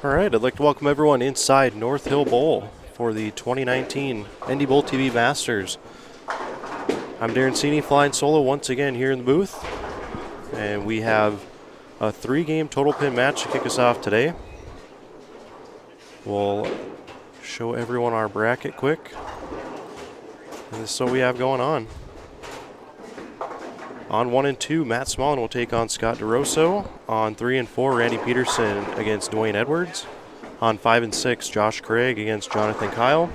All right, I'd like to welcome everyone inside North Hill Bowl for the 2019 NDBowlTV Masters. I'm Darren Cini flying solo once again here in the booth, and we have a 3-game total pin match to kick us off today. We'll show everyone our bracket quick. And this is what we have going on. On 1 and 2, Matt Smallen will take on Scott DeRosso. On 3 and 4, Randy Peterson against Dwayne Edwards. On 5 and 6, Josh Craig against Jonathan Kyle.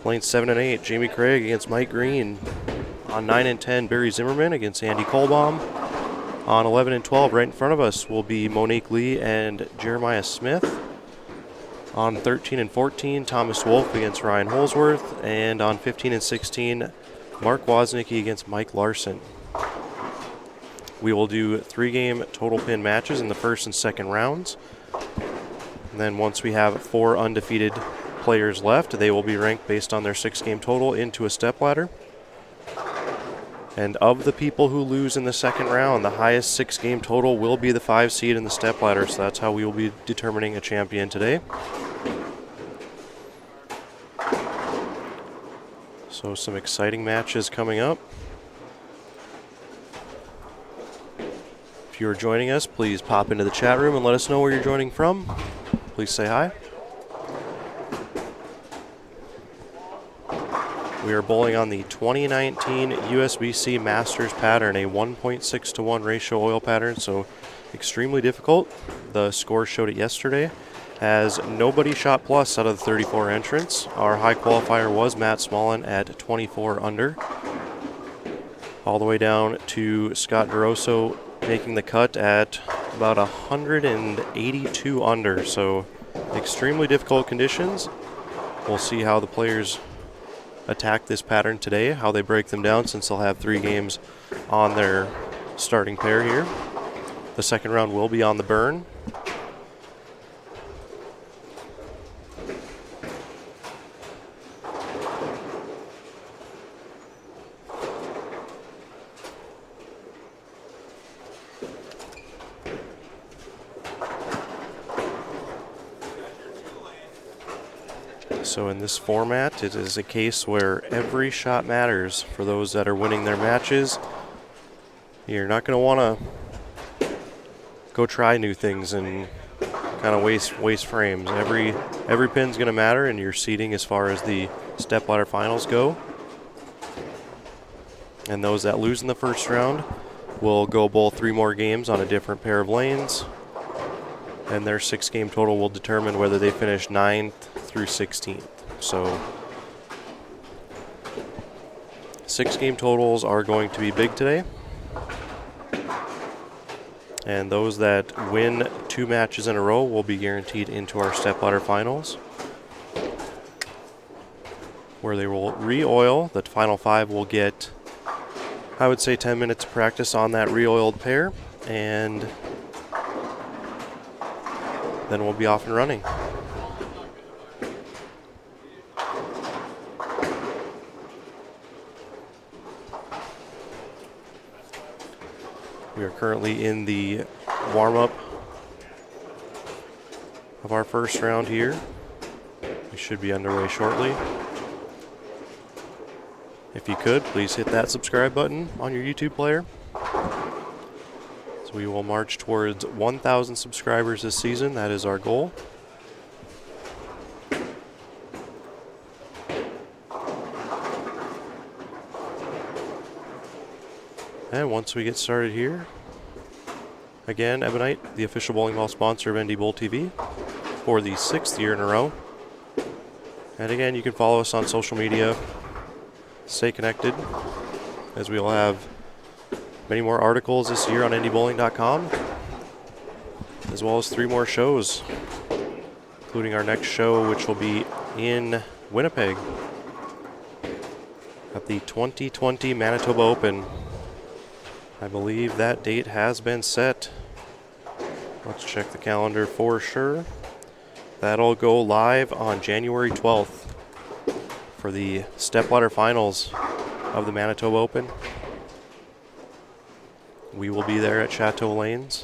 Lanes 7 and 8, Jamie Craig against Mike Green. On 9 and 10, Barry Zimmerman against Andy Colomb. On 11 and 12, right in front of us, will be Monique Lee and Jeremiah Smith. On 13 and 14, Thomas Wolf against Ryan Holsworth. And on 15 and 16, Mark Woznicki against Mike Larson. We will do 3-game total pin matches in the first and second rounds. And then once we have 4 undefeated players left, they will be ranked based on their 6-game total into a stepladder. And of the people who lose in the second round, the highest 6-game total will be the 5 seed in the stepladder. So that's how we will be determining a champion today. So some exciting matches coming up. If you're joining us, please pop into the chat room and let us know where you're joining from. Please say hi. We are bowling on the 2019 USBC Masters pattern, a 1.6 to 1 ratio oil pattern, so extremely difficult. The score showed it yesterday, as nobody shot plus out of the 34 entrants. Our high qualifier was Matt Smallen at 24 under. All the way down to Scott DeRosso making the cut at about 182 under, so extremely difficult conditions. We'll see how the players attack this pattern today, how they break them down, since they'll have 3 games on their starting pair here. The second round will be on the burn. So in this format, it is a case where every shot matters for those that are winning their matches. You're not going to want to go try new things and kind of waste frames. Every pin's going to matter in your seeding as far as the stepladder finals go. And those that lose in the first round will go bowl 3 more games on a different pair of lanes. And their 6-game total will determine whether they finish 9th through 16th. So 6-game totals are going to be big today. And those that win 2 matches in a row will be guaranteed into our stepladder finals, where they will re-oil. The final 5 will get, I would say, 10 minutes of practice on that re-oiled pair, and then we'll be off and running. We are currently in the warm-up of our first round here. We should be underway shortly. If you could, please hit that subscribe button on your YouTube player. So we will march towards 1,000 subscribers this season. That is our goal. And once we get started here, again, Ebonite, the official bowling ball sponsor of NDBowlTV for the 6th year in a row. And again, you can follow us on social media, stay connected, as we will have many more articles this year on NDBowling.com, as well as 3 more shows, including our next show, which will be in Winnipeg at the 2020 Manitoba Open. I believe that date has been set. Let's check the calendar for sure. That'll go live on January 12th for the stepladder finals of the Manitoba Open. We will be there at Chateau Lanes.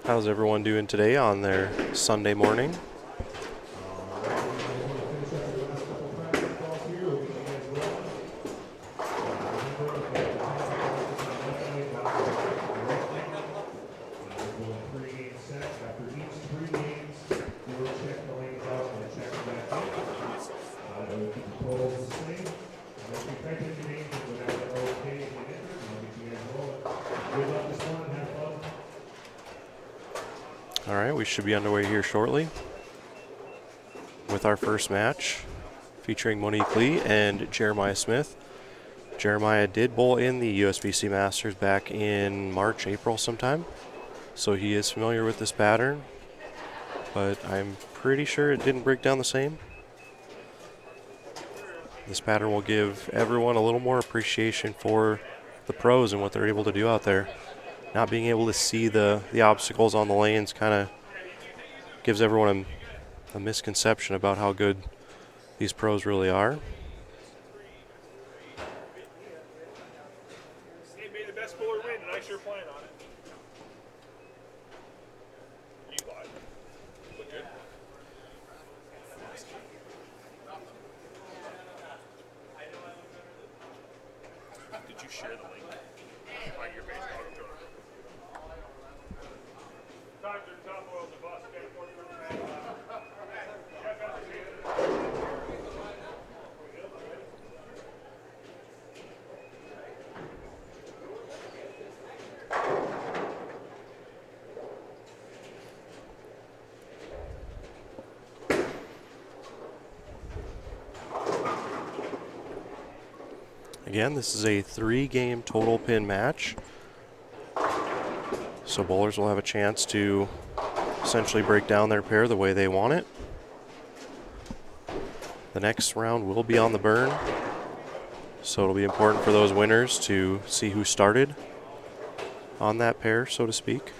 How's everyone doing today on their Sunday morning? All right, we should be underway here shortly with our first match featuring Monique Lee and Jeremiah Smith. Jeremiah did bowl in the USBC Masters back in March, April sometime, so he is familiar with this pattern, but I'm pretty sure it didn't break down the same. This pattern will give everyone a little more appreciation for the pros and what they're able to do out there. Not being able to see the obstacles on the lanes kind of gives everyone a misconception about how good these pros really are. May the best bowler win, and I sure plan on it. You live. Look good. Did you share the link on your baseball? Times are tough, oil's a bus. Again, this is a 3-game total pin match, so bowlers will have a chance to essentially break down their pair the way they want it. The next round will be on the burn, so it'll be important for those winners to see who started on that pair, so to speak.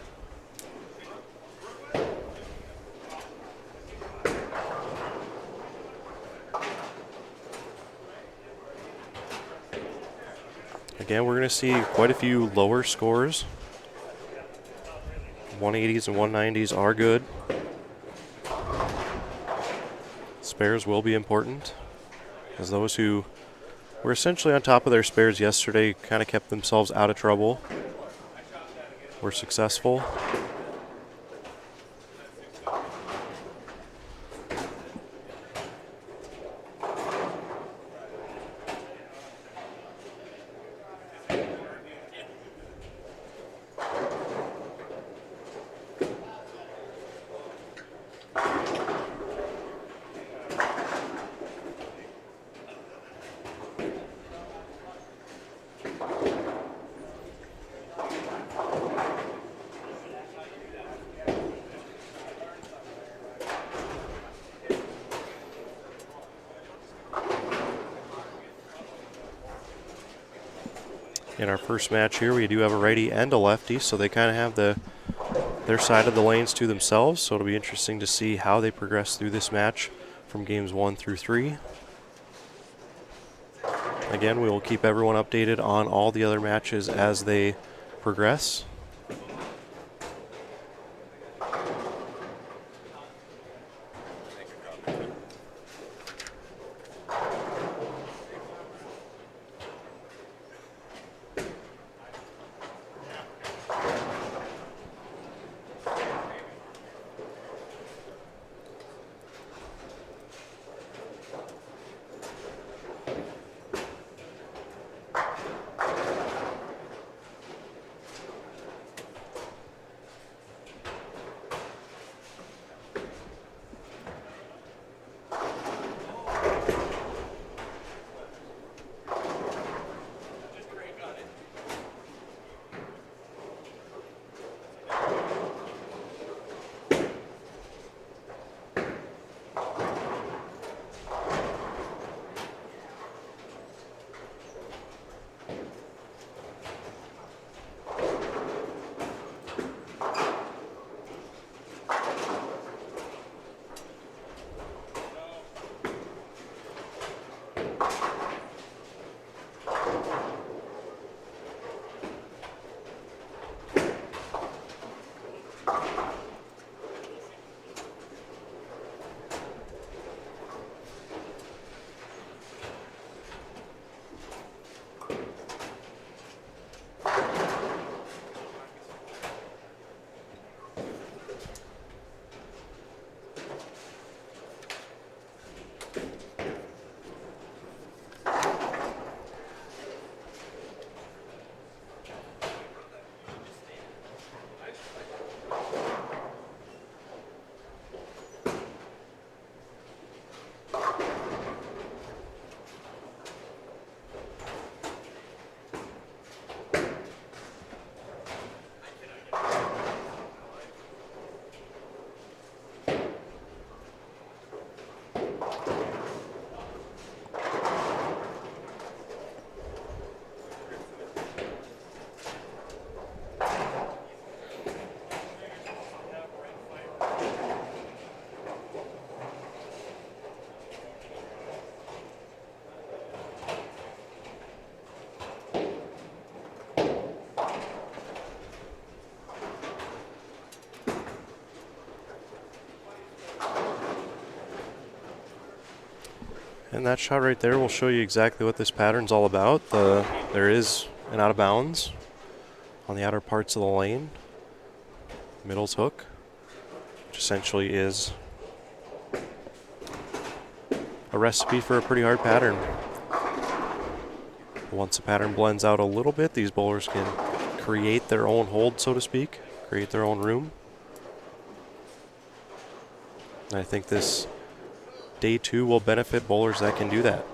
Again, we're going to see quite a few lower scores. 180s and 190s are good. Spares will be important, as those who were essentially on top of their spares yesterday kind of kept themselves out of trouble, were successful. In our first match here, we do have a righty and a lefty, so they kind of have their side of the lanes to themselves, so it'll be interesting to see how they progress through this match from games 1 through 3. Again, we will keep everyone updated on all the other matches as they progress. And that shot right there will show you exactly what this pattern's all about. There is an out of bounds on the outer parts of the lane. Middle's hook, which essentially is a recipe for a pretty hard pattern. Once the pattern blends out a little bit, these bowlers can create their own hold, so to speak, create their own room. And I think this day 2 will benefit bowlers that can do that.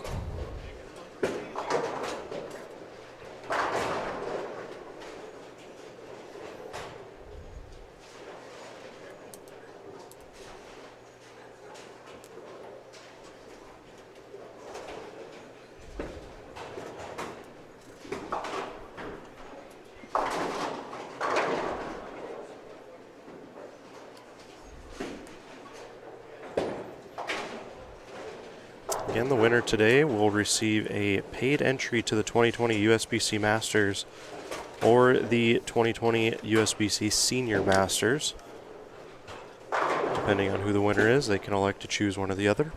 Again, the winner today will receive a paid entry to the 2020 USBC Masters or the 2020 USBC Senior Masters. Depending on who the winner is, they can elect to choose one or the other.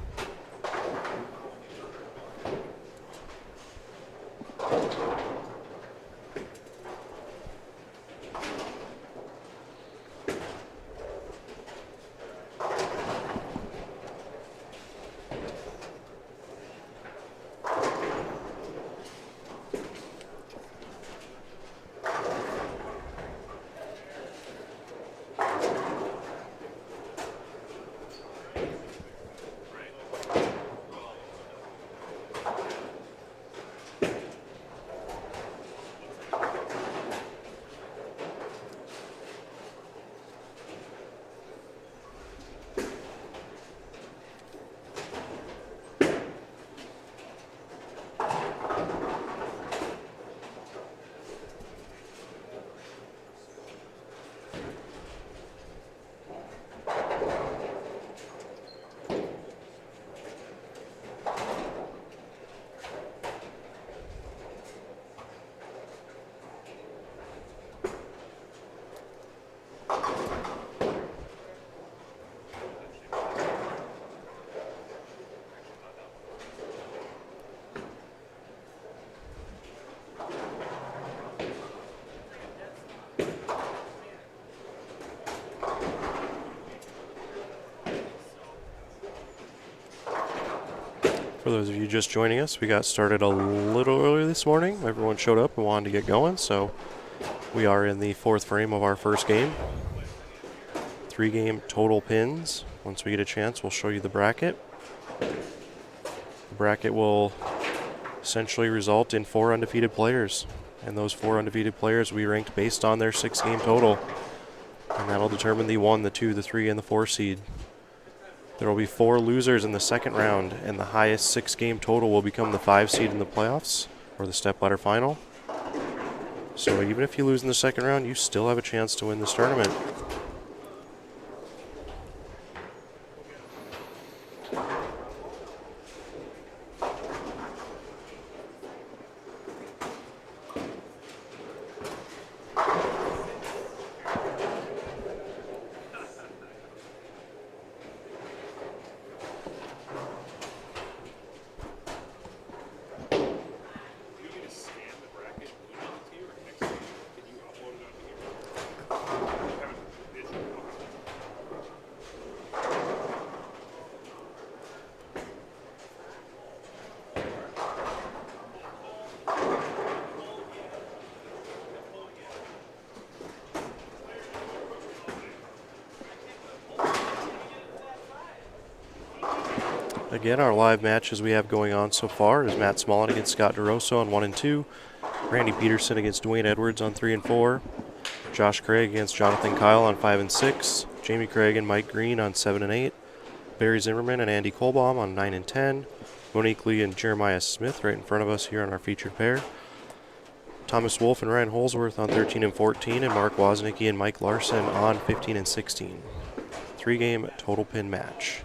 For those of you just joining us, we got started a little earlier this morning. Everyone showed up and wanted to get going, so we are in the 4th frame of our first game. 3-game total pins. Once we get a chance, we'll show you the bracket. The bracket will essentially result in 4 undefeated players, and those 4 undefeated players we ranked based on their 6-game total, and that'll determine the 1, the 2, the 3, and the 4 seed. There will be 4 losers in the second round, and the highest 6-game total will become the 5 seed in the playoffs, or the Stepladder final. So even if you lose in the second round, you still have a chance to win this tournament. Again, our live matches we have going on so far is Matt Smallen against Scott DeRosso on 1 and 2, Randy Peterson against Dwayne Edwards on 3 and 4, Josh Craig against Jonathan Kyle on 5 and 6, Jamie Craig and Mike Green on 7 and 8, Barry Zimmerman and Andy Colomb on 9 and 10, Monique Lee and Jeremiah Smith right in front of us here on our featured pair, Thomas Wolf and Ryan Holsworth on 13 and 14, and Mark Woznicki and Mike Larson on 15 and 16. 3-game total pin match.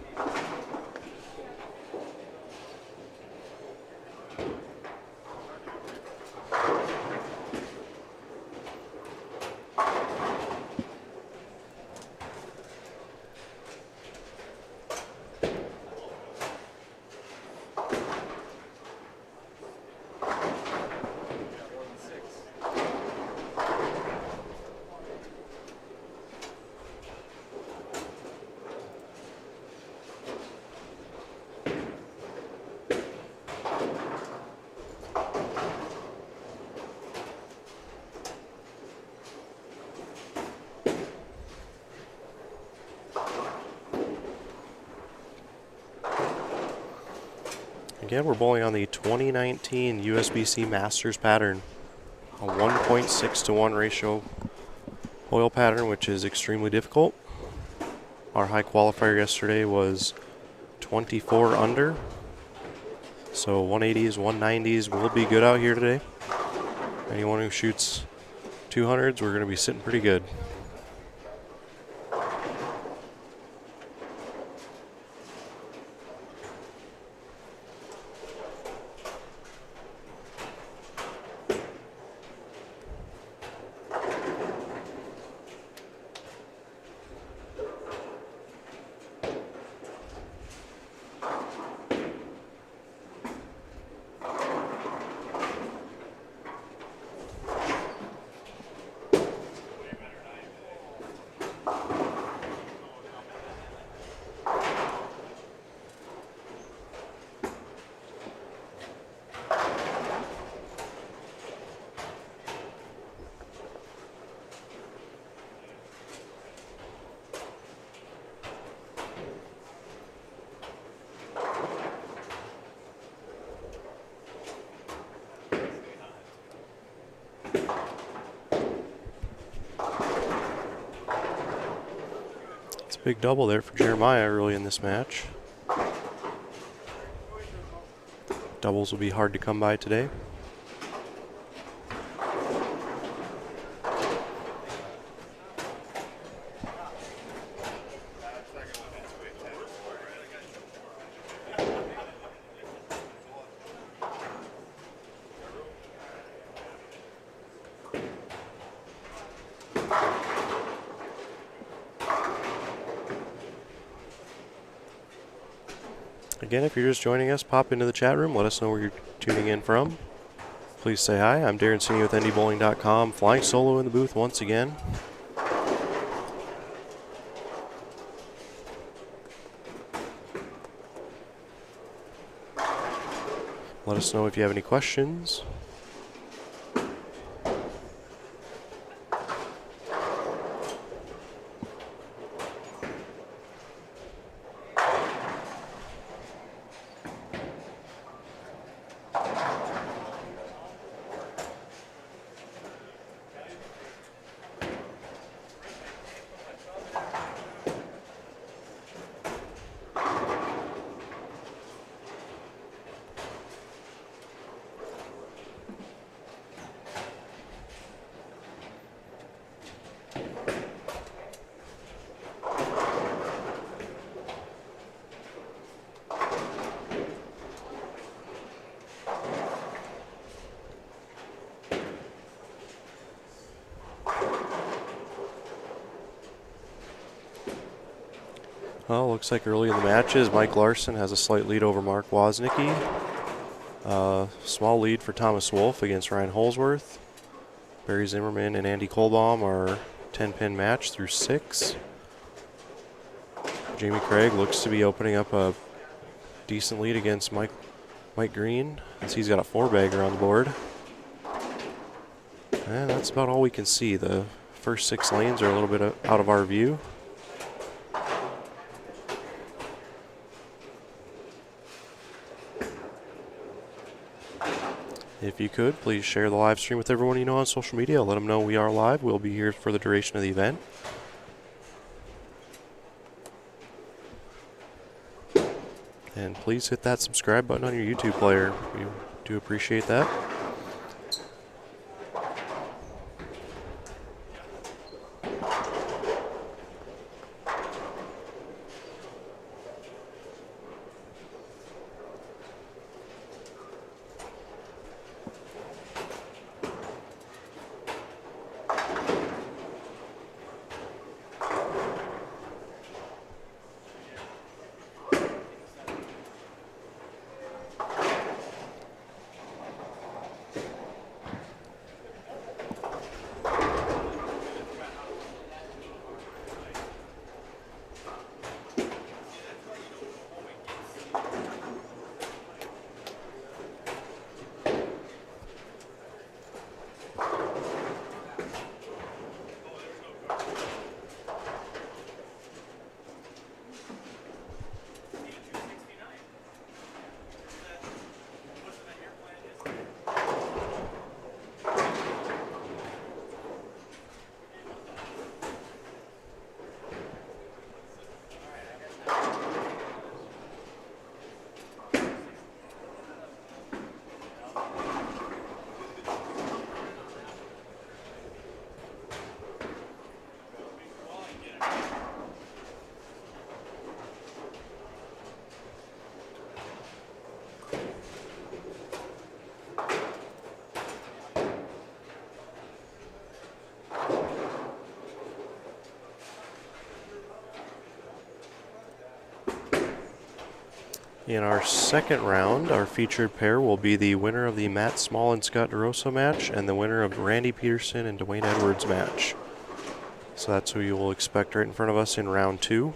Again, we're bowling on the 2019 USBC Masters pattern. A 1.6 to 1 ratio oil pattern, which is extremely difficult. Our high qualifier yesterday was 24 under. So 180s, 190s will be good out here today. Anyone who shoots 200s, we're going to be sitting pretty good. Big double there for Jeremiah early in this match. Doubles will be hard to come by today. Again, if you're just joining us, pop into the chat room. Let us know where you're tuning in from. Please say hi. I'm Darren Sini with NDBowling.com, flying solo in the booth once again. Let us know if you have any questions. Well, looks like early in the matches, Mike Larson has a slight lead over Mark Woznicki. Small lead for Thomas Wolf against Ryan Holsworth. Barry Zimmerman and Andy Colomb are 10-pin match through 6. Jamie Craig looks to be opening up a decent lead against Mike Green, as he's got a 4-bagger on the board. And that's about all we can see. The first 6 lanes are a little bit out of our view. If you could, please share the live stream with everyone you know on social media. Let them know we are live. We'll be here for the duration of the event. And please hit that subscribe button on your YouTube player. We do appreciate that. In our second round, our featured pair will be the winner of the Matt Smallen Scott DeRosa match and the winner of Randy Peterson and Dwayne Edwards match. So that's who you will expect right in front of us in round 2.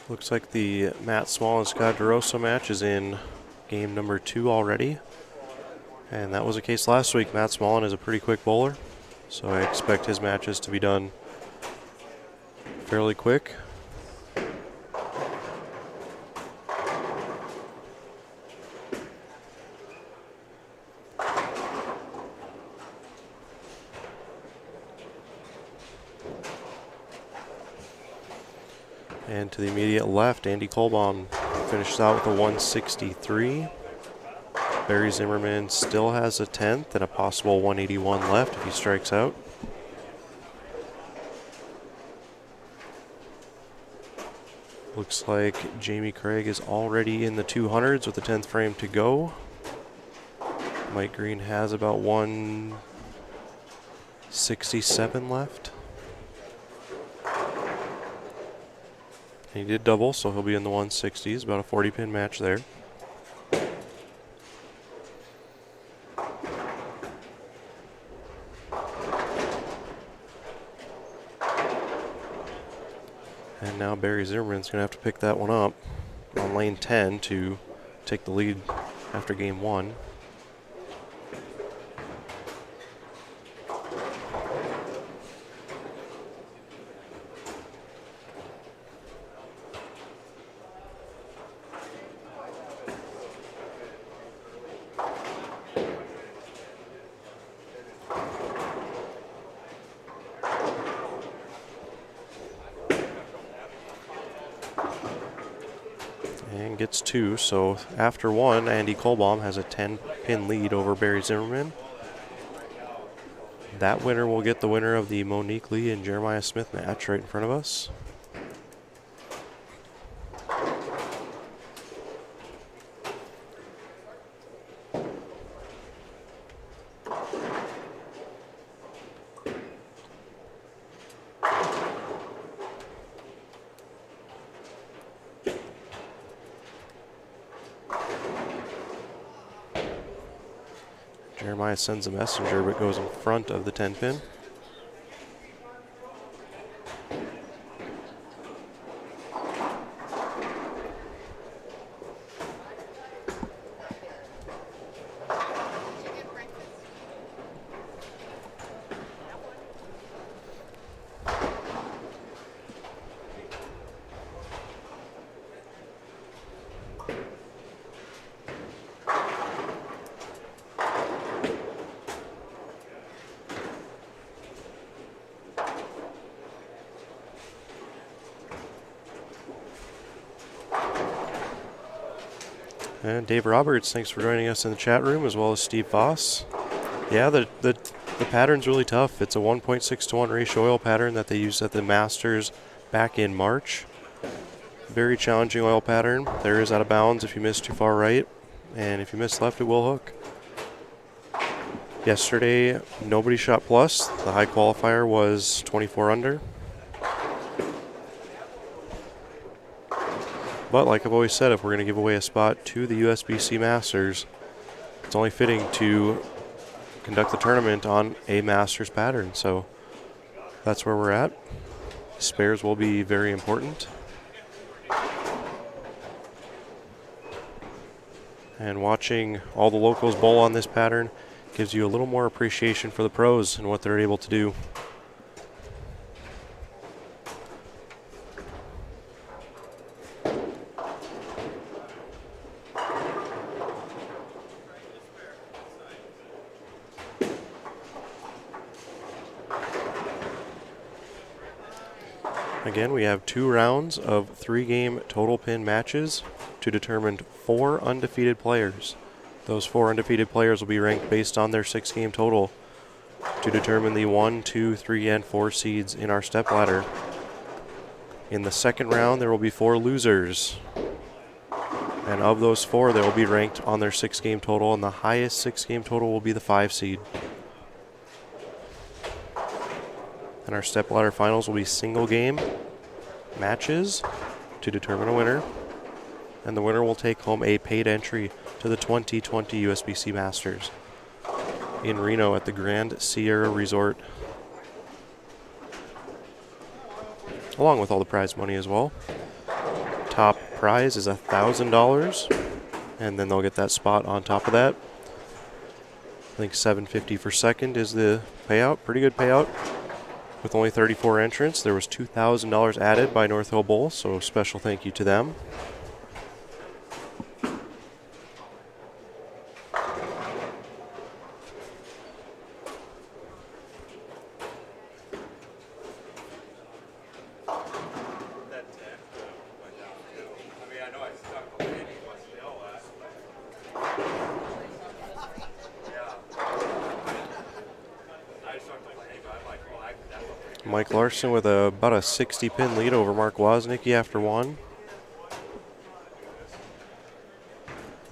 Looks like the Matt Small and Scott DeRosa match is in game number 2 already. And that was the case last week. Matt Smallen is a pretty quick bowler, so I expect his matches to be done fairly quick. And to the immediate left, Andy Colomb finishes out with a 163. Barry Zimmerman still has a 10th and a possible 181 left if he strikes out. Looks like Jamie Craig is already in the 200s with the 10th frame to go. Mike Green has about 167 left. He did double, so he'll be in the 160s, about a 40-pin match there. And now Barry Zimmerman's going to have to pick that one up on lane 10 to take the lead after game 1. And gets 2, so after 1, Andy Colomb has a 10-pin lead over Barry Zimmerman. That winner will get the winner of the Monique Lee and Jeremiah Smith match right in front of us. Jeremiah sends a messenger but goes in front of the 10-pin. And Dave Roberts, thanks for joining us in the chat room, as well as Steve Voss. Yeah, the pattern's really tough. It's a 1.6 to 1 ratio oil pattern that they used at the Masters back in March. Very challenging oil pattern. There is out of bounds if you miss too far right, and if you miss left, it will hook. Yesterday, nobody shot plus. The high qualifier was 24 under. But like I've always said, if we're going to give away a spot to the USBC Masters, it's only fitting to conduct the tournament on a Masters pattern. So that's where we're at. Spares will be very important. And watching all the locals bowl on this pattern gives you a little more appreciation for the pros and what they're able to do. Again, we have 2 rounds of 3-game total pin matches to determine 4 undefeated players. Those 4 undefeated players will be ranked based on their 6-game total to determine the 1, 2, 3, and 4 seeds in our stepladder. In the second round, there will be 4 losers. And of those 4, they will be ranked on their 6-game total, and the highest 6-game total will be the 5 seed. And our stepladder finals will be single-game matches to determine a winner. And the winner will take home a paid entry to the 2020 USBC Masters in Reno at the Grand Sierra Resort, along with all the prize money as well. Top prize is $1,000, and then they'll get that spot on top of that. I think $750 for second is the payout. Pretty good payout. With only 34 entrants, there was $2,000 added by North Hill Bowl, so special thank you to them. Mike Larson with about a 60-pin lead over Mark Woznicki after 1.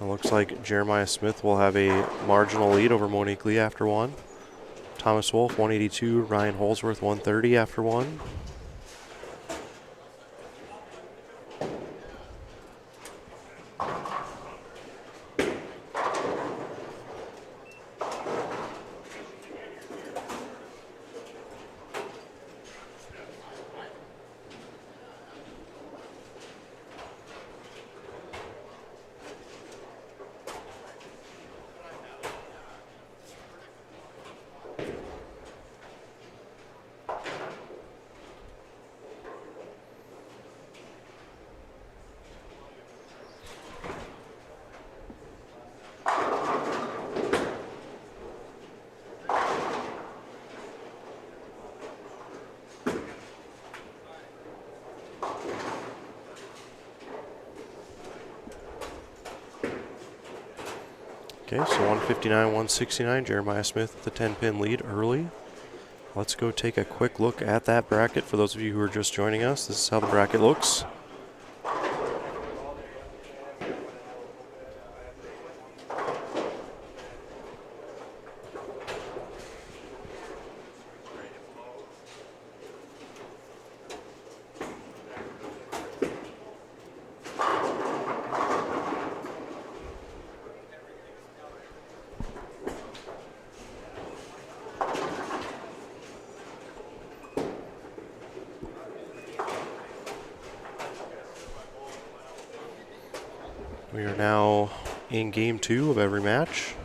It looks like Jeremiah Smith will have a marginal lead over Monique Lee after 1. Thomas Wolf 182, Ryan Holsworth 130 after 1. Okay, so 159, 169, Jeremiah Smith with the 10-pin lead early. Let's go take a quick look at that bracket. For those of you who are just joining us, this is how the bracket looks. We are now in game 2 of every match.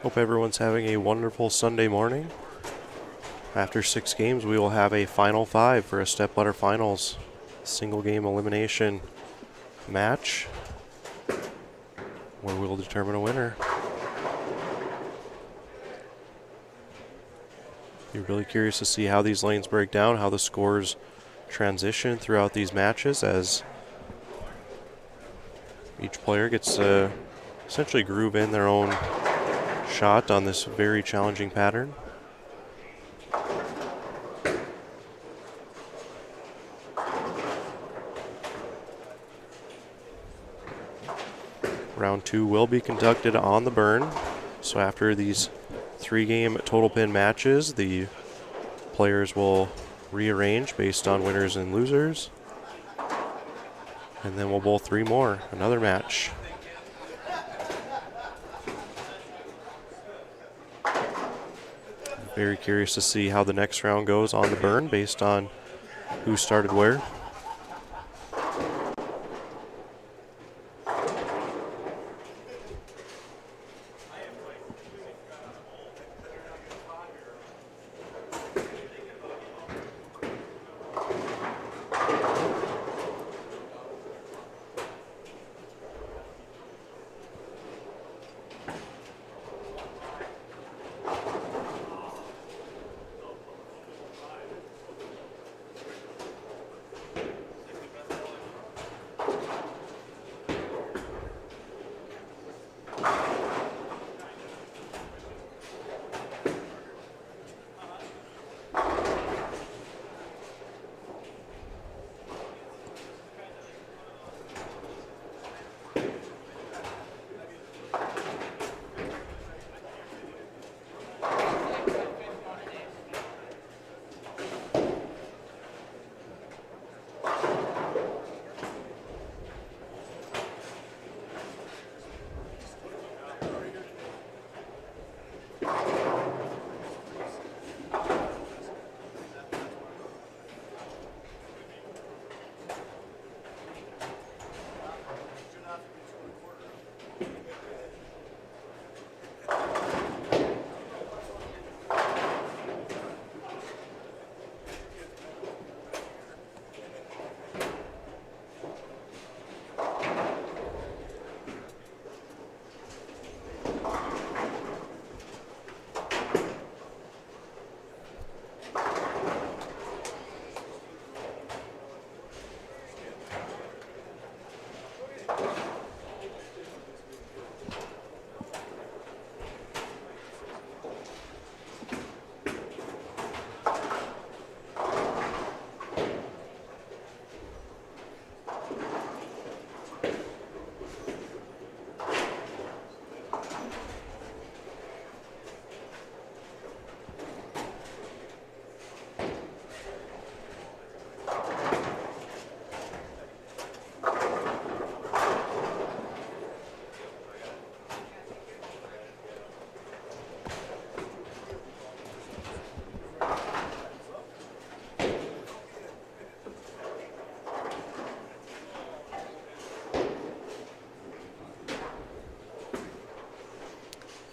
Hope everyone's having a wonderful Sunday morning. After 6 games, we will have a Final 5 for a Stepladder Finals single game elimination match where we'll determine a winner. Be really curious to see how these lanes break down, how the scores transition throughout these matches as each player gets to essentially groove in their own shot on this very challenging pattern. Round 2 will be conducted on the burn. So after these 3-game total pin matches, the players will rearrange based on winners and losers. And then we'll bowl 3 more, another match. Very curious to see how the next round goes on the burn based on who started where.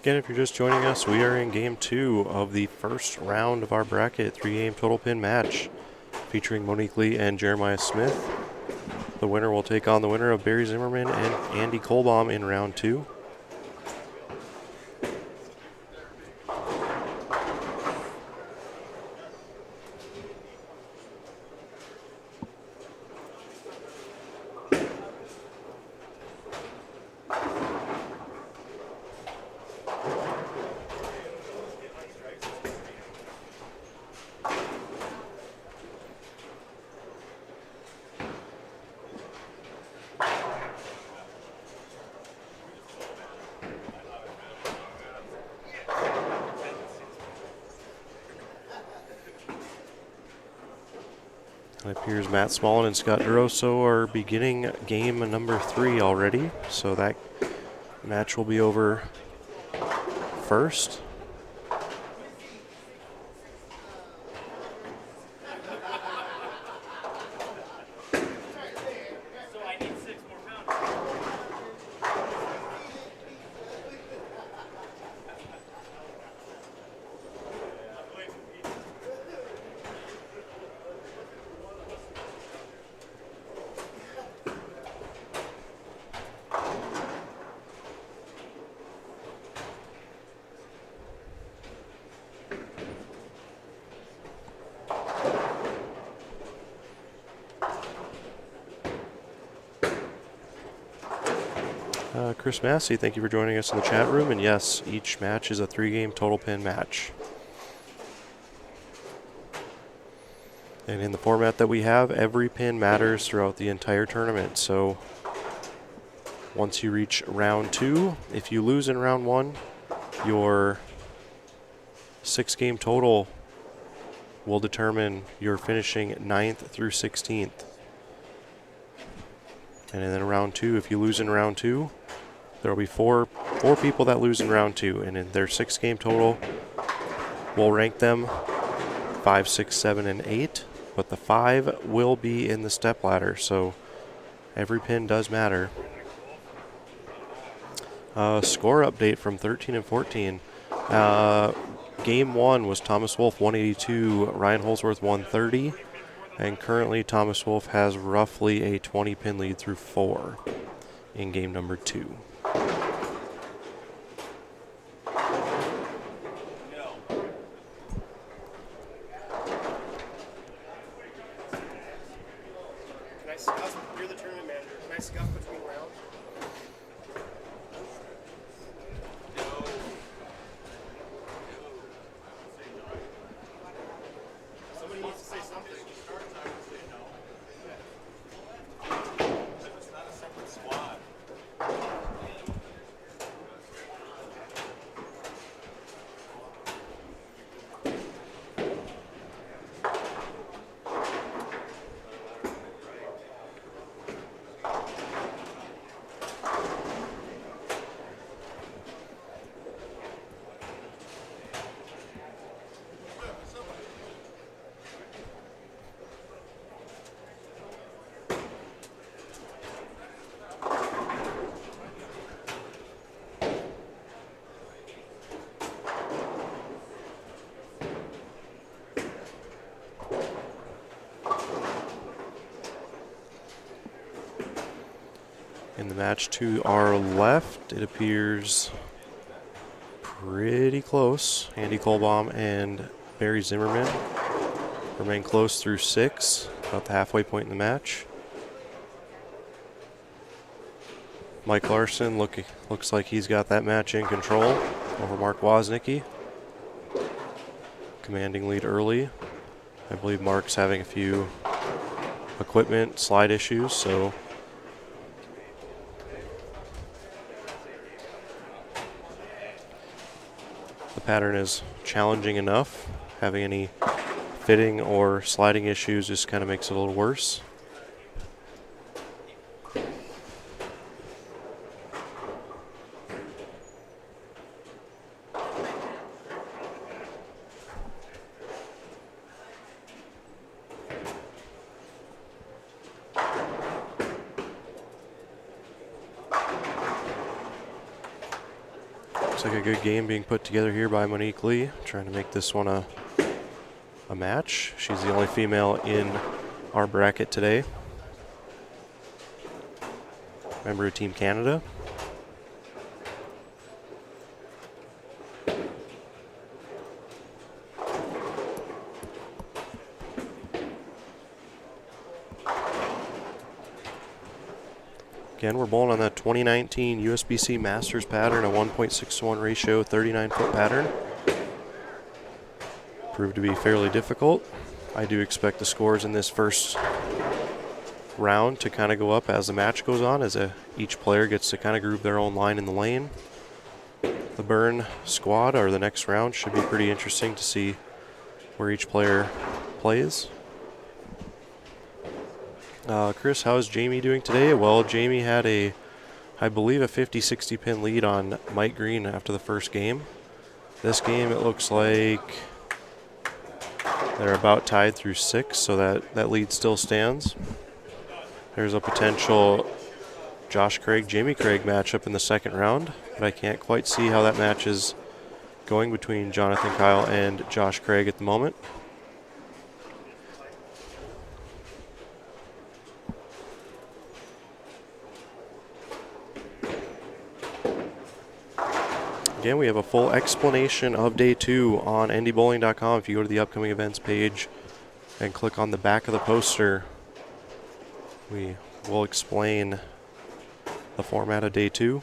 Again, if you're just joining us, we are in Game 2 of the first round of our bracket, 3-game total pin match featuring Monique Lee and Jeremiah Smith. The winner will take on the winner of Barry Zimmerman and Andy Colomb in round 2. It appears Matt Smallen and Scott DeRosso are beginning game number 3 already, so that match will be over first. Chris Massey, thank you for joining us in the chat room. And yes, each match is a 3-game total pin match. And in the format that we have, every pin matters throughout the entire tournament. So once you reach round 2, if you lose in round 1, your 6-game total will determine your finishing 9th through 16th. And then in round 2, if you lose in round 2, there will be four people that lose in round 2. And in their 6-game total, we'll rank them 5, 6, 7, and 8. But the 5 will be in the stepladder, so every pin does matter. Score update from 13 and 14. Game 1 was Thomas Wolf 182, Ryan Holsworth 130, and currently Thomas Wolf has roughly a 20-pin lead through 4 in game number 2. You're the tournament manager. Can I scuff between rounds? Somebody needs to say something. It's not a separate squad. In the match to our left, it appears pretty close. Andy Colomb and Barry Zimmerman remain close through 6, about the halfway point in the match. Mike Larson looks like he's got that match in control over Mark Woznicki. Commanding lead early. I believe Mark's having a few equipment slide issues, so the pattern is challenging enough. Having any fitting or sliding issues just kind of makes it a little worse. Looks like a good game being put together here by Monique Lee, trying to make this one a match. She's the only female in our bracket today. Member of Team Canada. Again, we're bowling on that 2019 USBC Masters pattern, a 1.6-to-1 ratio, 39-foot pattern. Proved to be fairly difficult. I do expect the scores in this first round to kind of go up as the match goes on, as each player gets to kind of groove their own line in the lane. The burn squad, or the next round, should be pretty interesting to see where each player plays. Chris, how is Jamie doing today? Well, Jamie had I believe a 50-60 pin lead on Mike Green after the first game. This game, it looks like they're about tied through 6, so that lead still stands. There's a potential Josh Craig, Jamie Craig matchup in the second round, but I can't quite see how that match is going between Jonathan Kyle and Josh Craig at the moment. Again, we have a full explanation of Day 2 on NDBowling.com. If you go to the upcoming events page and click on the back of the poster, we will explain the format of day 2.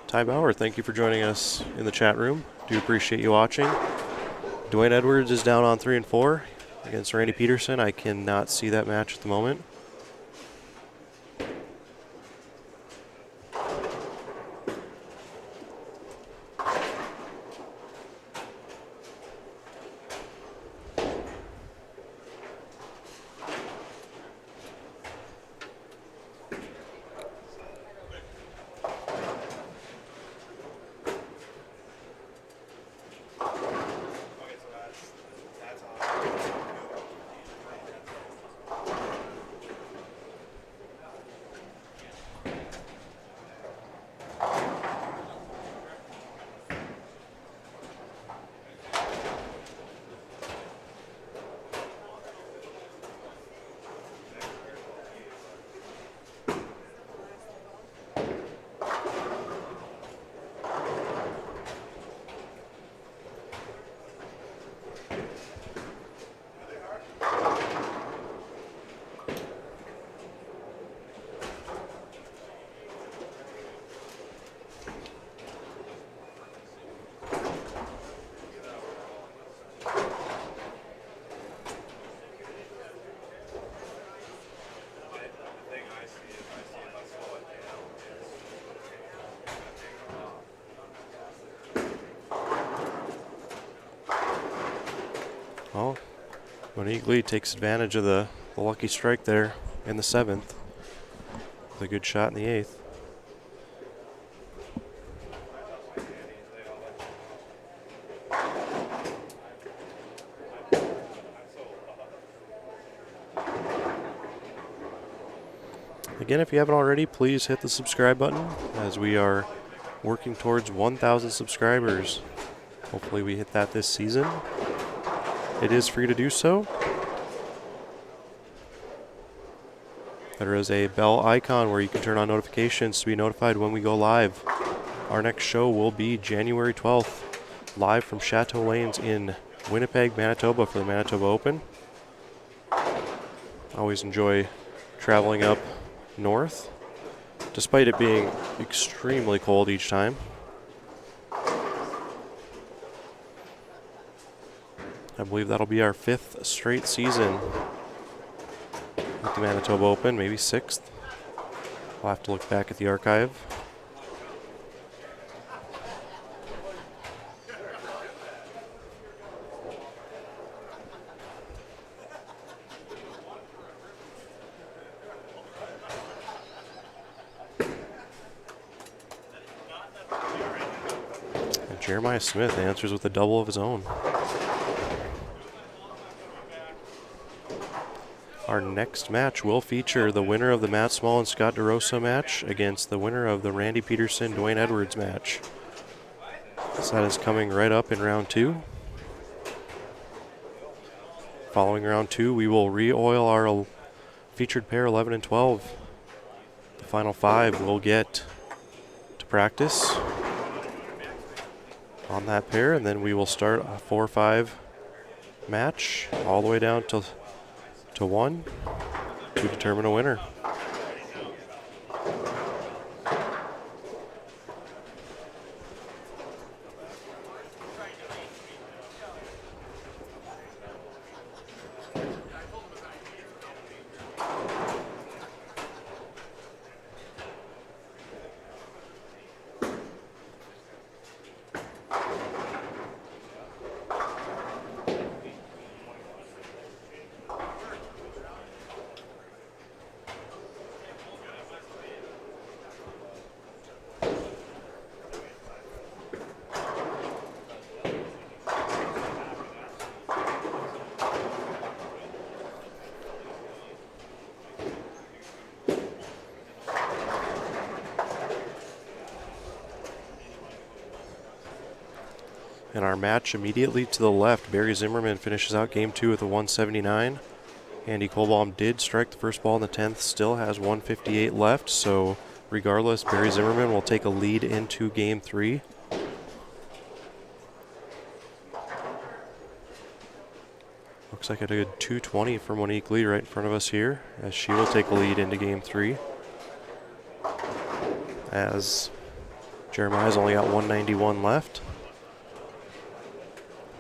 Ty Bauer, thank you for joining us in the chat room. Do appreciate you watching. Dwayne Edwards is down on 3 and 4 against Randy Peterson. I cannot see that match at the moment. Well, Monique Lee takes advantage of the lucky strike there in the 7th with a good shot in the 8th. Again, if you haven't already, please hit the subscribe button as we are working towards 1,000 subscribers. Hopefully we hit that this season. It is free to do so. There is a bell icon where you can turn on notifications to be notified when we go live. Our next show will be January 12th, live from Chateau Lanes in Winnipeg, Manitoba for the Manitoba Open. I always enjoy traveling up north, despite it being extremely cold each time. I believe that'll be our 5th straight season at the Manitoba Open, maybe 6th. I'll have to look back at the archive. And Jeremiah Smith answers with a double of his own. Our next match will feature the winner of the Matt Smallen Scott DeRosa match against the winner of the Randy Peterson Dwayne Edwards match. So that is coming right up in round 2. Following round 2, we will re-oil our featured pair 11 and 12. The final 5 will get to practice on that pair, and then we will start a 4-5 match all the way down to 1 to determine a winner. And our match immediately to the left, Barry Zimmerman finishes out game 2 with a 179. Andy Colomb did strike the first ball in the 10th, still has 158 left, so regardless, Barry Zimmerman will take a lead into game 3. Looks like a good 220 from Monique Lee right in front of us here, as she will take a lead into game 3. As Jeremiah's only got 191 left.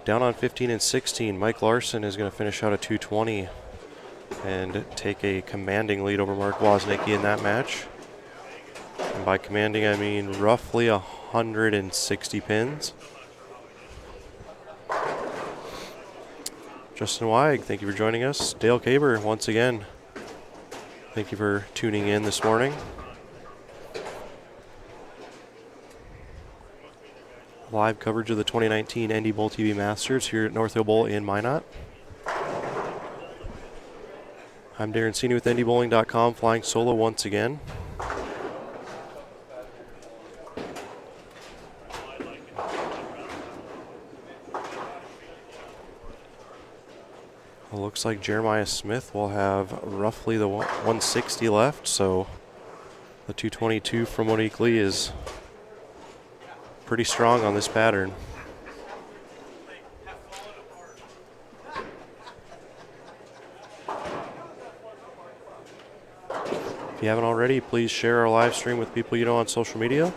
Down on 15 and 16, Mike Larson is going to finish out a 220 and take a commanding lead over Mark Woznicki in that match. And by commanding, I mean roughly 160 pins. Justin Weig, thank you for joining us. Dale Caber, once again, thank you for tuning in this morning. Live coverage of the 2019 NDBowlTV Masters here at North Hill Bowl in Minot. I'm Darren Cini with NDBowling.com, flying solo once again. It looks like Jeremiah Smith will have roughly the 160 left, so the 222 from Monique Lee is pretty strong on this pattern. If you haven't already, please share our live stream with people you know on social media.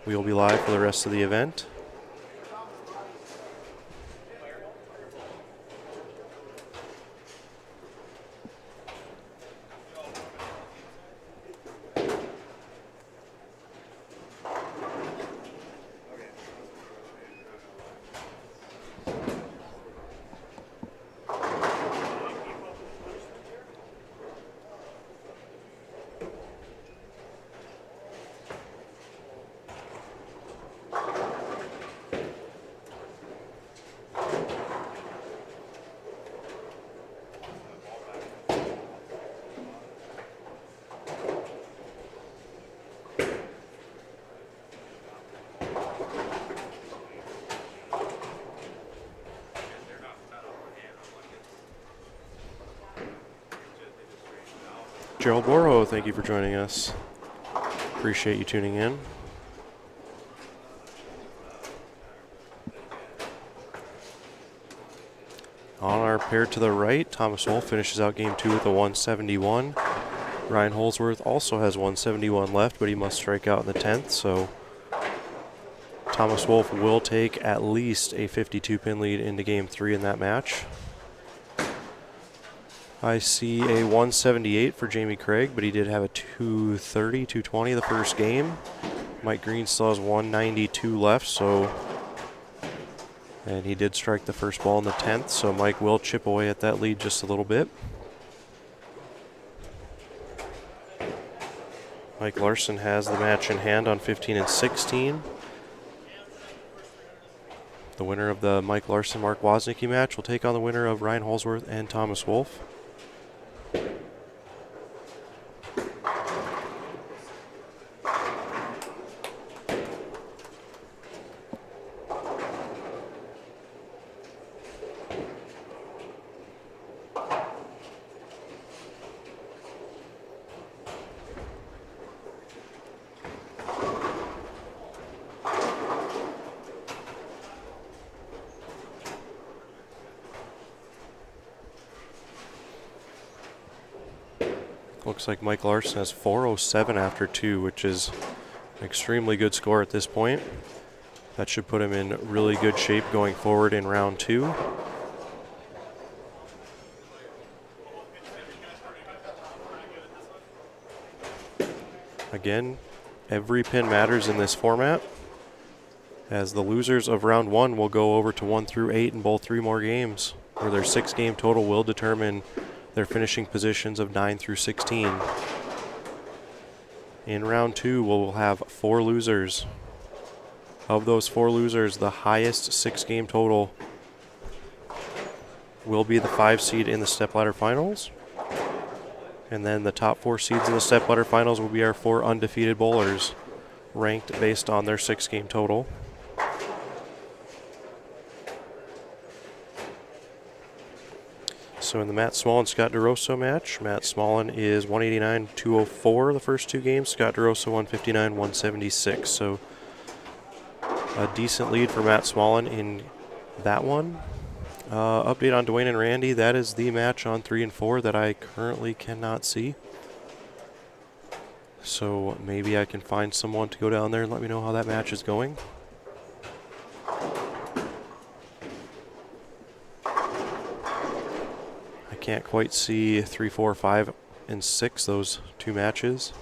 We will be live for the rest of the event. Gerald Boro, thank you for joining us. Appreciate you tuning in. On our pair to the right, Thomas Wolf finishes out game 2 with a 171. Ryan Holsworth also has 171 left, but he must strike out in the 10th, so Thomas Wolf will take at least a 52-pin lead into game 3 in that match. I see a 178 for Jamie Craig, but he did have a 230, 220 the first game. Mike Green still has 192 left, and he did strike the first ball in the 10th, so Mike will chip away at that lead just a little bit. Mike Larson has the match in hand on 15 and 16. The winner of the Mike Larson-Mark Woznicki match will take on the winner of Ryan Holsworth and Thomas Wolf. Looks like Mike Larson has 407 after 2, which is an extremely good score at this point. That should put him in really good shape going forward in round 2. Again, every pin matters in this format, as the losers of round 1 will go over to 1 through 8 in both 3 more games, where their 6-game total will determine their finishing positions of 9 through 16. In round 2, we'll have 4 losers. Of those 4 losers, the highest 6-game total will be the 5 seed in the Stepladder finals. And then the top 4 seeds in the Stepladder finals will be our 4 undefeated bowlers, ranked based on their 6-game total. So in the Matt Smallen Scott DeRosso match, Matt Smallen is 189-204 the first two games. Scott DeRosso 159-176. So a decent lead for Matt Smallen in that one. Update on Dwayne and Randy. That is the match on 3 and 4 that I currently cannot see. So maybe I can find someone to go down there and let me know how that match is going. I can't quite see 3, 4, 5, and 6, those two matches.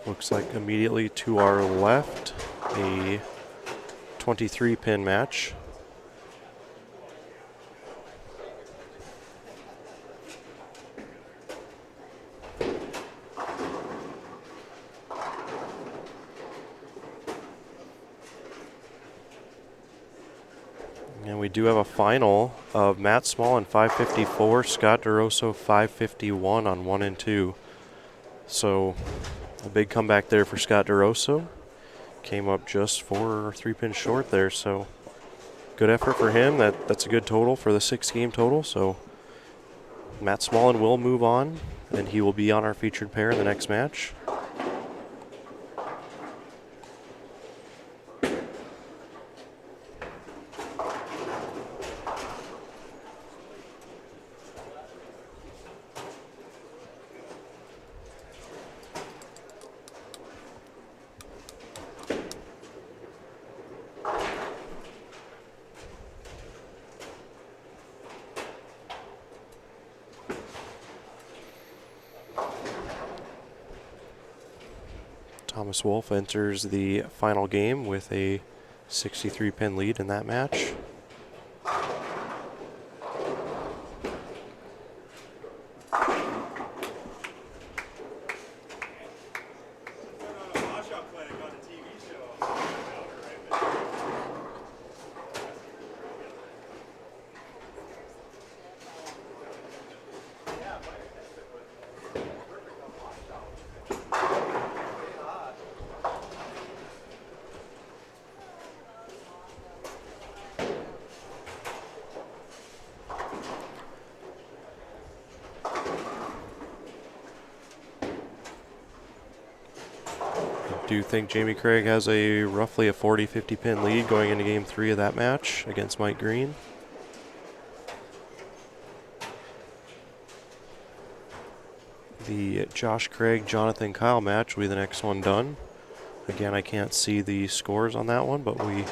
Looks like immediately to our left, a 23-pin match. And we do have a final of Matt Smallen 554, Scott DeRosso 551 on 1 and 2. So a big comeback there for Scott DeRosso. Came up just 4 or 3 pins short there, so good effort for him. That's a good total for the 6-game total. So Matt Smallen will move on, and he will be on our featured pair in the next match. Thomas Wolf enters the final game with a 63-pin lead in that match. I do think Jamie Craig has a roughly a 40-50 pin lead going into game 3 of that match against Mike Green. The Josh Craig, Jonathan Kyle match will be the next one done. Again, I can't see the scores on that one, but we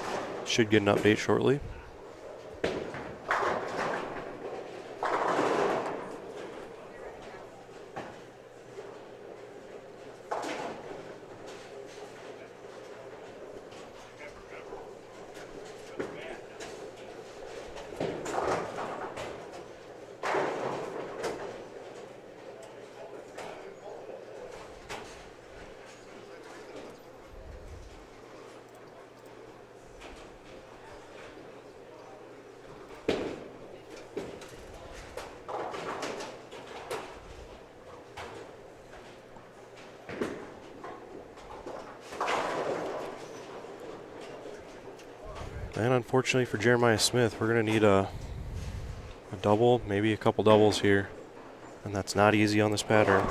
should get an update shortly. And unfortunately for Jeremiah Smith, we're going to need a double, maybe a couple doubles here. And that's not easy on this pattern.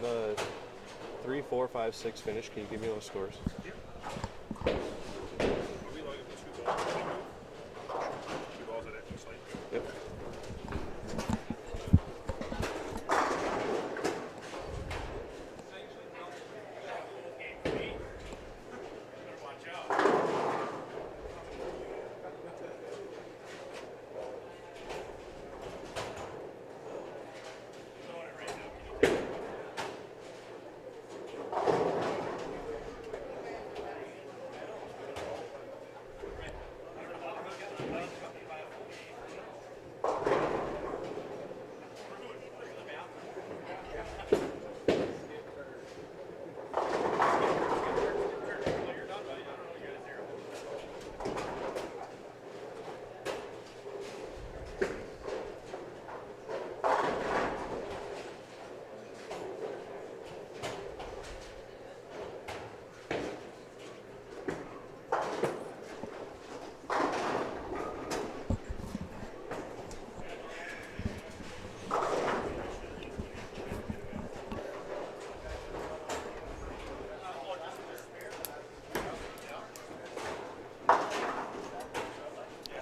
With the 3, 4, 5, 6 finish, can you give me those scores? Are we logging 2 balls? 2 balls at it, looks like. Yep.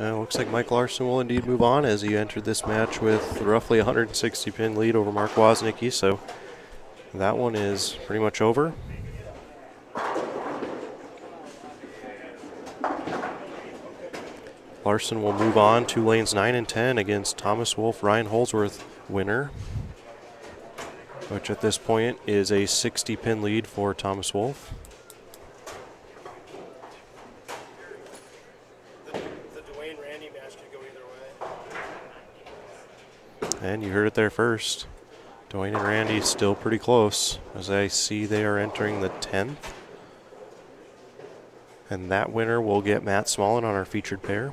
Looks like Mike Larson will indeed move on as he entered this match with roughly 160 pin lead over Mark Woznicki, so that one is pretty much over. Larson will move on to lanes 9 and 10 against Thomas Wolf, Ryan Holsworth winner, which at this point is a 60 pin lead for Thomas Wolf. And you heard it there first. Dwayne and Randy still pretty close. As I see, they are entering the 10th. And that winner will get Matt Smallen on our featured pair.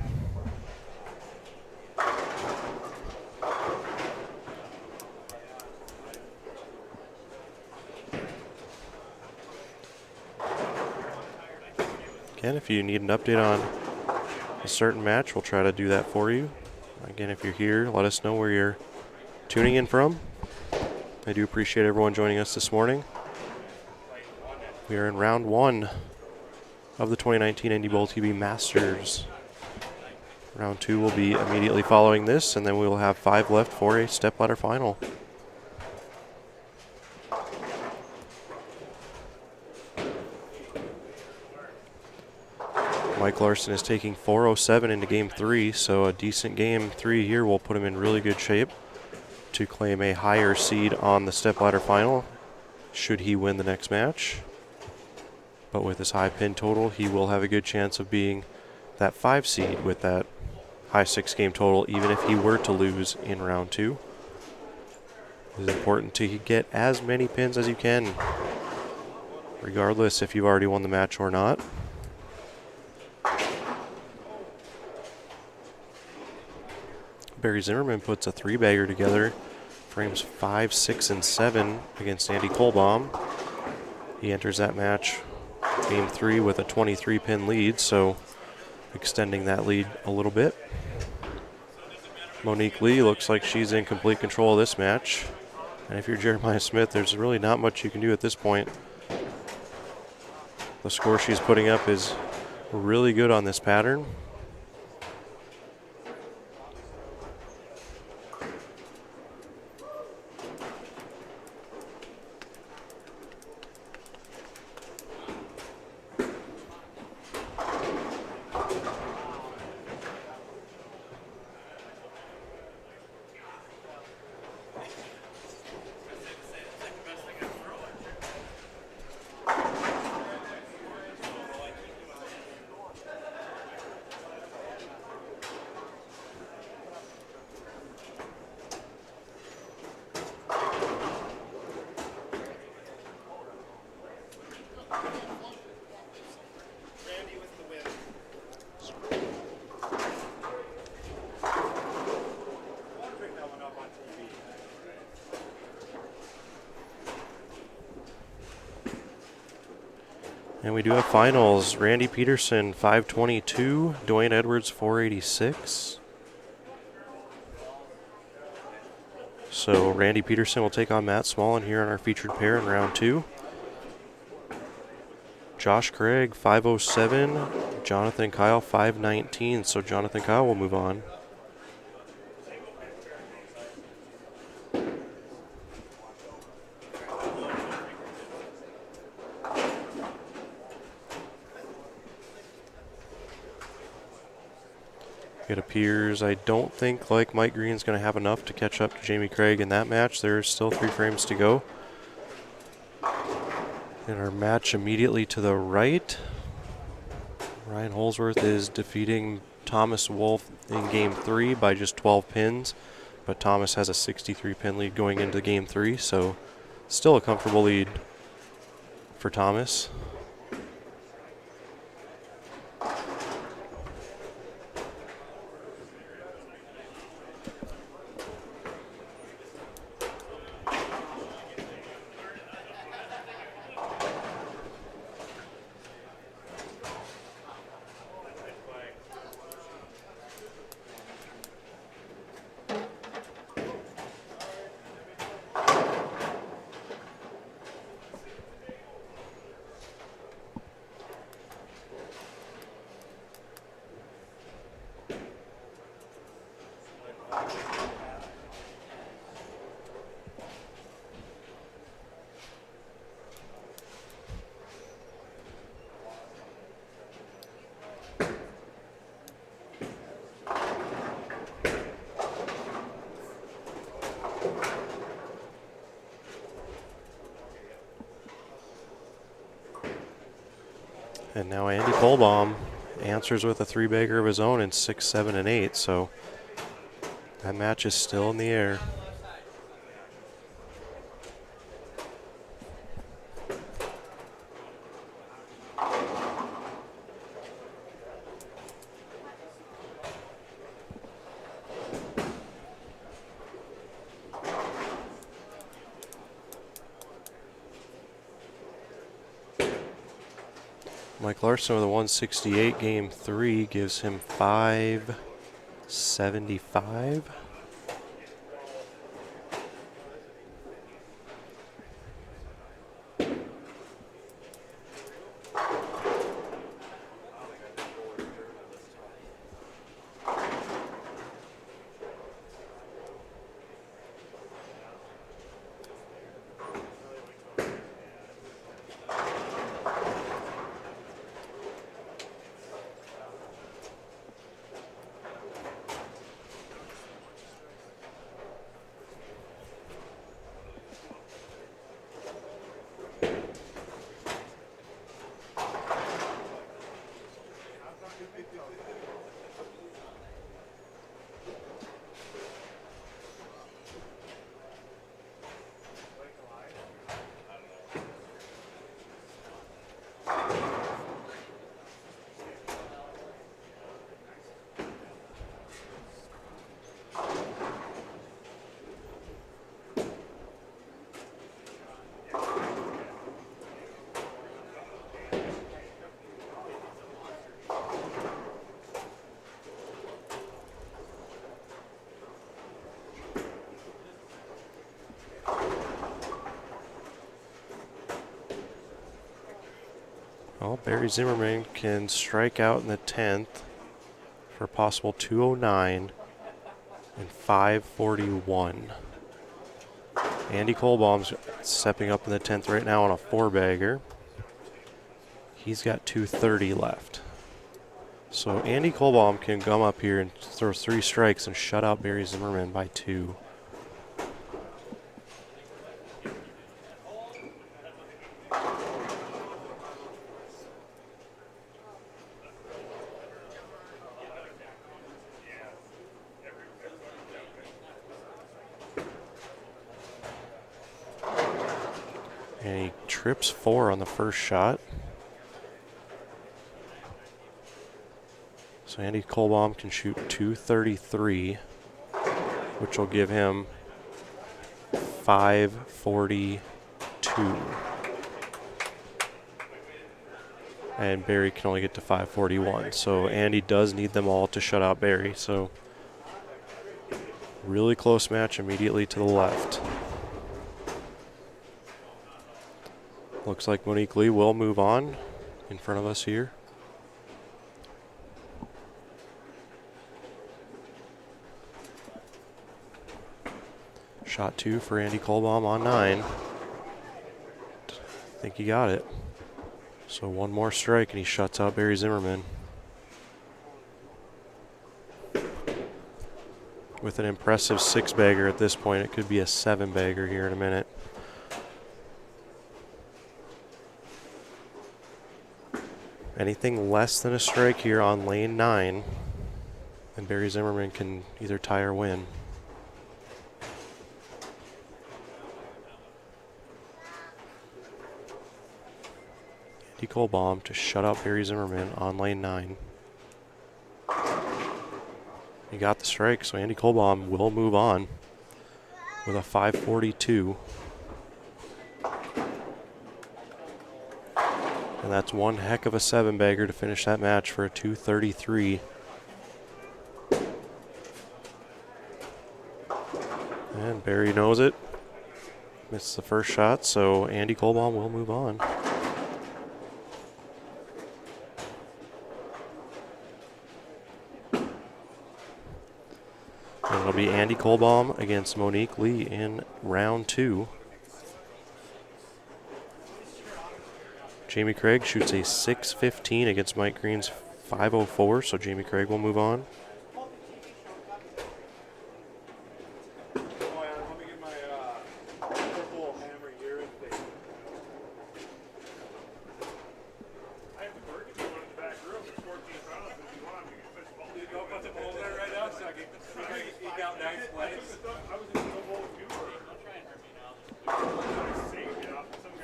Again, if you need an update on a certain match, we'll try to do that for you. Again, if you're here, let us know where you're tuning in from. I do appreciate everyone joining us this morning. We are in round 1 of the 2019 NDBowlTV Masters. Round 2 will be immediately following this, and then we will have 5 left for a stepladder final. Mike Larson is taking 407 into game 3, so a decent game 3 here will put him in really good shape to claim a higher seed on the stepladder final should he win the next match. But with his high pin total, he will have a good chance of being that 5 seed with that high 6 game total, even if he were to lose in round 2. It is important to get as many pins as you can, regardless if you've already won the match or not. Barry Zimmerman puts a 3-bagger together, frames 5, 6, and 7 against Andy Colomb. He enters that match, game 3, with a 23-pin lead, so extending that lead a little bit. Monique Lee looks like she's in complete control of this match. And if you're Jeremiah Smith, there's really not much you can do at this point. The score she's putting up is really good on this pattern. And we do have finals. Randy Peterson, 522. Dwayne Edwards, 486. So Randy Peterson will take on Matt Smallen here in our featured pair in round 2. Josh Craig, 507. Jonathan Kyle, 519. So Jonathan Kyle will move on. It appears, I don't think like Mike Green's going to have enough to catch up to Jamie Craig in that match. There's still 3 frames to go. In our match immediately to the right, Ryan Holsworth is defeating Thomas Wolf in Game 3 by just 12 pins, but Thomas has a 63 pin lead going into Game 3, so still a comfortable lead for Thomas. And now Andy Colomb answers with a 3-bagger of his own in 6, 7, and 8, so that match is still in the air. Mike Larson with a 168, Game 3 gives him 575. Well, Barry Zimmerman can strike out in the 10th for a possible 209 and 541. Andy Colbomb's stepping up in the 10th right now on a 4-bagger. He's got 230 left. So Andy Colomb can come up here and throw 3 strikes and shut out Barry Zimmerman by 2. And he trips 4 on the first shot. So Andy Colomb can shoot 233, which will give him 542. And Barry can only get to 541. So Andy does need them all to shut out Barry. So Really close match immediately to the left. Looks like Monique Lee will move on in front of us here. Shot 2 for Andy Colomb on 9. I think he got it. So one more strike and he shuts out Barry Zimmerman. With an impressive 6-bagger at this point, it could be a 7-bagger here in a minute. Anything less than a strike here on lane 9, and Barry Zimmerman can either tie or win. Andy Colomb to shut out Barry Zimmerman on lane 9. He got the strike, so Andy Colomb will move on with a 542. And that's one heck of a 7-bagger to finish that match for a 233. And Barry knows it. Missed the first shot, so Andy Colomb will move on. And it'll be Andy Colomb against Monique Lee in round 2. Jamie Craig shoots a 6.15 against Mike Green's 5.04, so Jamie Craig will move on.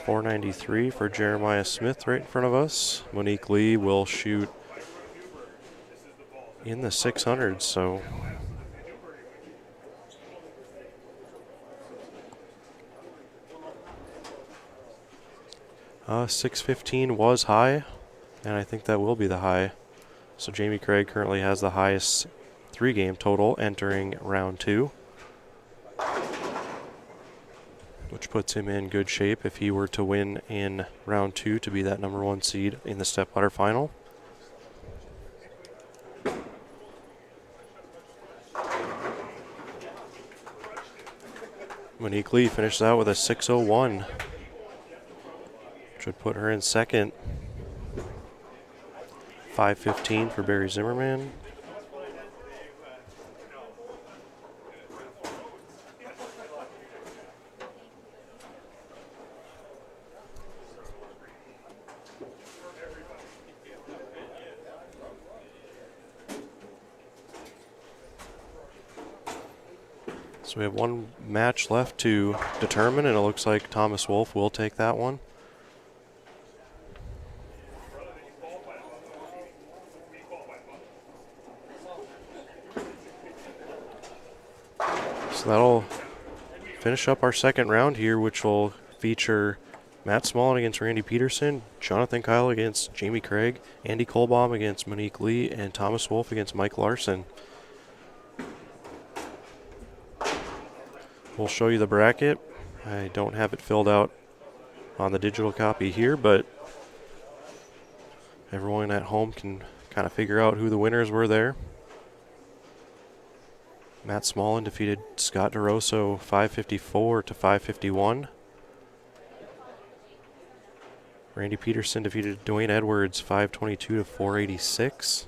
.493 for Jeremiah Smith right in front of us. Monique Lee will shoot in the 600s, so .615 was high, and I think that will be the high. So Jamie Craig currently has the highest 3-game total entering round 2, which puts him in good shape if he were to win in round 2 to be that number 1 seed in the Stepladder final. Monique Lee finishes out with a 6.01, which would put her in second. 5.15 for Barry Zimmerman. So we have one match left to determine, and it looks like Thomas Wolf will take that one. So that'll finish up our second round here, which will feature Matt Smallen against Randy Peterson, Jonathan Kyle against Jamie Craig, Andy Colomb against Monique Lee, and Thomas Wolf against Mike Larson. We'll show you the bracket. I don't have it filled out on the digital copy here, but everyone at home can kind of figure out who the winners were there. Matt Smallen defeated Scott DeRosso 554 to 551. Randy Peterson defeated Dwayne Edwards 522 to 486.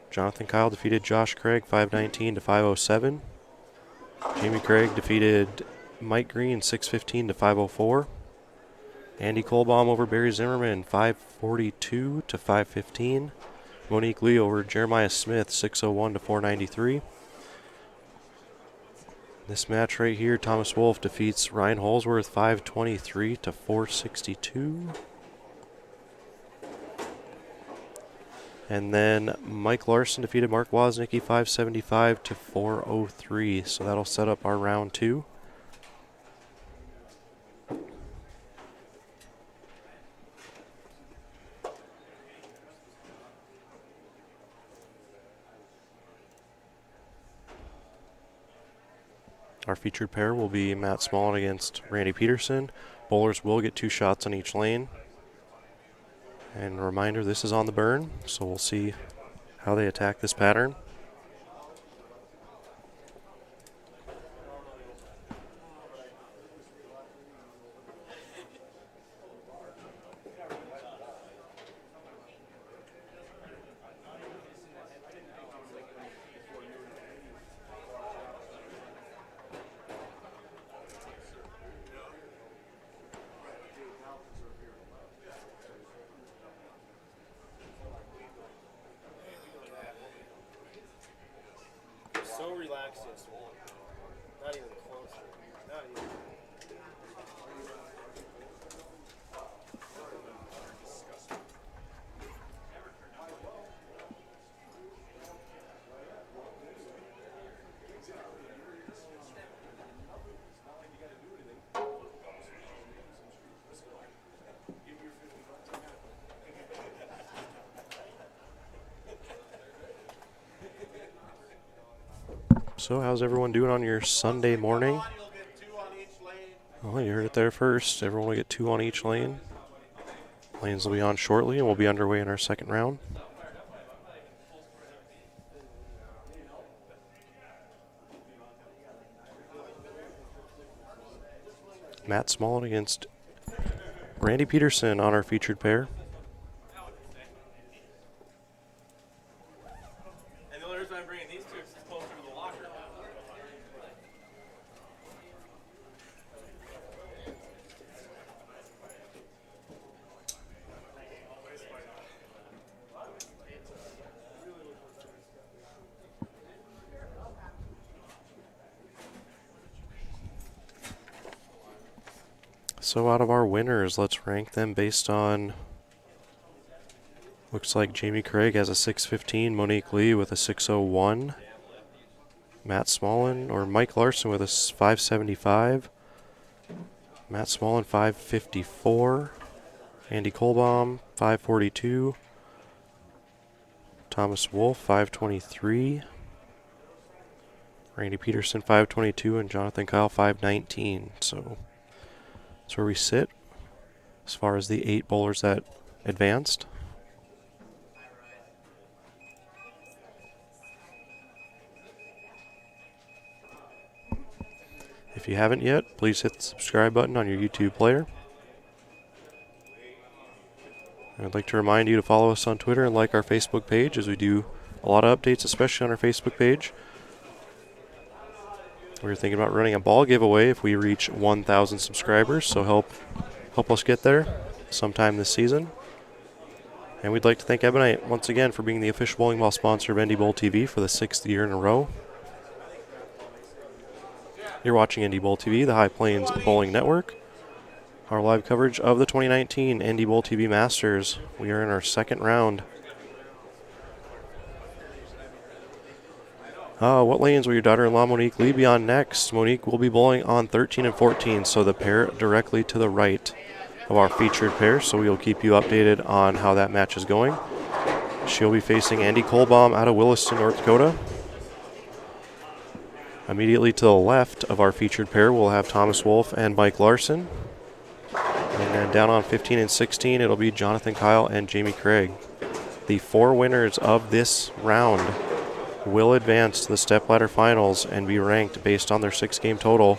Jonathan Kyle defeated Josh Craig 519 to 507. Jamie Craig defeated Mike Green 615 to 504. Andy Colomb over Barry Zimmerman 542 to 515. Monique Lee over Jeremiah Smith 601 to 493. This match right here, Thomas Wolf defeats Ryan Holsworth 523 to 462. And then Mike Larson defeated Mark Woznicki 575 to 403. So that'll set up our round 2. Our featured pair will be Matt Smallen against Randy Peterson. Bowlers will get 2 shots on each lane. And a reminder, this is on the burn, so we'll see how they attack this pattern. So relaxed this one. Not even close. Not even. So how's everyone doing on your Sunday morning? Well, you heard it there first. Everyone will get 2 on each lane. Lanes will be on shortly, and we'll be underway in our second round. Matt Smallen against Randy Peterson on our featured pair. And the only reason I'm bringing these two is closer to the locker. So out of our winners, let's rank them based on, looks like Jamie Craig has a 615, Monique Lee with a 601, Matt Smallen or Mike Larson with a 575, Matt Smallen 554, Andy Colomb 542, Thomas Wolf 523, Randy Peterson 522, and Jonathan Kyle 519. So that's where we sit as far as the 8 bowlers that advanced. If you haven't yet, please hit the subscribe button on your YouTube player. I'd like to remind you to follow us on Twitter and like our Facebook page, as we do a lot of updates, especially on our Facebook page. We're thinking about running a ball giveaway if we reach 1,000 subscribers, so help us get there sometime this season. And we'd like to thank Ebonite once again for being the official bowling ball sponsor of NDBowlTV for the 6th year in a row. You're watching NDBowlTV, the High Plains Bowling Network. Our live coverage of the 2019 NDBowlTV Masters. We are in our second round. What lanes will your daughter-in-law Monique Lee be on next? Monique will be bowling on 13 and 14, so the pair directly to the right of our featured pair, so we will keep you updated on how that match is going. She'll be facing Andy Colomb out of Williston, North Dakota. Immediately to the left of our featured pair, we'll have Thomas Wolf and Mike Larson. And then down on 15 and 16, it'll be Jonathan Kyle and Jamie Craig. The 4 winners of this round will advance to the Stepladder finals and be ranked based on their 6-game total.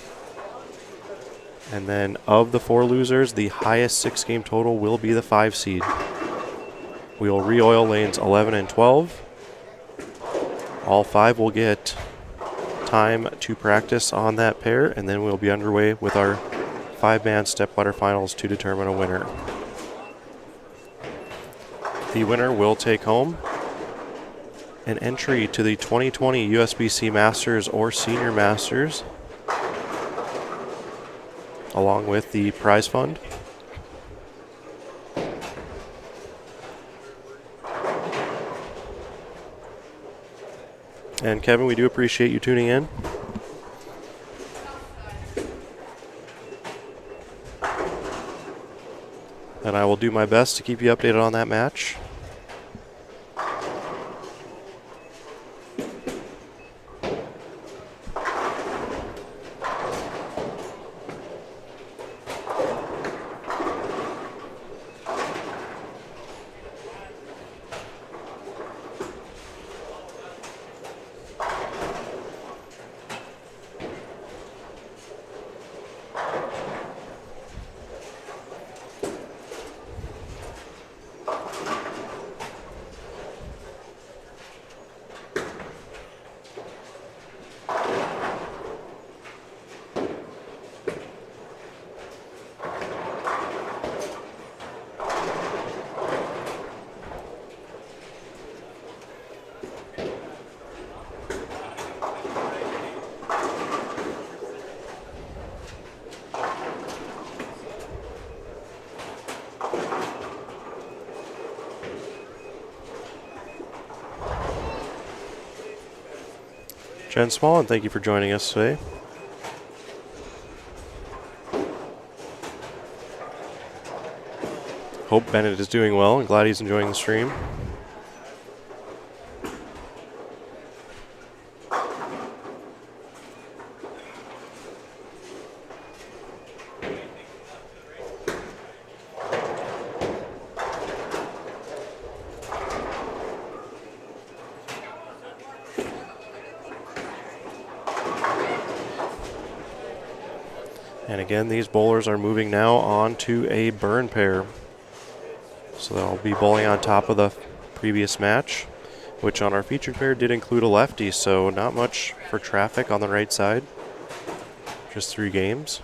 And then of the 4 losers, the highest 6-game total will be the 5 seed. We will re-oil lanes 11 and 12. All 5 will get time to practice on that pair, and then we'll be underway with our 5-man Stepladder finals to determine a winner. The winner will take home an entry to the 2020 USBC Masters or Senior Masters, along with the prize fund. And Kevin, we do appreciate you tuning in. And I will do my best to keep you updated on that match. Jen Smallen, thank you for joining us today. Hope Bennett is doing well and glad he's enjoying the stream. And again, these bowlers are moving now on to a burn pair. So they'll be bowling on top of the previous match, which on our featured pair did include a lefty, so not much for traffic on the right side. Just 3 games.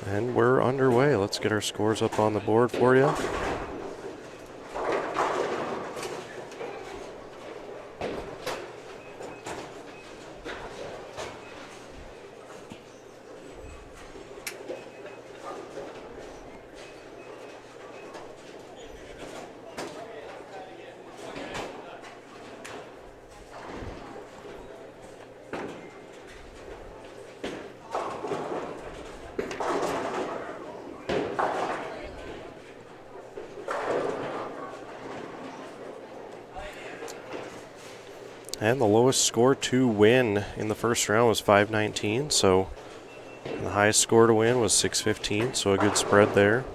And we're underway. Let's get our scores up on the board for you. And the lowest score to win in the first round was 519, so the highest score to win was 615, so a good spread there.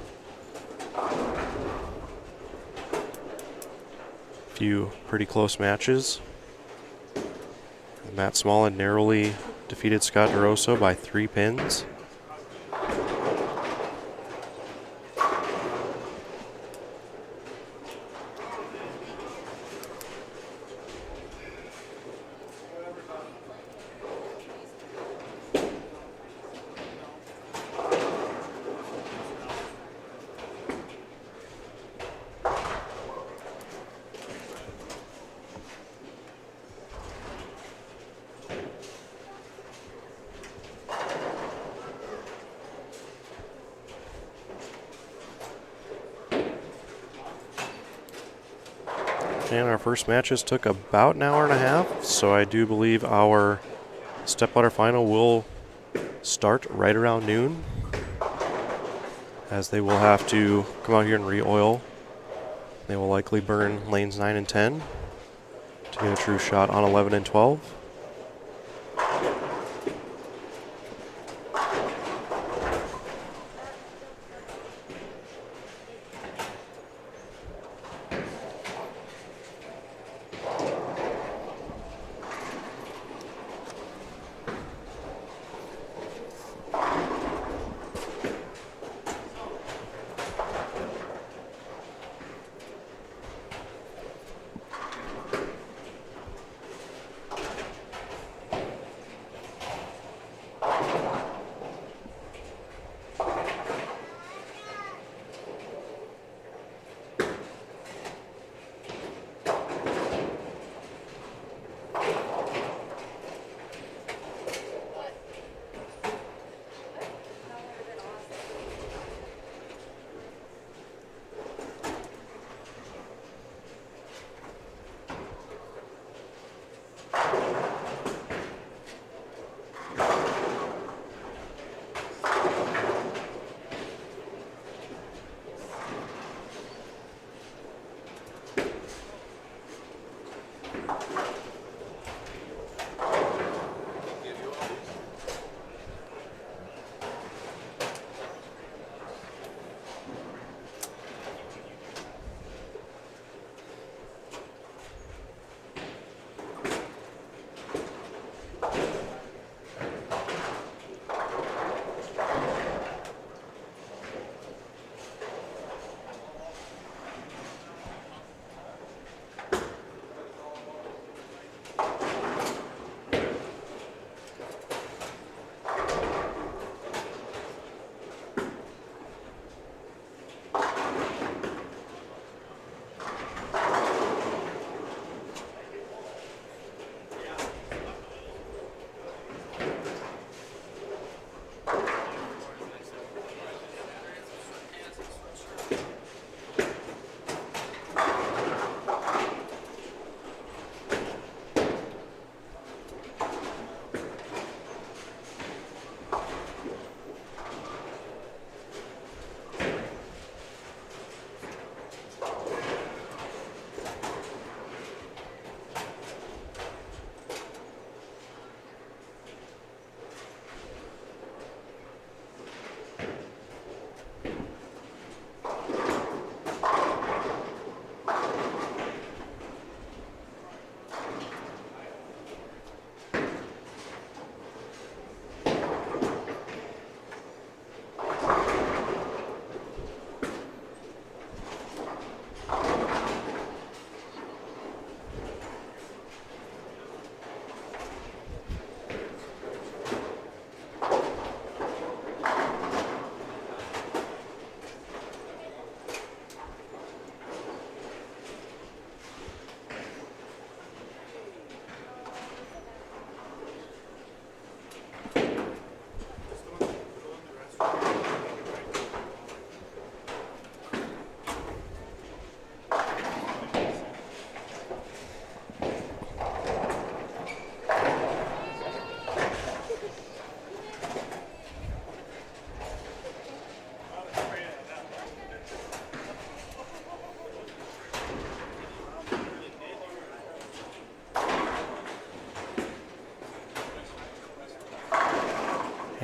A few pretty close matches. Matt Smallen narrowly defeated Scott DeRosa by 3 pins. And our first matches took about an hour and a half, so I do believe our Stepladder final will start right around noon, as they will have to come out here and re-oil. They will likely burn lanes 9 and 10 to get a true shot on 11 and 12.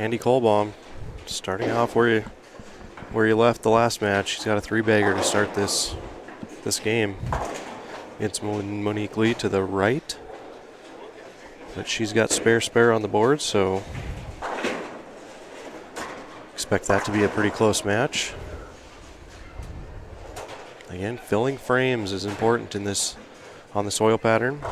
Andy Colomb starting off where you left the last match. He's got a 3-bagger to start this game. It's Monique Lee to the right, but she's got spare on the board, so expect that to be a pretty close match. Again, filling frames is important in this on this oil pattern.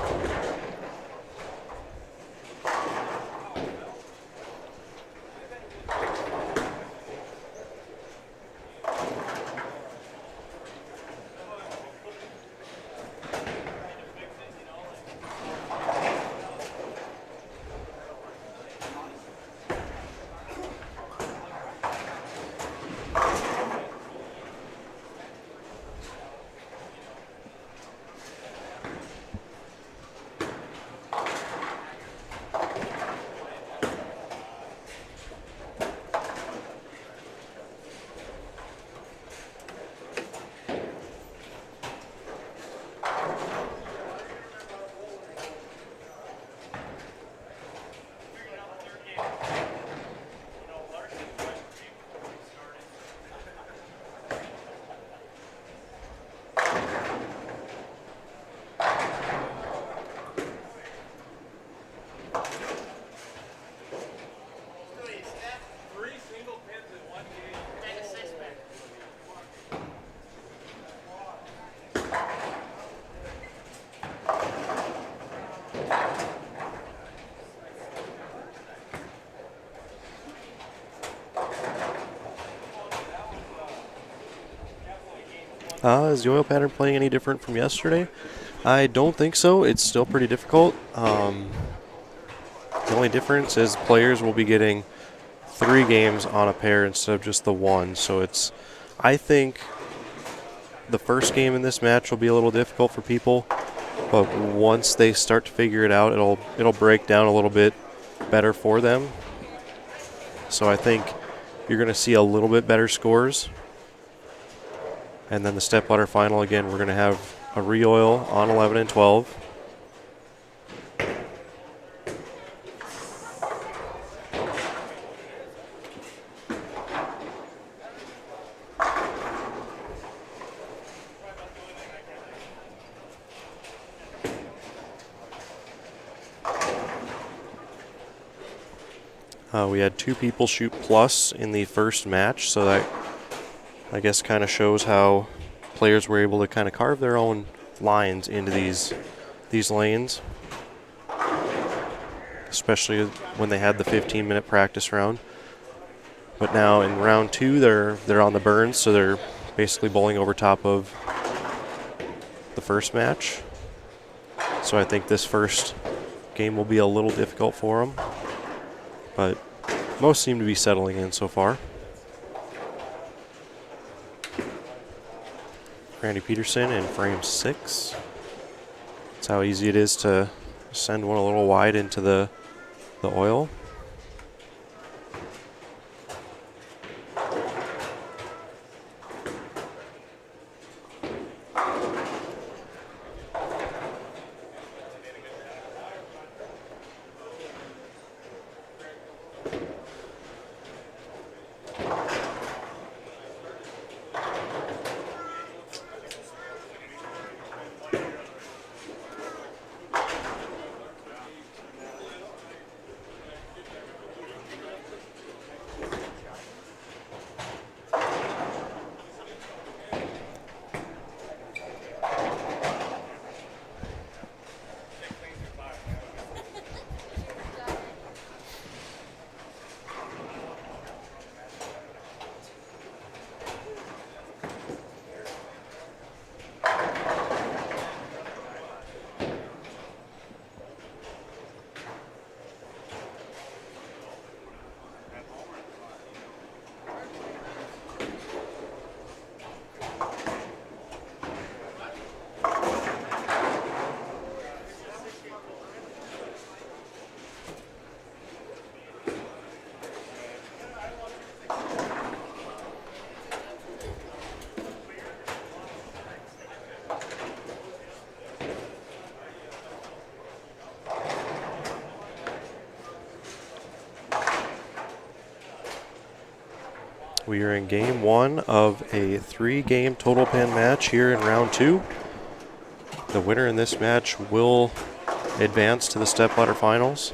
Is the oil pattern playing any different from yesterday? I don't think so. It's still pretty difficult. The only difference is players will be getting 3 games on a pair instead of just the 1. So I think the first game in this match will be a little difficult for people, but once they start to figure it out, it'll break down a little bit better for them. So I think you're going to see a little bit better scores. And then the Stepladder final, again, we're going to have a re-oil on 11 and 12. We had 2 people shoot plus in the first match, so that I guess kind of shows how players were able to kind of carve their own lines into these lanes, especially when they had the 15-minute practice round. But now in round 2, they're on the burns, so they're basically bowling over top of the first match. So I think this first game will be a little difficult for them, but most seem to be settling in so far. Randy Peterson in frame 6. That's how easy it is to send one a little wide into the oil. We are in game 1 of a 3-game total pin match here in round 2. The winner in this match will advance to the stepladder finals.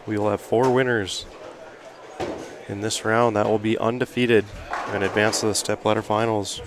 We will have 4 winners in this round that will be undefeated and advance to the stepladder finals.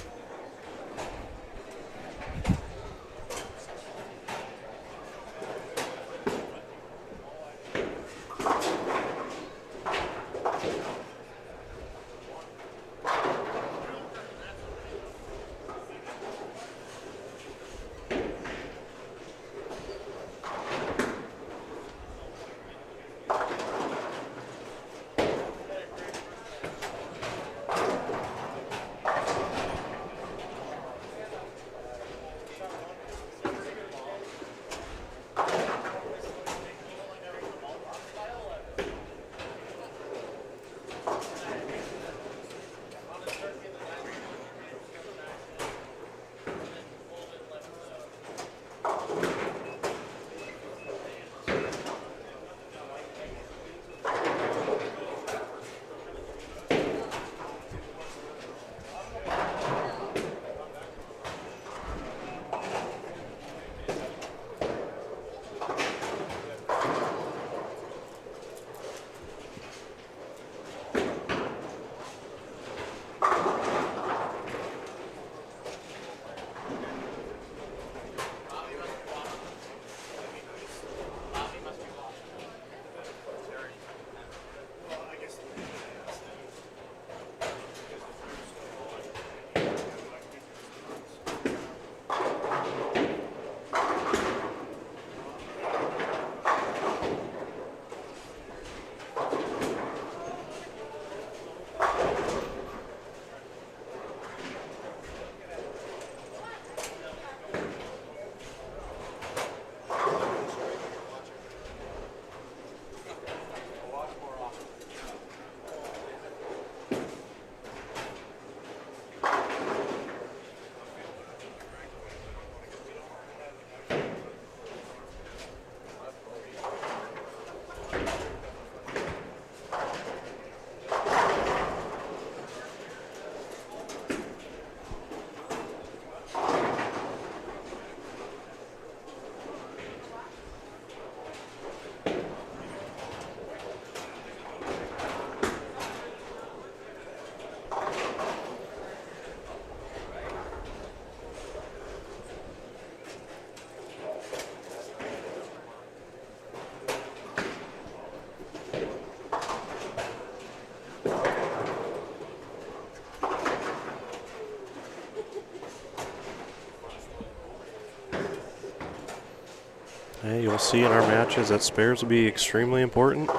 Hey, you'll see in our matches that spares will be extremely important.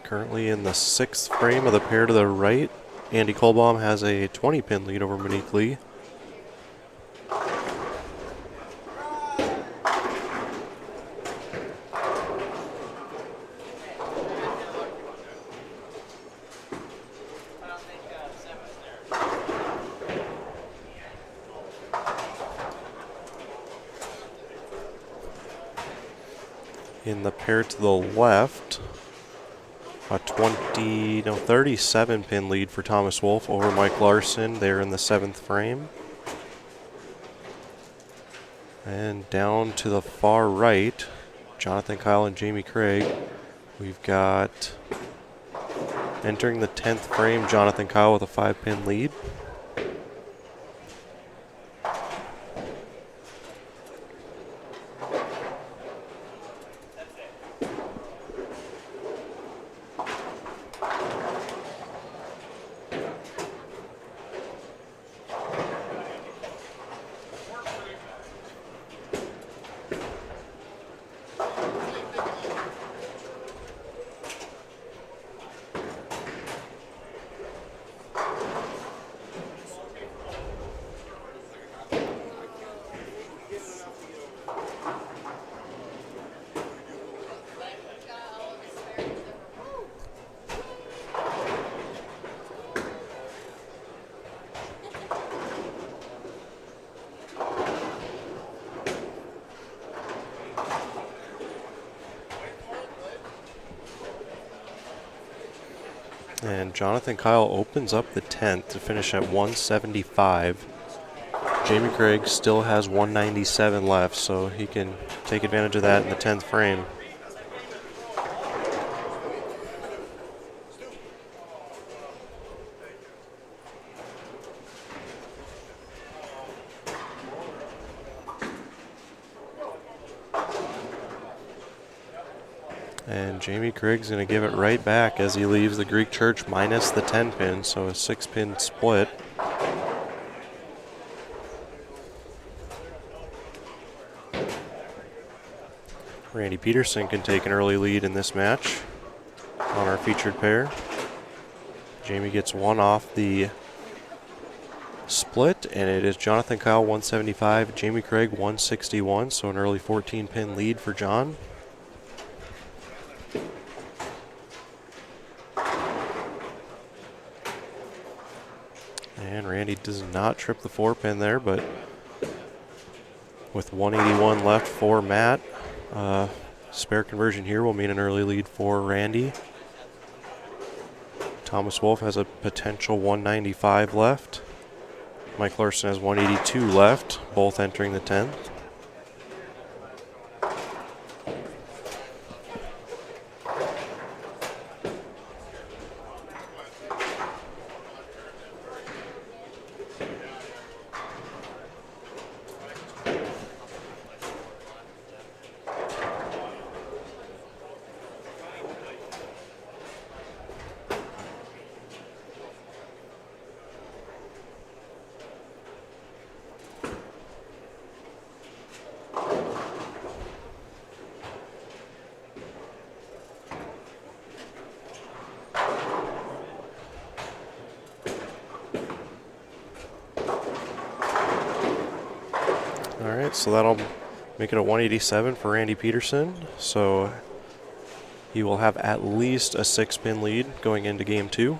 Currently in the 6th frame of the pair to the right, Andy Colomb has a 20-pin lead over Monique Lee. In the pair to the left, a 37-pin lead for Thomas Wolf over Mike Larson. They're in the 7th frame. And down to the far right, Jonathan Kyle and Jamie Craig. We've got, entering the 10th frame, Jonathan Kyle with a 5-pin lead. And Jonathan Kyle opens up the 10th to finish at 175. Jamie Craig still has 197 left, so he can take advantage of that in the 10th frame. And Jamie Craig's going to give it right back as he leaves the Greek Church minus the 10 pin, so a 6-pin split. Randy Peterson can take an early lead in this match on our featured pair. Jamie gets one off the split, and it is Jonathan Kyle 175, Jamie Craig 161, so an early 14-pin lead for John. And Randy does not trip the 4-pin there, but with 181 left for Matt, spare conversion here will mean an early lead for Randy. Thomas Wolf has a potential 195 left. Mike Larson has 182 left, both entering the 10th. Alright, so that'll make it a 187 for Randy Peterson. So he will have at least a 6-pin lead going into game 2.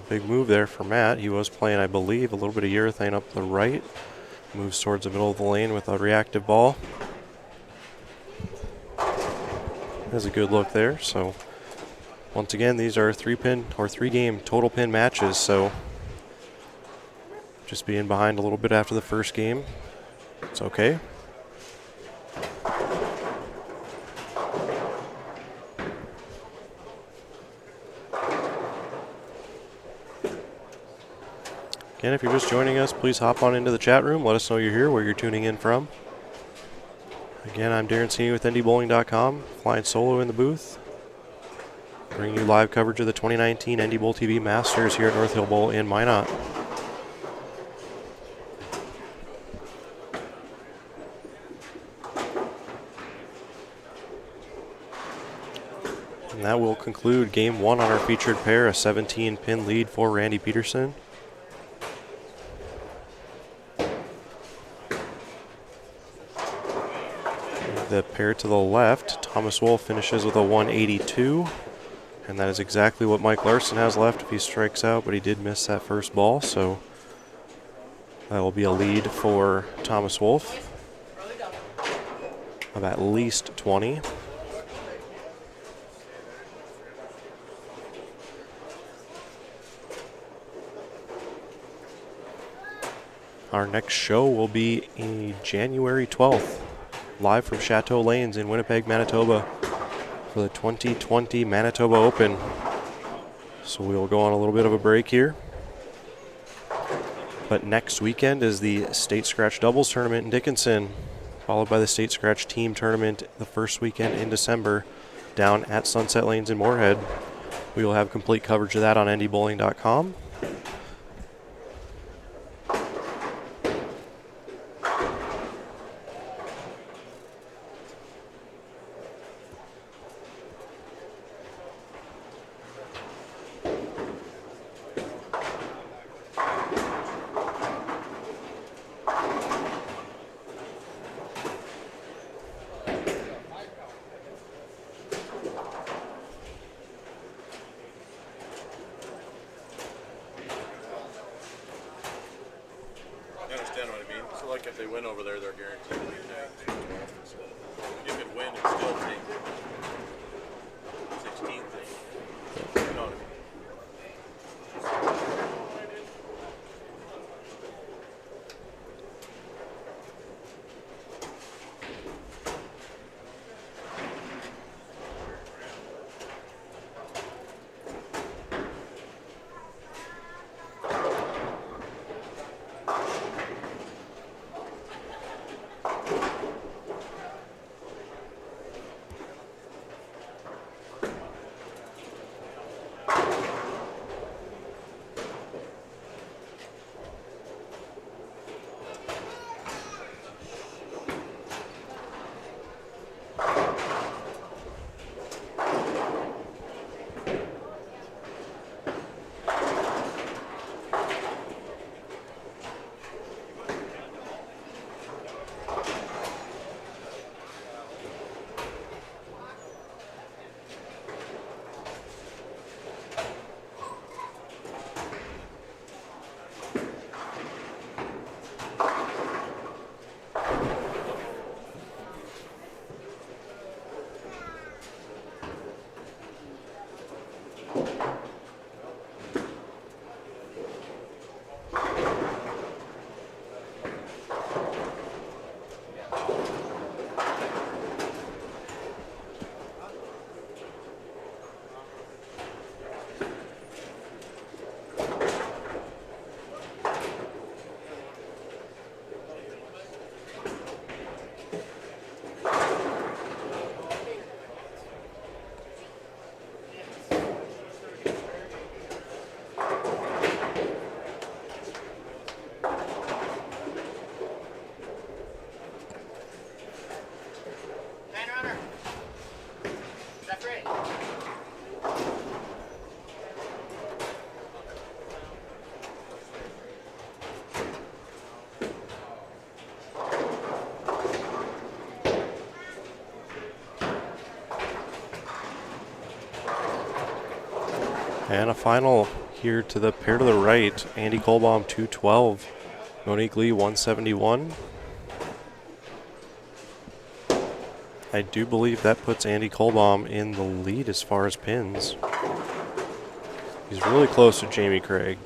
Big move there for Matt. He was playing, I believe, a little bit of urethane up the right. Moves towards the middle of the lane with a reactive ball. That's a good look there. So once again, these are 3-pin or 3-game total pin matches. So just being behind a little bit after the first game, it's okay. Again, if you're just joining us, please hop on into the chat room. Let us know you're here, where you're tuning in from. Again, I'm Darren Sini with NDBowling.com, flying solo in the booth. Bringing you live coverage of the 2019 NDBowlTV Masters here at North Hill Bowl in Minot. And that will conclude game 1 on our featured pair, a 17-pin lead for Randy Peterson. The pair to the left, Thomas Wolf finishes with a 182, and that is exactly what Mike Larson has left if he strikes out, but he did miss that first ball, so that will be a lead for Thomas Wolf of at least 20. Our next show will be January 12th. Live from Chateau Lanes in Winnipeg, Manitoba for the 2020 Manitoba Open. So we will go on a little bit of a break here. But next weekend is the State Scratch Doubles Tournament in Dickinson, followed by the State Scratch Team Tournament the first weekend in December down at Sunset Lanes in Moorhead. We will have complete coverage of that on NDBowling.com. like if they win over there, they're guaranteed to be tagged. You could win and still take 16th. You know what I mean? And a final here to the pair to the right. Andy Colomb 212, Monique Lee 171. I do believe that puts Andy Colomb in the lead as far as pins. He's really close to Jamie Craig,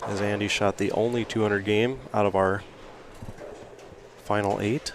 as Andy shot the only 200 game out of our final 8.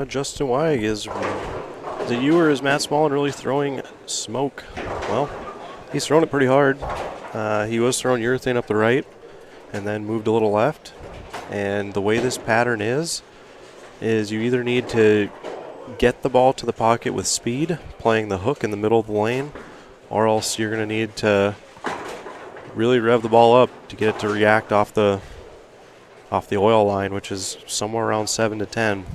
Justin Weig is it you or is Matt Smallen really throwing smoke? Well, he's throwing it pretty hard. He was throwing urethane up the right and then moved a little left. And the way this pattern is you either need to get the ball to the pocket with speed, playing the hook in the middle of the lane, or else you're going to need to really rev the ball up to get it to react off the oil line, which is somewhere around 7 to 10.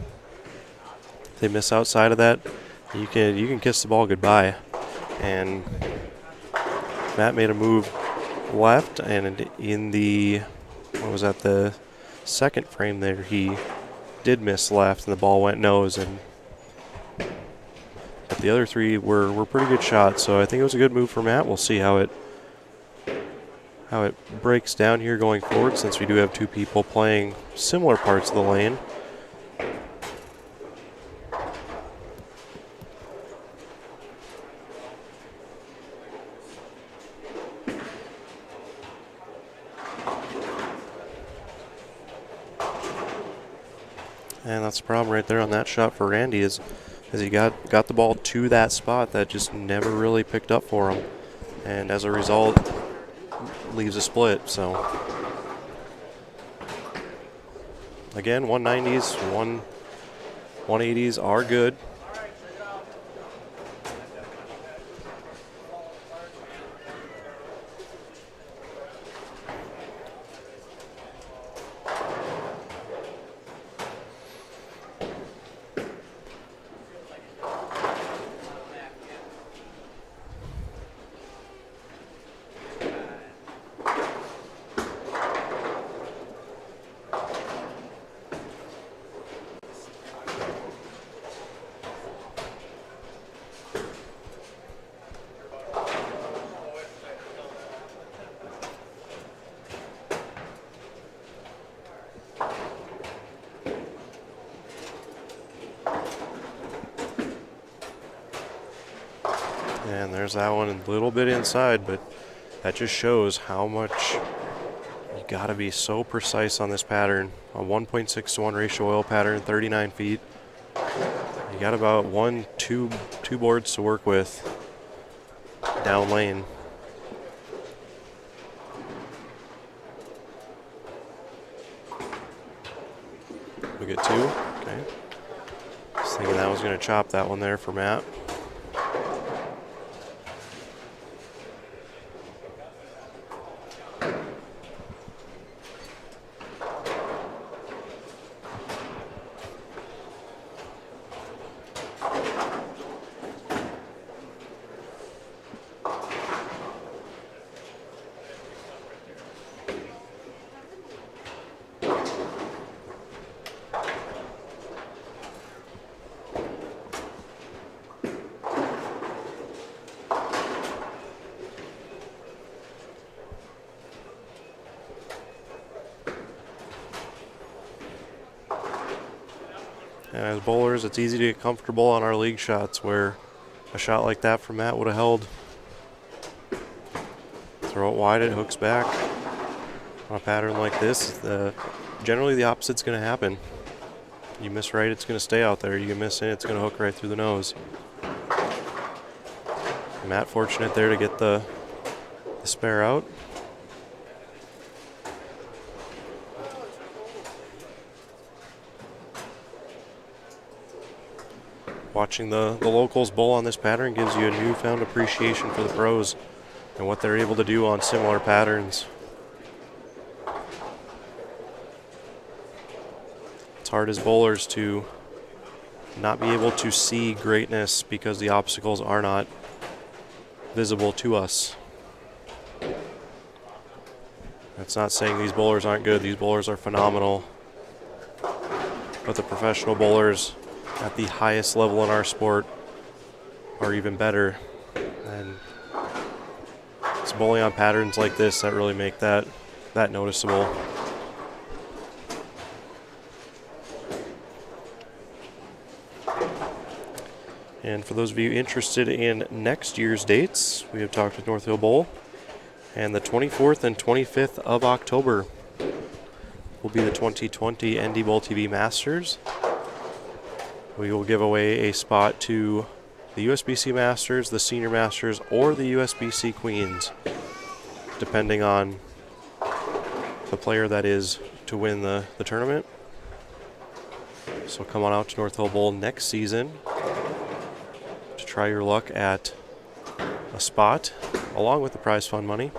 If they miss outside of that, you can kiss the ball goodbye. And Matt made a move left, and in the the second frame there, he did miss left, and the ball went nose. But the other three were pretty good shots, so I think it was a good move for Matt. We'll see how it breaks down here going forward, since we do have two people playing similar parts of the lane. And that's the problem right there on that shot for Randy is he got the ball to that spot that just never really picked up for him. And as a result, leaves a split. So again, 190s, 180s are good. And there's that one a little bit inside, but that just shows how much you got to be so precise on this pattern. A 1.6 to 1 ratio oil pattern, 39 feet. You got about two boards to work with down lane. We get two. Okay. Just thinking that was going to chop that one there for Matt. And as bowlers, it's easy to get comfortable on our league shots where a shot like that from Matt would have held. Throw it wide, it hooks back. On a pattern like this, generally the opposite's going to happen. You miss right, it's going to stay out there. You miss in, it's going to hook right through the nose. Matt fortunate there to get the spare out. Watching the locals bowl on this pattern gives you a newfound appreciation for the pros and what they're able to do on similar patterns. It's hard as bowlers to not be able to see greatness because the obstacles are not visible to us. That's not saying these bowlers aren't good. These bowlers are phenomenal. But the professional bowlers at the highest level in our sport are even better. And it's bowling on patterns like this that really make that noticeable. And for those of you interested in next year's dates, we have talked with North Hill Bowl, and the 24th and 25th of October will be the 2020 NDBowlTV Masters. we will give away a spot to the USBC Masters, the Senior Masters, or the USBC Queens, depending on the player that is to win the tournament. So come on out to North Hill Bowl next season to try your luck at a spot along with the prize fund money.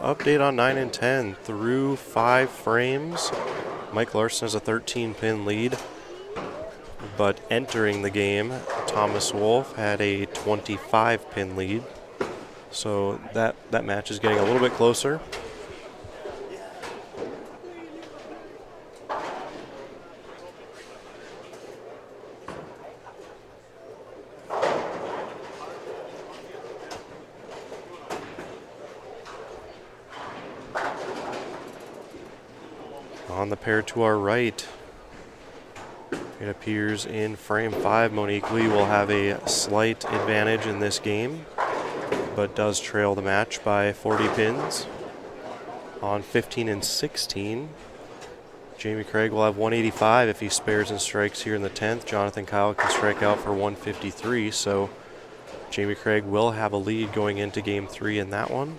Update on 9 and 10. Through 5 frames, Mike Larson has a 13-pin lead. But entering the game, Thomas Wolf had a 25-pin lead. So that match is getting a little bit closer. On the pair to our right, it appears in frame 5, Monique Lee will have a slight advantage in this game, but does trail the match by 40 pins. On 15 and 16, Jamie Craig will have 185 if he spares and strikes here in the 10th. Jonathan Kyle can strike out for 153, so Jamie Craig will have a lead going into game 3 in that one.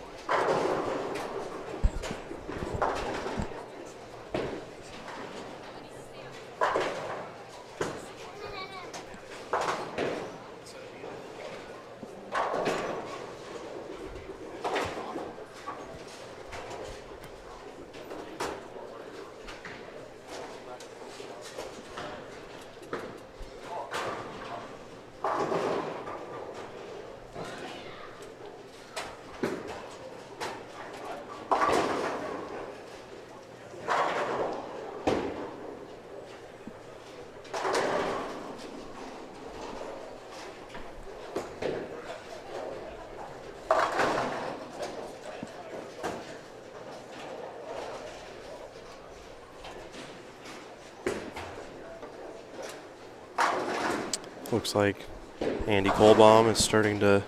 Looks like Andy Colomb is starting to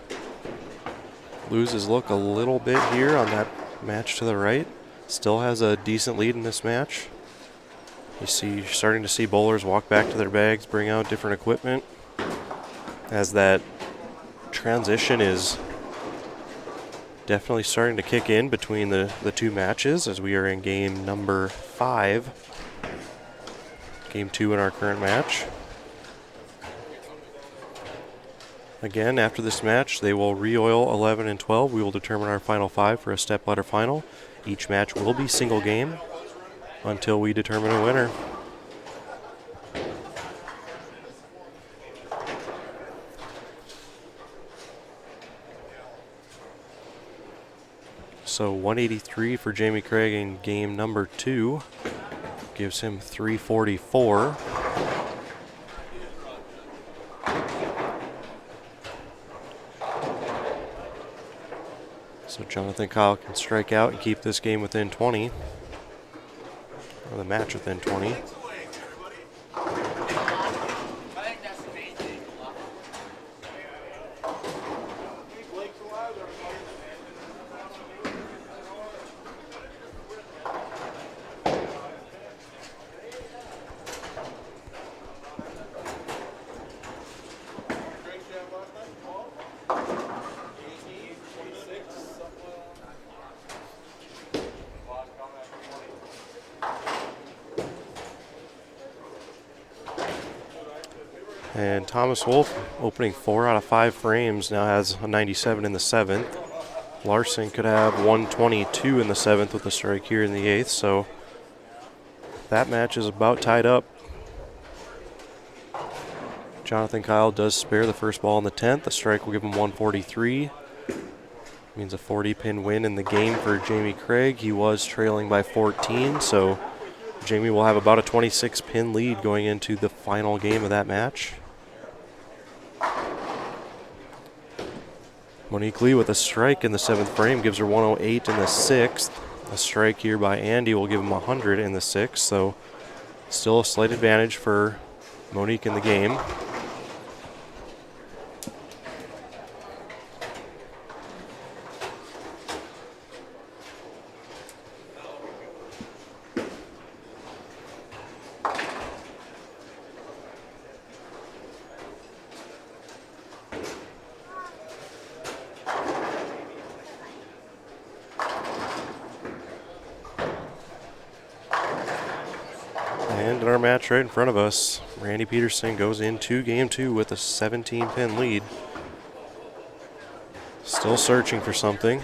lose his look a little bit here on that match to the right. Still has a decent lead in this match. You're starting to see bowlers walk back to their bags, bring out different equipment, as that transition is definitely starting to kick in between the two matches, as we are in game number 5, game 2 in our current match. Again, after this match, they will re-oil 11 and 12. We will determine our final 5 for a stepladder final. Each match will be single game until we determine a winner. So 183 for Jamie Craig in game number 2 gives him 344. So Jonathan Kyle can strike out and keep this game within 20, or the match within 20. And Thomas Wolf, opening 4 out of 5 frames, now has a 97 in the 7th. Larson could have 122 in the 7th with a strike here in the 8th, so that match is about tied up. Jonathan Kyle does spare the first ball in the 10th. The strike will give him 143. Means a 40-pin win in the game for Jamie Craig. He was trailing by 14, so Jamie will have about a 26-pin lead going into the final game of that match. Monique Lee with a strike in the 7th frame gives her 108 in the 6th. A strike here by Andy will give him 100 in the 6th, so still a slight advantage for Monique in the game. And in our match right in front of us, Randy Peterson goes into game 2 with a 17-pin lead. Still searching for something.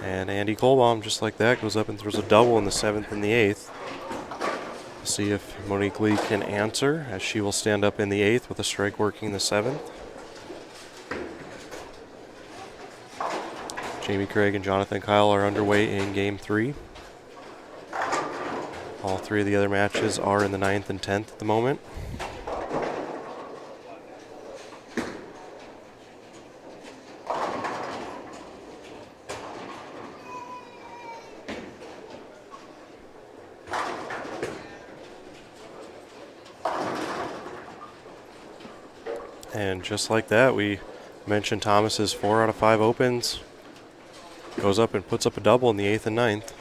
And Andy Colomb, just like that, goes up and throws a double in the 7th and the 8th. See if Monique Lee can answer, as she will stand up in the 8th with a strike working the 7th. Jamie Craig and Jonathan Kyle are underway in game 3. All 3 of the other matches are in the 9th and 10th at the moment. And just like that, we mentioned Thomas's 4 out of 5 opens. Goes up and puts up a double in the 8th and 9th.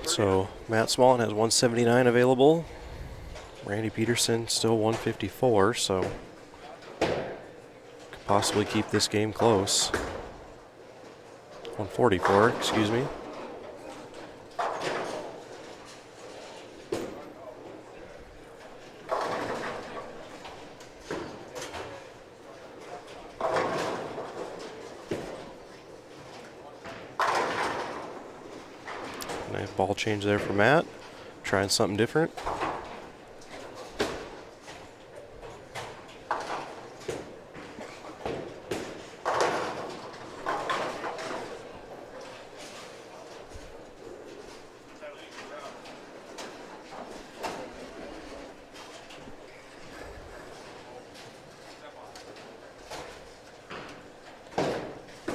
So Matt Smallen has 179 available. Randy Peterson still 154, so could possibly keep this game close. 144, excuse me. Nice ball change there for Matt. Trying something different.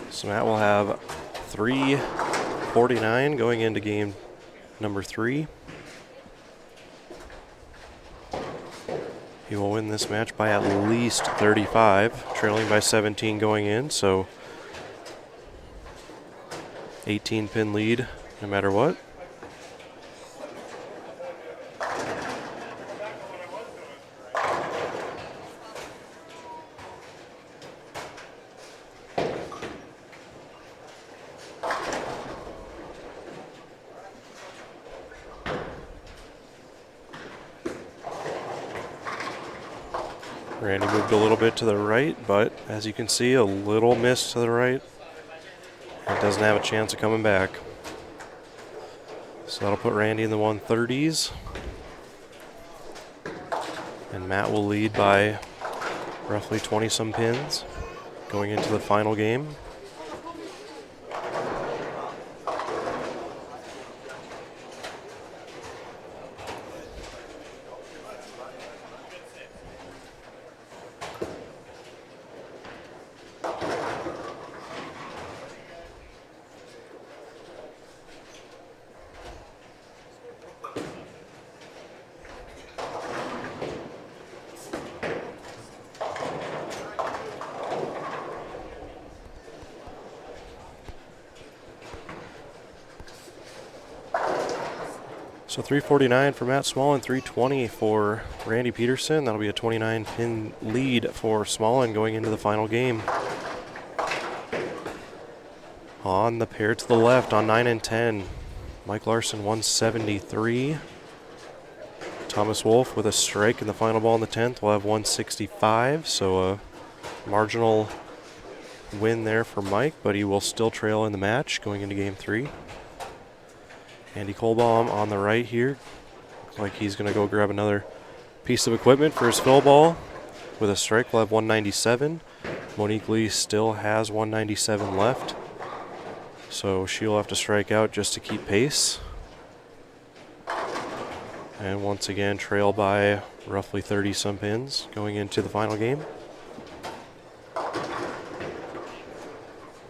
So Matt will have 349 going into game number 3. He will win this match by at least 35, trailing by 17 going in, so 18-pin lead no matter what. Randy moved a little bit to the right, but as you can see, a little miss to the right. It doesn't have a chance of coming back. So that'll put Randy in the 130s. And Matt will lead by roughly 20-some pins going into the final game. So 349 for Matt Smallen, 320 for Randy Peterson. That'll be a 29-pin lead for Smallen going into the final game. On the pair to the left, on 9 and 10, Mike Larson 173. Thomas Wolf with a strike in the final ball in the 10th will have 165. So a marginal win there for Mike, but he will still trail in the match going into game 3. Andy Colomb on the right here. Looks like he's going to go grab another piece of equipment for his fill ball. With a strike, will have 197. Monique Lee still has 197 left. So she'll have to strike out just to keep pace. And once again, trail by roughly 30-some pins going into the final game.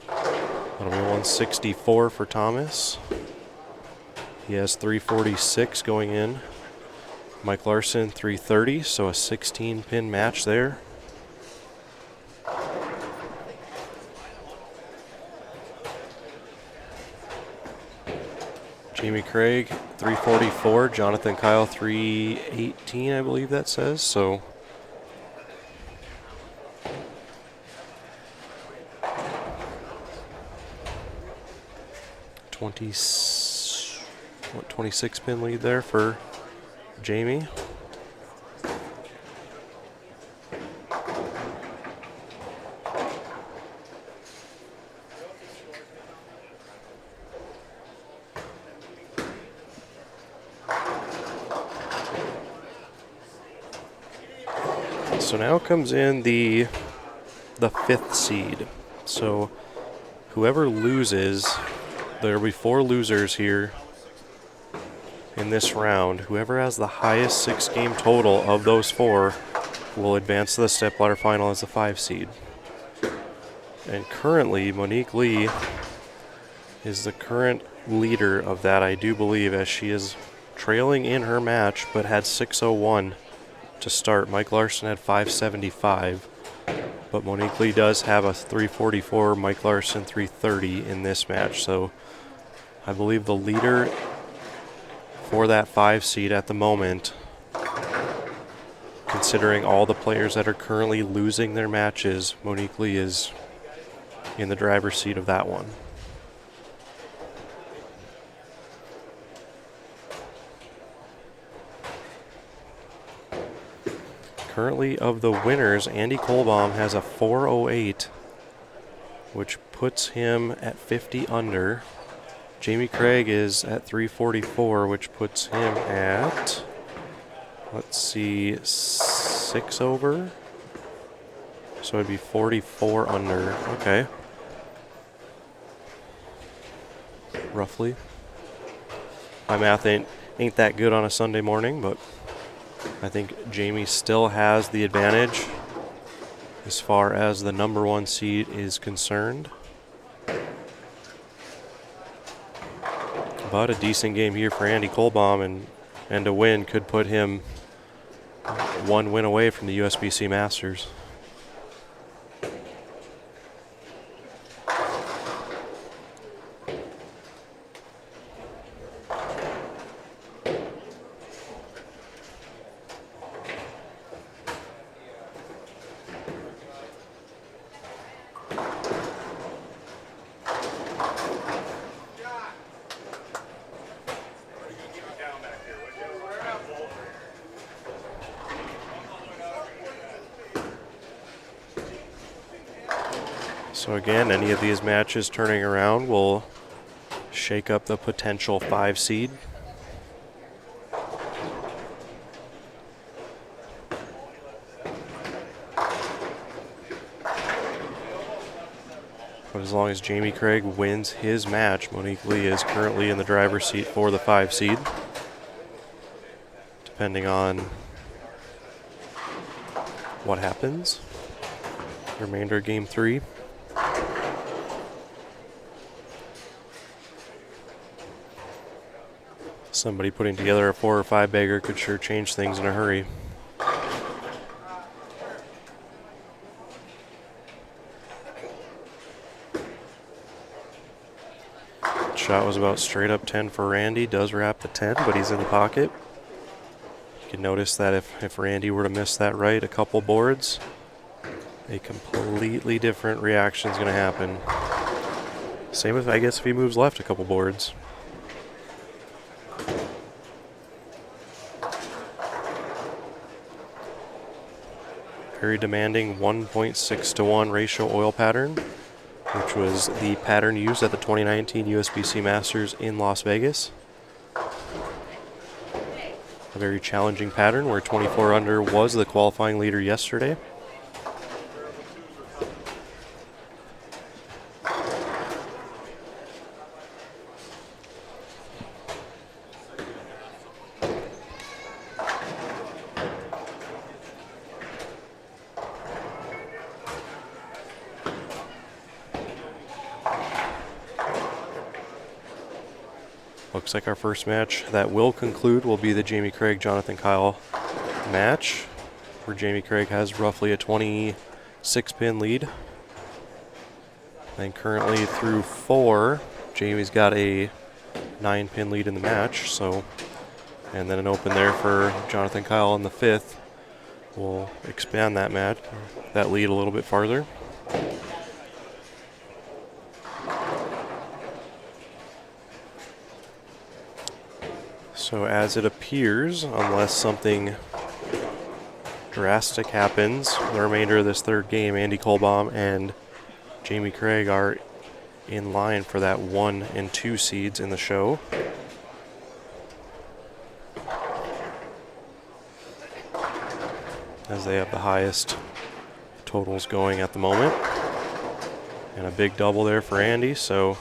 That'll be 164 for Thomas. He has 346 going in. Mike Larson 330, so a 16-pin match there. Jamie Craig 344, Jonathan Kyle 318, I believe that says. So what 26-pin lead there for Jamie. So now comes in the 5th seed. So whoever loses, there will be 4 losers here in this round. Whoever has the highest 6-game total of those 4 will advance to the Stepladder final as the 5 seed. And currently, Monique Lee is the current leader of that, I do believe, as she is trailing in her match, but had 601 to start. Mike Larson had 575, but Monique Lee does have a 344, Mike Larson 330 in this match. So I believe the leader for that 5 seed at the moment, considering all the players that are currently losing their matches, Monique Lee is in the driver's seat of that one. Currently, of the winners, Andy Colomb has a 408, which puts him at 50 under. Jamie Craig is at 344, which puts him at, let's see, 6 over. So it'd be 44 under. Okay. Roughly. My math ain't that good on a Sunday morning, but I think Jamie still has the advantage as far as the number 1 seed is concerned. But a decent game here for Andy Colomb, and a win could put him 1 win away from the USBC Masters. So again, any of these matches turning around will shake up the potential 5 seed. But as long as Jamie Craig wins his match, Monique Lee is currently in the driver's seat for the 5 seed. Depending on what happens. Remainder of game 3. Somebody putting together a 4 or 5 bagger could sure change things in a hurry. shot was about straight up 10 for Randy. Does wrap the 10, but he's in the pocket. You can notice that if Randy were to miss that right a couple boards, a completely different reaction is going to happen. Same if, I guess, if he moves left a couple boards. Very demanding 1.6 to 1 ratio oil pattern, which was the pattern used at the 2019 USBC Masters in Las Vegas. A very challenging pattern where 24 under was the qualifying leader yesterday. Looks like our first match that will conclude will be the Jamie Craig, Jonathan Kyle match, where Jamie Craig has roughly a 26-pin lead. And currently through 4, Jamie's got a 9-pin lead in the match. So, and then an open there for Jonathan Kyle in the 5th. We'll expand that match, that lead a little bit farther. So as it appears, unless something drastic happens, the remainder of this third game, Andy Colomb and Jamie Craig are in line for that 1 and 2 seeds in the show. As they have the highest totals going at the moment. And a big double there for Andy, so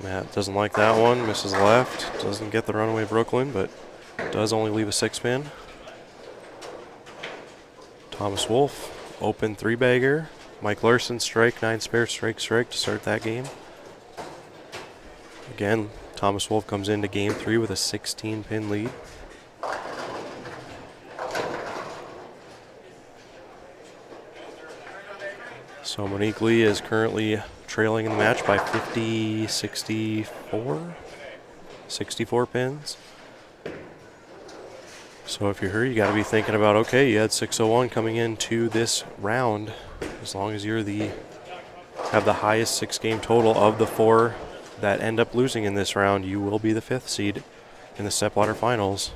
Matt doesn't like that one, misses left, doesn't get the runaway Brooklyn, but does only leave a 6-pin. Thomas Wolf, open 3-bagger. Mike Larson, strike, 9 spare, strike to start that game. Again, Thomas Wolf comes into game 3 with a 16-pin lead. So Monique Lee is currently trailing in the match by 64 pins. So if you're her, you got to be thinking about, okay, you had 601 coming into this round. As long as you're have the highest 6-game total of the 4 that end up losing in this round, you will be the 5th seed in the Stepladder finals,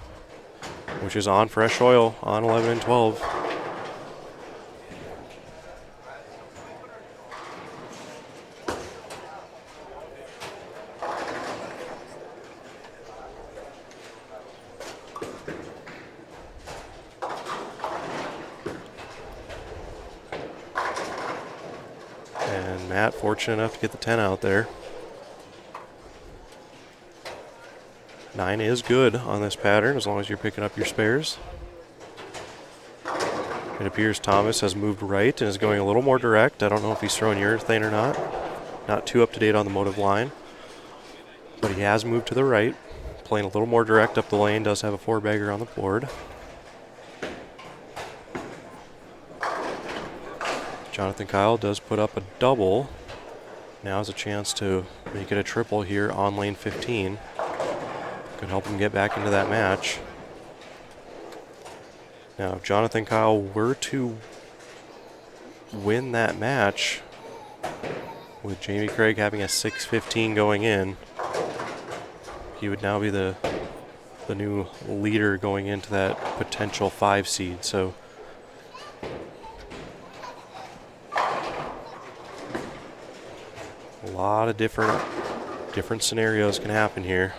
which is on fresh oil on 11 and 12. Matt, fortunate enough to get the 10 out there. 9 is good on this pattern as long as you're picking up your spares. It appears Thomas has moved right and is going a little more direct. I don't know if he's throwing urethane or not. Not too up to date on the motive line. But he has moved to the right, playing a little more direct up the lane. Does have a 4-bagger on the board. Jonathan Kyle does put up a double. Now's a chance to make it a triple here on lane 15. Could help him get back into that match. Now, if Jonathan Kyle were to win that match, with Jamie Craig having a 6-15 going in, he would now be the new leader going into that potential 5 seed. So a lot of different scenarios can happen here.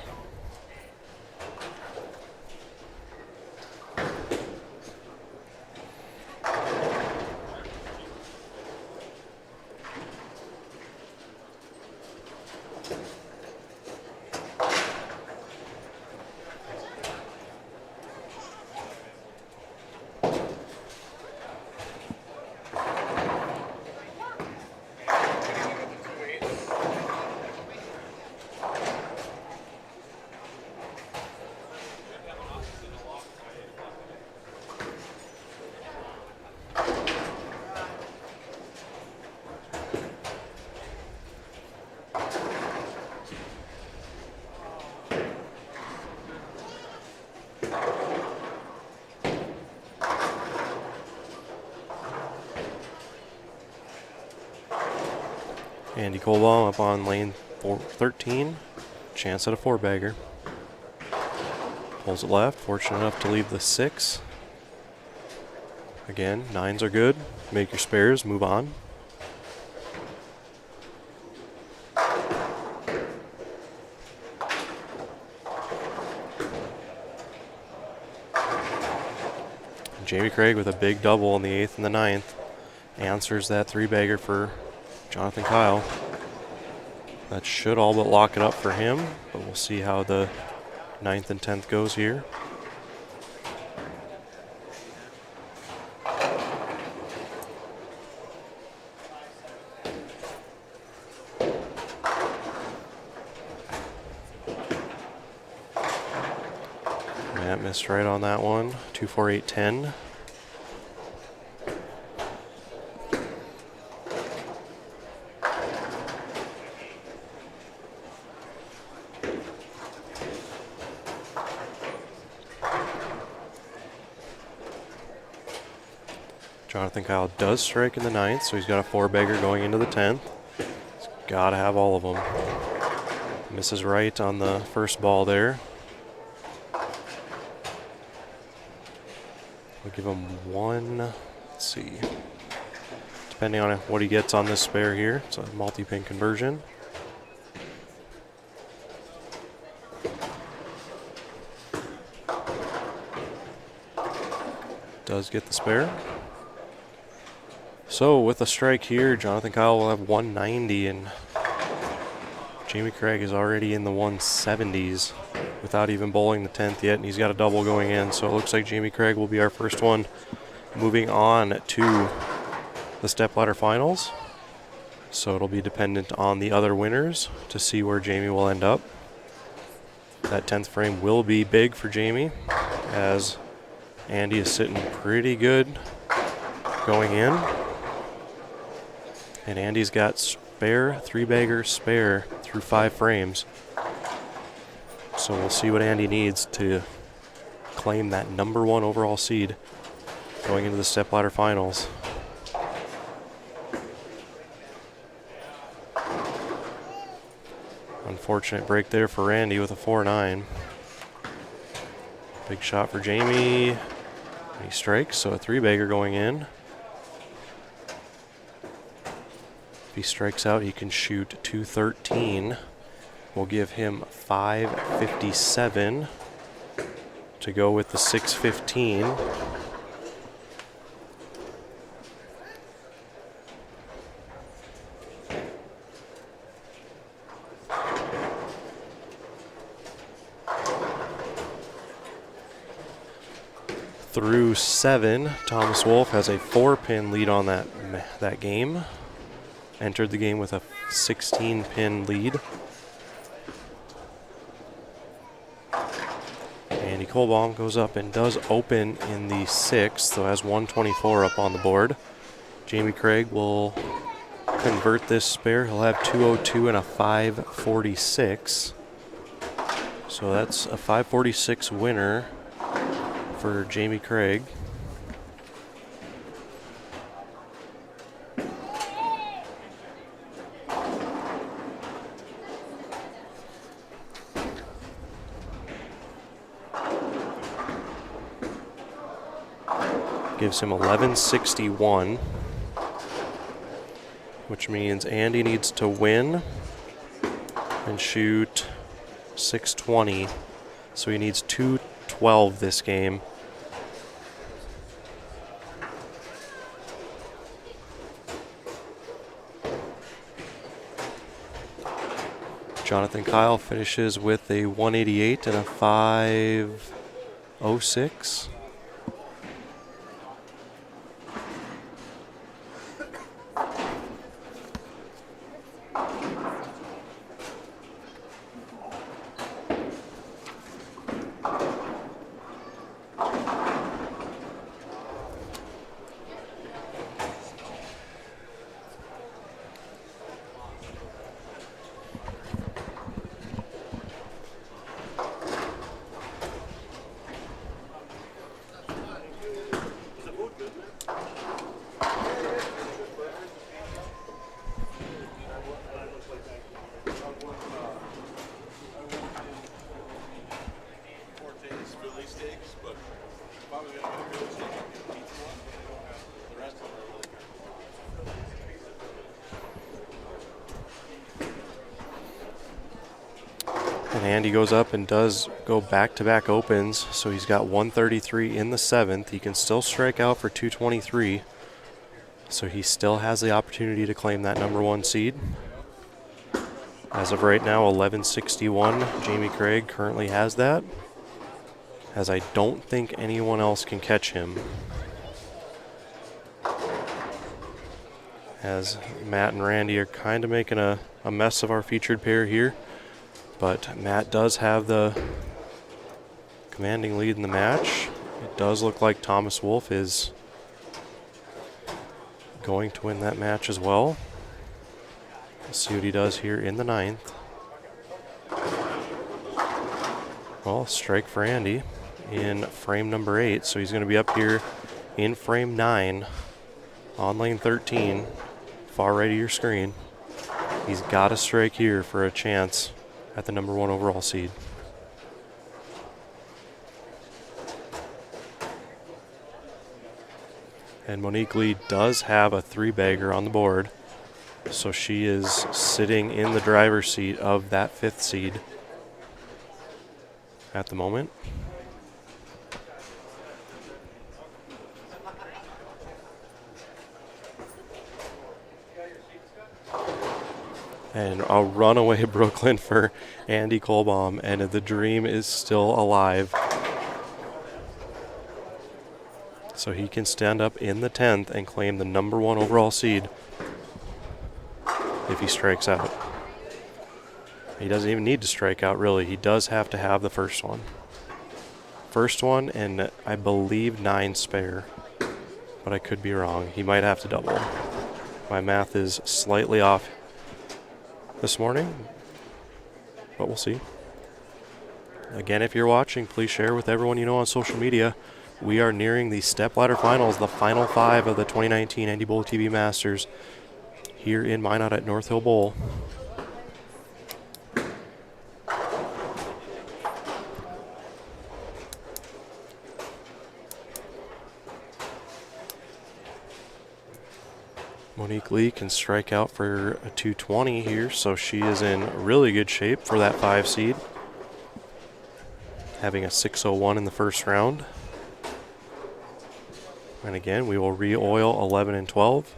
Andy Colomb up on lane 13. Chance at a 4-bagger. Pulls it left. Fortunate enough to leave the 6. Again, 9s are good. Make your spares. Move on. Jamie Craig with a big double in the 8th and the 9th. Answers that 3-bagger for Jonathan Kyle. That should all but lock it up for him, but we'll see how the 9th and 10th goes here. Matt missed right on that one. 2, 4, 8, 10. Jonathan Kyle does strike in the 9th, so he's got a 4-bagger going into the 10th. He's got to have all of them. Misses right on the first ball there. We'll give him 1, let's see, depending on what he gets on this spare here. It's a multi-pin conversion. Does get the spare. So with a strike here, Jonathan Kyle will have 190, and Jamie Craig is already in the 170s without even bowling the 10th yet, and he's got a double going in. So it looks like Jamie Craig will be our first one moving on to the Stepladder finals. So it'll be dependent on the other winners to see where Jamie will end up. That 10th frame will be big for Jamie, as Andy is sitting pretty good going in. And Andy's got spare, 3-bagger spare through 5 frames. So we'll see what Andy needs to claim that #1 overall seed going into the Stepladder finals. Unfortunate break there for Randy with a 4-9. Big shot for Jamie. He strikes, so a 3-bagger going in. If he strikes out, he can shoot 213. We'll give him 557 to go with the 615. Through 7, Thomas Wolf has a 4-pin lead on that game. Entered the game with a 16-pin lead. Andy Colomb goes up and does open in the 6th, so has 124 up on the board. Jamie Craig will convert this spare. He'll have 202 and a 546. So that's a 546 winner for Jamie Craig. Gives him 1161, which means Andy needs to win and shoot 620. So he needs 212 this game. Jonathan Kyle finishes with a 188 and a 506. And Andy goes up and does go back-to-back opens, so he's got 133 in the 7th. He can still strike out for 223, so he still has the opportunity to claim that number 1 seed. As of right now, 1161, Jamie Craig currently has that, as I don't think anyone else can catch him. As Matt and Randy are kind of making a mess of our featured pair here. But Matt does have the commanding lead in the match. It does look like Thomas Wolf is going to win that match as well. Let's see what he does here in the 9th. Well, strike for Andy in frame number 8. So he's going to be up here in frame 9 on lane 13, far right of your screen. He's got to strike here for a chance at the number 1 overall seed. And Monique Lee does have a 3-bagger on the board, so she is sitting in the driver's seat of that 5th seed at the moment. And a runaway Brooklyn for Andy Colomb, and the dream is still alive. So he can stand up in the 10th and claim the number 1 overall seed if he strikes out. He doesn't even need to strike out, really. He does have to have the first one. First one, and I believe 9 spare, but I could be wrong. He might have to double. My math is slightly off this morning, but we'll see. Again, if you're watching, please share with everyone you know on social media. We are nearing the Stepladder Finals, the final 5 of the 2019 NDBowlTV Masters here in Minot at North Hill Bowl. Monique Lee can strike out for a 220 here, so she is in really good shape for that 5 seed. Having a 601 in the first round. And again, we will re-oil 11 and 12.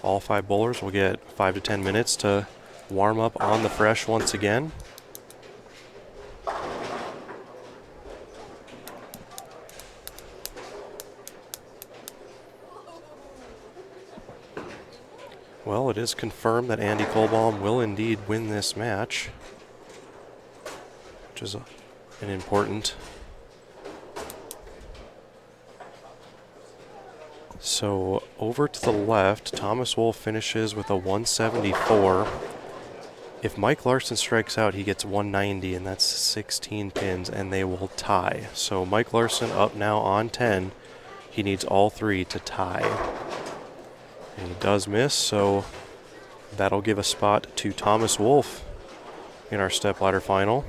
All 5 bowlers will get 5 to 10 minutes to warm up on the fresh once again. Well, it is confirmed that Andy Colomb will indeed win this match, which is an important. So over to the left, Thomas Wolf finishes with a 174. If Mike Larson strikes out, he gets 190, and that's 16 pins, and they will tie. So Mike Larson up now on 10. He needs all 3 to tie. And he does miss, so that'll give a spot to Thomas Wolf in our stepladder final.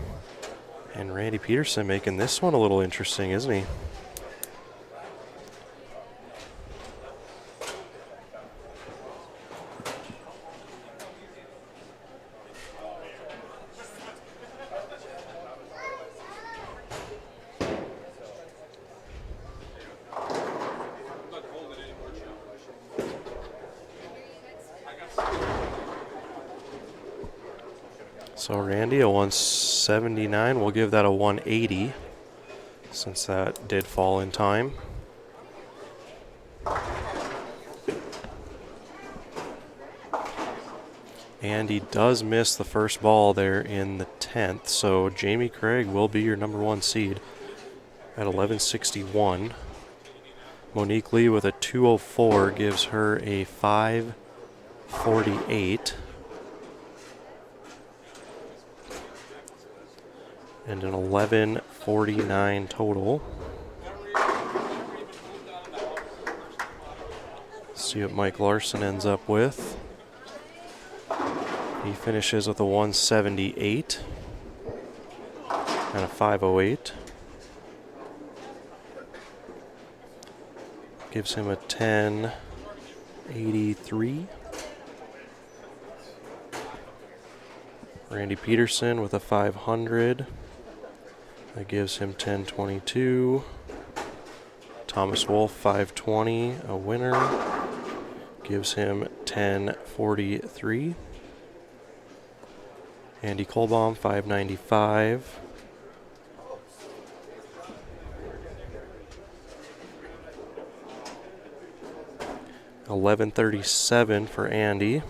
And Randy Peterson making this one a little interesting, isn't he? So Randy, a 179, we'll give that a 180, since that did fall in time. And he does miss the first ball there in the 10th, so Jamie Craig will be your number 1 seed at 1161. Monique Lee with a 204 gives her a 548. And an 1149 total. See what Mike Larson ends up with. He finishes with a 178 and a 508. Gives him a 1083. Randy Peterson with a 500. That gives him 1022. Thomas Wolf 520, a winner. Gives him 1043. Andy Colomb 595. $11.37 for Andy.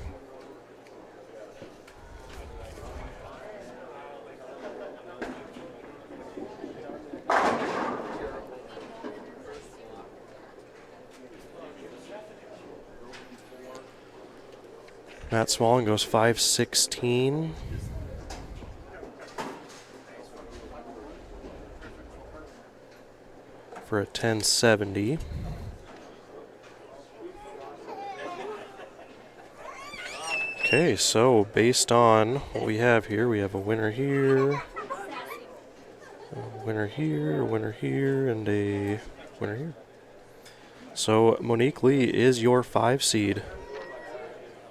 Matt Smallen goes 516. For a 1070. Okay, so based on what we have here, we have a winner here, a winner here, a winner here, and a winner here. So Monique Lee is your 5 seed,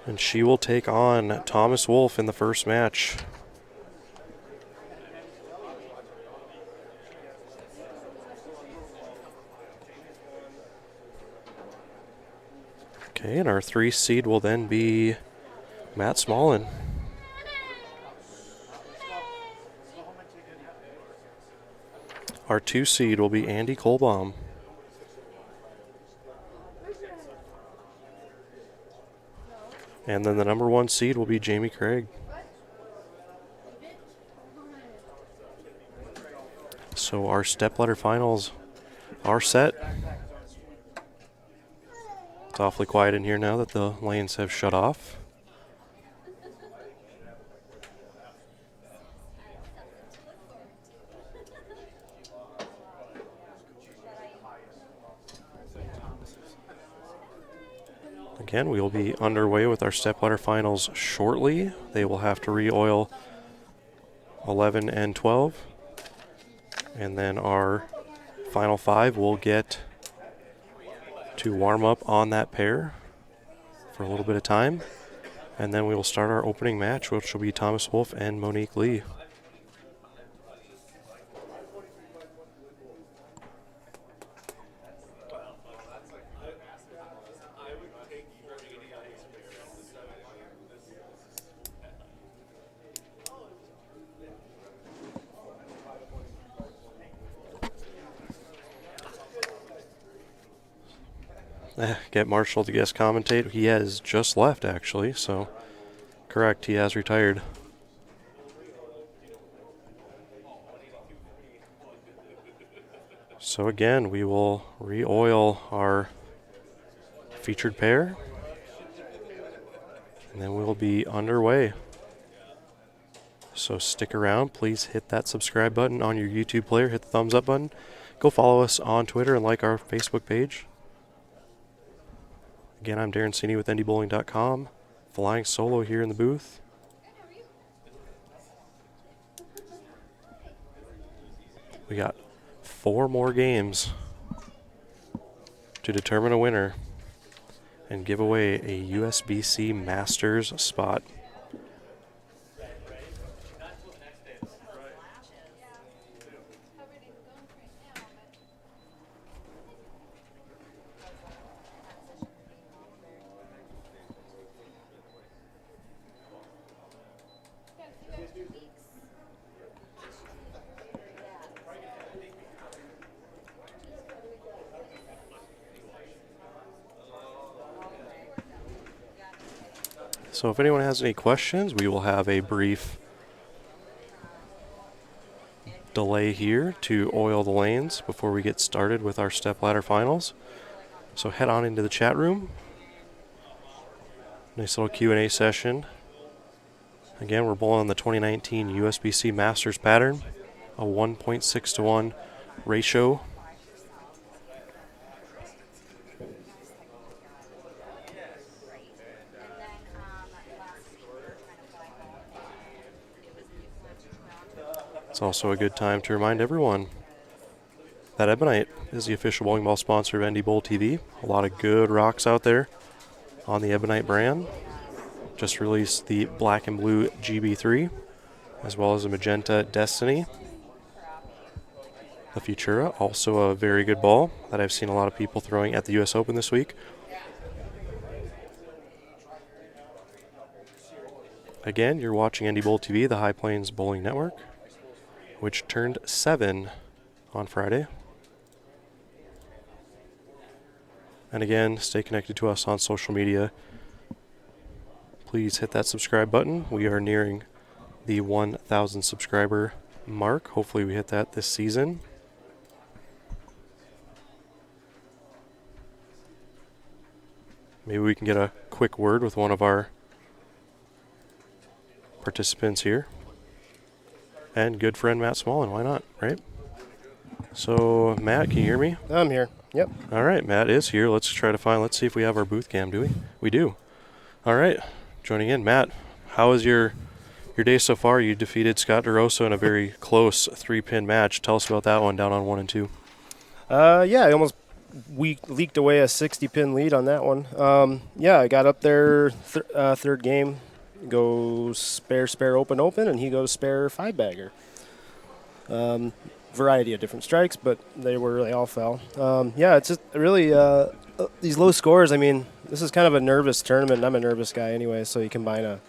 and she will take on Thomas Wolf in the first match. Okay, and our 3 seed will then be Matt Smallen. Our 2 seed will be Andy Colomb. And then the number 1 seed will be Jamie Craig. So our stepladder finals are set. It's awfully quiet in here now that the lanes have shut off. Again, we will be underway with our stepladder finals shortly. They will have to re-oil 11 and 12. And then our final 5 will get to warm up on that pair for a little bit of time. And then we will start our opening match, which will be Thomas Wolf and Monique Lee. Get Marshall to guest commentate. He has just left, actually, so correct, he has retired. So again, we will re-oil our featured pair, and then we will be underway. So stick around. Please hit that subscribe button on your YouTube player. Hit the thumbs up button. Go follow us on Twitter and like our Facebook page. Again, I'm Darren Cini with NDBowling.com, flying solo here in the booth. We got 4 more games to determine a winner and give away a USBC Masters spot. So if anyone has any questions, we will have a brief delay here to oil the lanes before we get started with our stepladder finals. So head on into the chat room. Nice little Q&A session. Again, we're bowling on the 2019 USBC Masters pattern, a 1.6 to 1 ratio. It's also a good time to remind everyone that Ebonite is the official bowling ball sponsor of NDBowlTV. A lot of good rocks out there on the Ebonite brand. Just released the black and blue GB3 as well as a magenta Destiny. The Futura, also a very good ball that I've seen a lot of people throwing at the U.S. Open this week. Again, you're watching NDBowlTV, the High Plains Bowling Network, which turned 7 on Friday. And again, stay connected to us on social media. Please hit that subscribe button. We are nearing the 1,000 subscriber mark. Hopefully we hit that this season. Maybe we can get a quick word with one of our participants here. And good friend Matt Smallen, why not, right? So, Matt, can you hear me? I'm here. Yep. All right, Matt is here. Let's see if we have our booth cam, do we? We do. All right, joining in. Matt, how was your day so far? You defeated Scott DeRosa in a very close 3-pin match. Tell us about that one down on 1 and 2. Yeah, I almost leaked away a 60-pin lead on that one. Yeah, I got up there third game. Goes spare, open, and he goes spare 5-bagger. Variety of different strikes, but they all fell. Yeah, it's just really these low scores. I mean, this is kind of a nervous tournament, and I'm a nervous guy anyway, so you combine a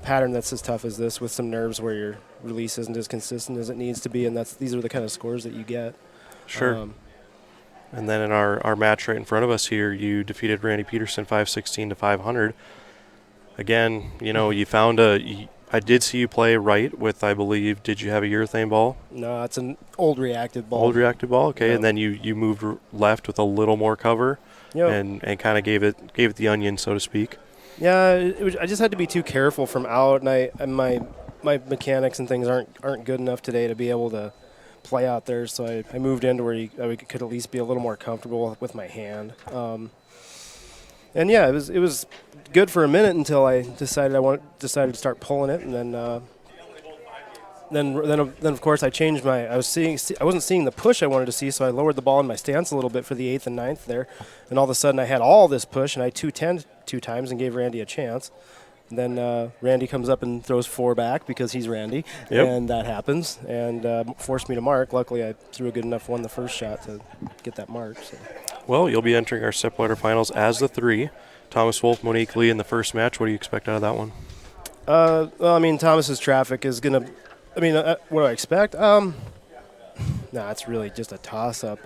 pattern that's as tough as this with some nerves where your release isn't as consistent as it needs to be, and these are the kind of scores that you get. Sure. And then in our match right in front of us here, you defeated Randy Peterson 516 to 500. Again, you found I did see you play right with, I believe, did you have a urethane ball? No, it's an old reactive ball. Old reactive ball, okay. Yep. And then you moved left with a little more cover. Yep. And kind of gave it the onion, so to speak. Yeah, I just had to be too careful from out, and my mechanics and things aren't good enough today to be able to play out there. So I moved into where I could at least be a little more comfortable with my hand. And yeah, it was good for a minute until I decided to start pulling it, and then of course I changed I wasn't seeing the push I wanted to see, so I lowered the ball in my stance a little bit for the 8th and 9th there, and all of a sudden I had all this push, and I 210 2 times and gave Randy a chance. And then Randy comes up and throws 4 back because he's Randy, and that happens, and forced me to mark. Luckily, I threw a good enough one the first shot to get that mark. So. Well, you'll be entering our Stepladder finals as the 3. Thomas Wolf, Monique Lee in the first match. What do you expect out of that one? Well, I mean, Thomas's traffic is going to – I mean, what do I expect? It's really just a toss-up.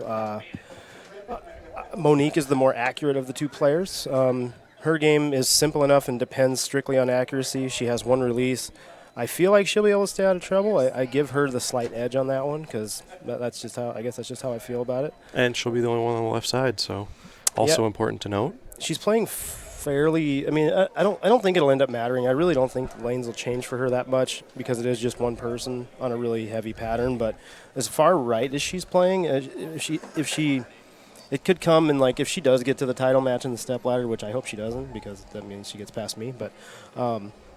Monique is the more accurate of the 2 players. Her game is simple enough and depends strictly on accuracy. She has 1 release. I feel like she'll be able to stay out of trouble. I give her the slight edge on that one because that's just how I feel about it. And she'll be the only one on the left side, so also important to note. She's playing fairly. I mean, I don't think it'll end up mattering. I really don't think the lanes will change for her that much because it is just one person on a really heavy pattern. But as far right as she's playing, it could come and if she does get to the title match in the Stepladder, which I hope she doesn't because that means she gets past me. But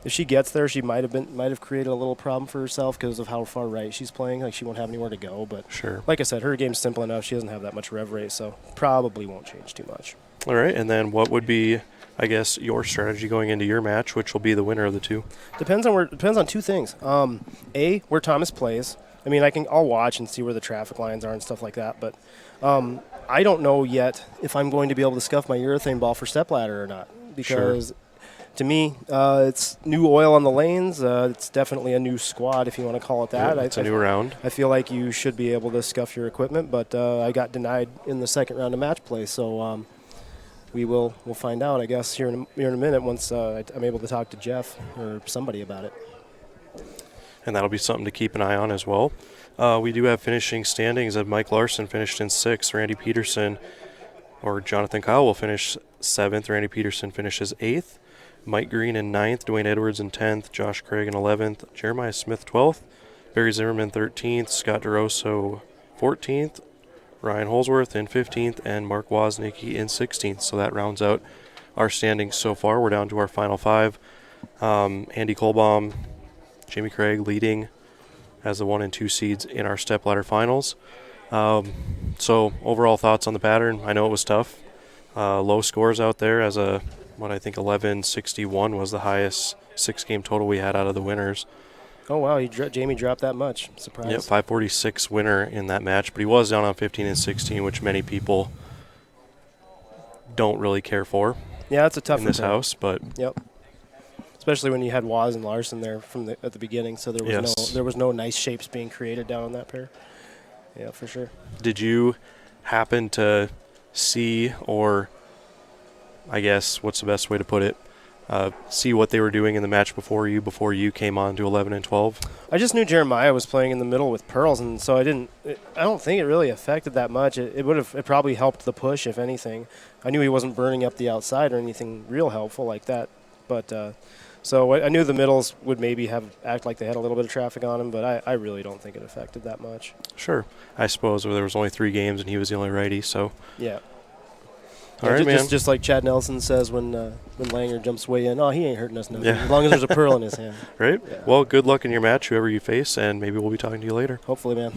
if she gets there, she might have created a little problem for herself because of how far right she's playing. She won't have anywhere to go. But sure, like I said, her game's simple enough. She doesn't have that much rev rate, so probably won't change too much. All right, and then what would be, I guess, your strategy going into your match, which will be the winner of the 2? Depends on 2 things. Where Thomas plays. I mean, I'll watch and see where the traffic lines are and stuff like that, but I don't know yet if I'm going to be able to scuff my urethane ball for Stepladder or not because to me, it's new oil on the lanes. It's definitely a new squad, if you want to call it that. Yeah, it's a new round. I feel like you should be able to scuff your equipment, but I got denied in the second round of match play, so we'll find out, I guess, here in a minute once I'm able to talk to Jeff or somebody about it. And that'll be something to keep an eye on as well. We do have finishing standings that Mike Larson finished in 6th. Randy Peterson or Jonathan Kyle will finish 7th. Randy Peterson finishes 8th. Mike Green in 9th. Dwayne Edwards in 10th. Josh Craig in 11th. Jeremiah Smith 12th. Barry Zimmerman 13th. Scott DeRosa 14th. Ryan Holsworth in 15th. And Mark Woznicki in 16th. So that rounds out our standings so far. We're down to our final 5. Andy Colomb, Jamie Craig leading as the 1 and 2 seeds in our Stepladder finals. So overall thoughts on the pattern. I know it was tough. Low scores out there as I think 1161 was the highest 6-game total we had out of the winners. Oh, wow. Jamie dropped that much. Surprise. Yep, 546 winner in that match, but he was down on 15 and 16, which many people don't really care for Yeah, that's a tough in this house. But Yep. Especially when you had Waz and Larson there at the beginning, so there was no nice shapes being created down on that pair. Yeah, for sure. Did you happen to see, or I guess what's the best way to put it, see what they were doing in the match before you came on to 11 and 12? I just knew Jeremiah was playing in the middle with pearls, and so I don't think it really affected that much. It probably helped the push, if anything. I knew he wasn't burning up the outside or anything real helpful like that, but so I knew the middles would maybe act like they had a little bit of traffic on him, but I really don't think it affected that much. Sure. I suppose there was only 3 games and he was the only righty, so. Yeah. All right, man. Just like Chad Nelson says when Langer jumps way in, oh, he ain't hurting us nothing, Yeah. as long as there's a pearl in his hand. Right? Yeah. Well, good luck in your match, whoever you face, and maybe we'll be talking to you later. Hopefully, man.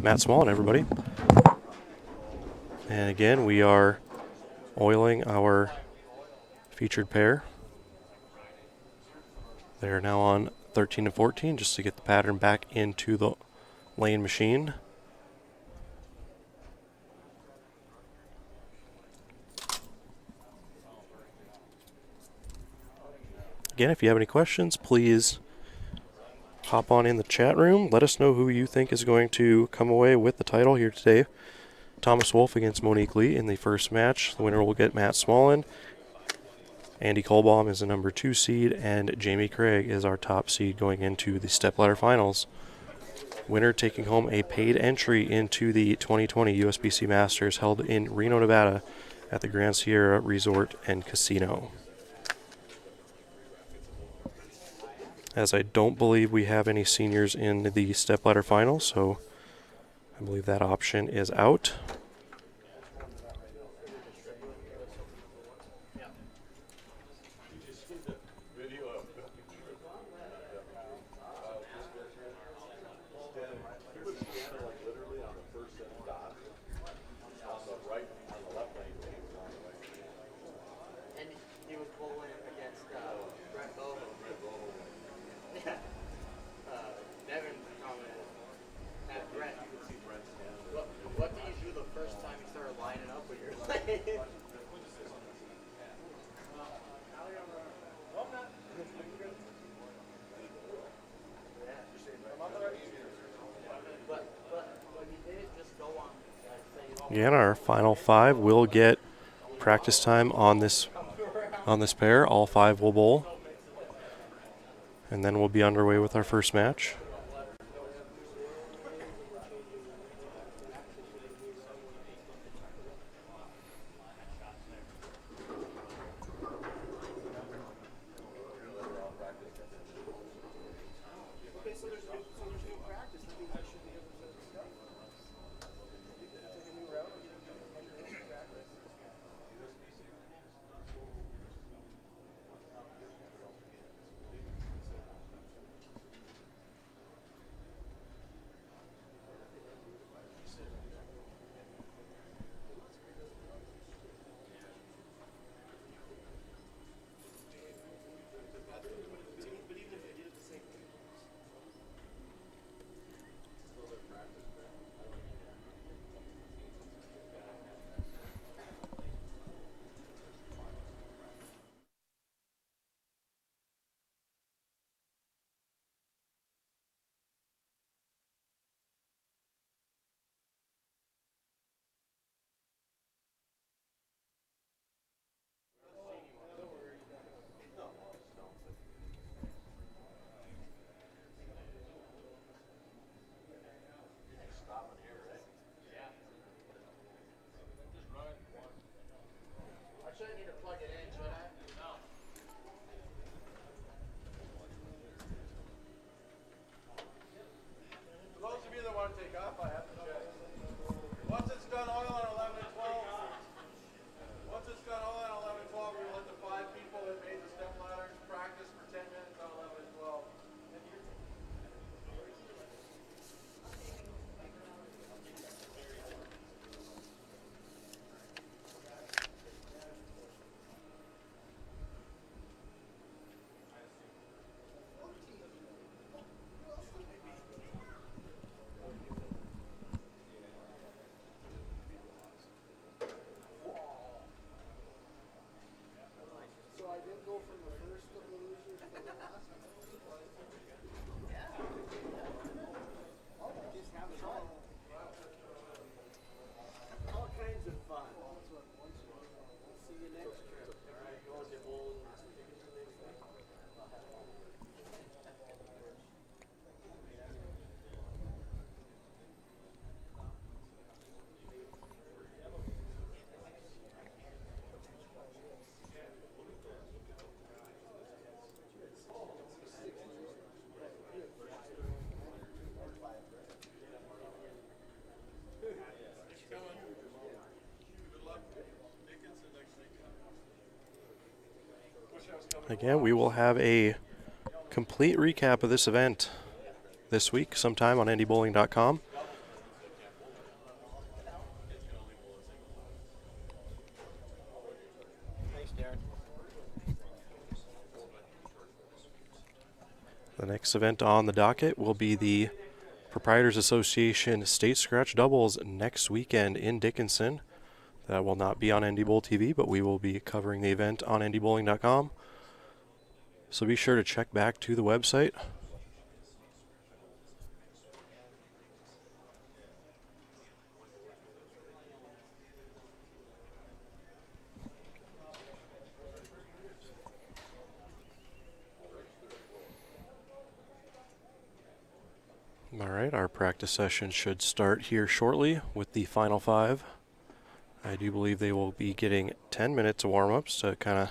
Matt Smallen, everybody. And again, we are oiling our featured pair. They are now on 13 and 14 just to get the pattern back into the lane machine. Again, if you have any questions, please hop on in the chat room. Let us know who you think is going to come away with the title here today. Thomas Wolf against Monique Lee in the first match. The winner will get Matt Smallen. Andy Colomb is the number 2 seed, and Jamie Craig is our top seed going into the Stepladder finals. Winner taking home a paid entry into the 2020 USBC Masters held in Reno, Nevada at the Grand Sierra Resort and Casino. As I don't believe we have any seniors in the Stepladder final, so I believe that option is out. Again, our final 5 will get practice time on this pair. All 5 will bowl. And then we'll be underway with our first match. Again, we will have a complete recap of this event this week sometime on NDBowling.com. The next event on the docket will be the Proprietors Association State Scratch Doubles next weekend in Dickinson. That will not be on ND Bowl TV, but we will be covering the event on NDBowling.com. So be sure to check back to the website. All right, our practice session should start here shortly with the final five. I do believe they will be getting 10 minutes of warm-ups to kind of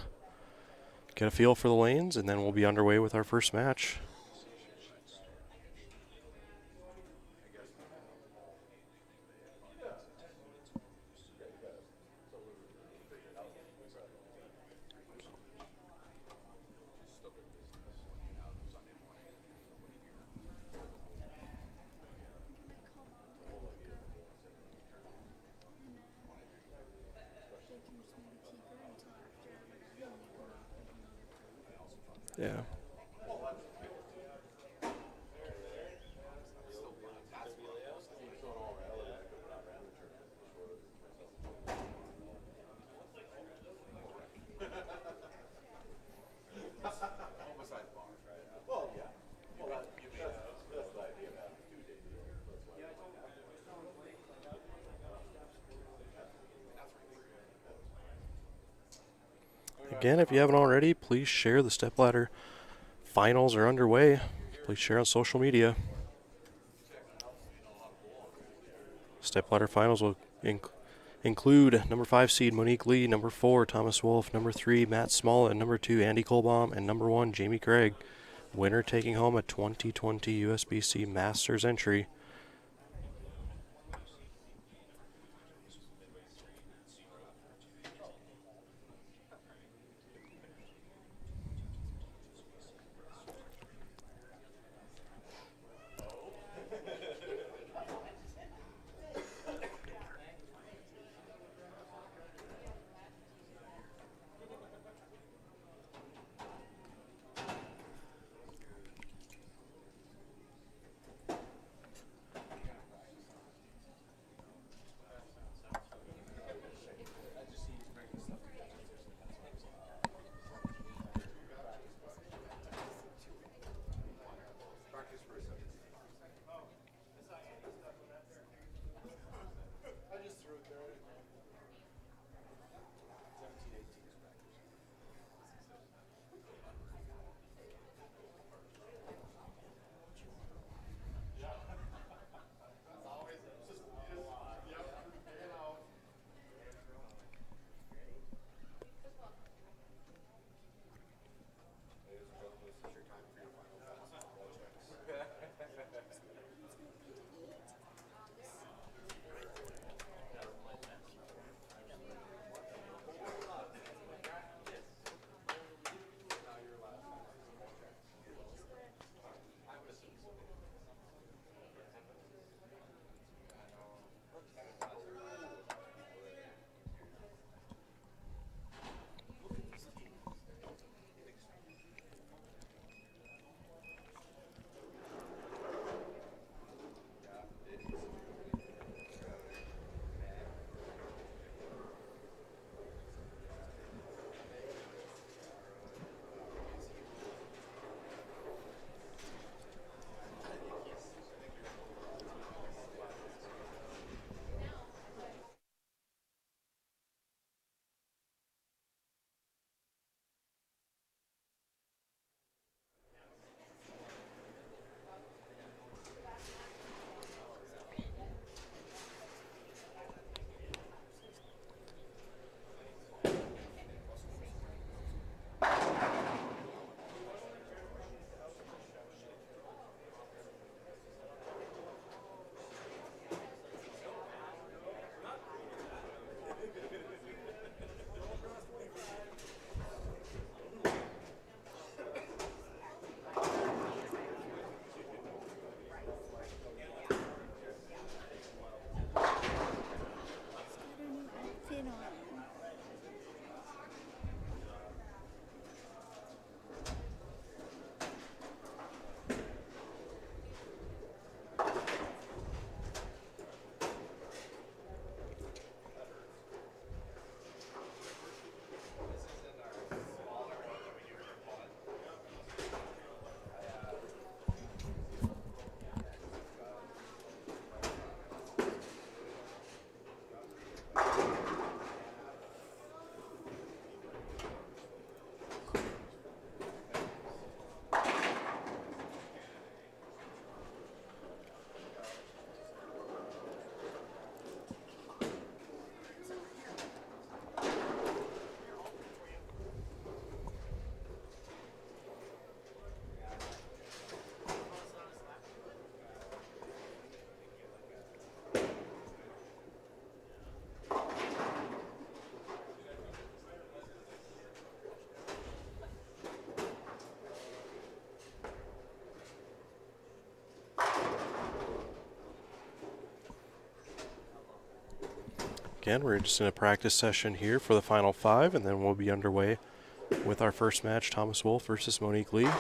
get a feel for the lanes, and then we'll be underway with our first match. Yeah. Again, if you haven't already, please share. The Stepladder finals are underway. Please share on social media. Stepladder finals will include number 5 seed Monique Lee, number 4 Thomas Wolf, number 3 Matt Smallen, number 2 Andy Colomb, and number 1 Jamie Craig. Winner taking home a 2020 USBC Masters entry. Again, we're just in a practice session here for the final 5, and then we'll be underway with our first match, Thomas Wolf versus Monique Lee.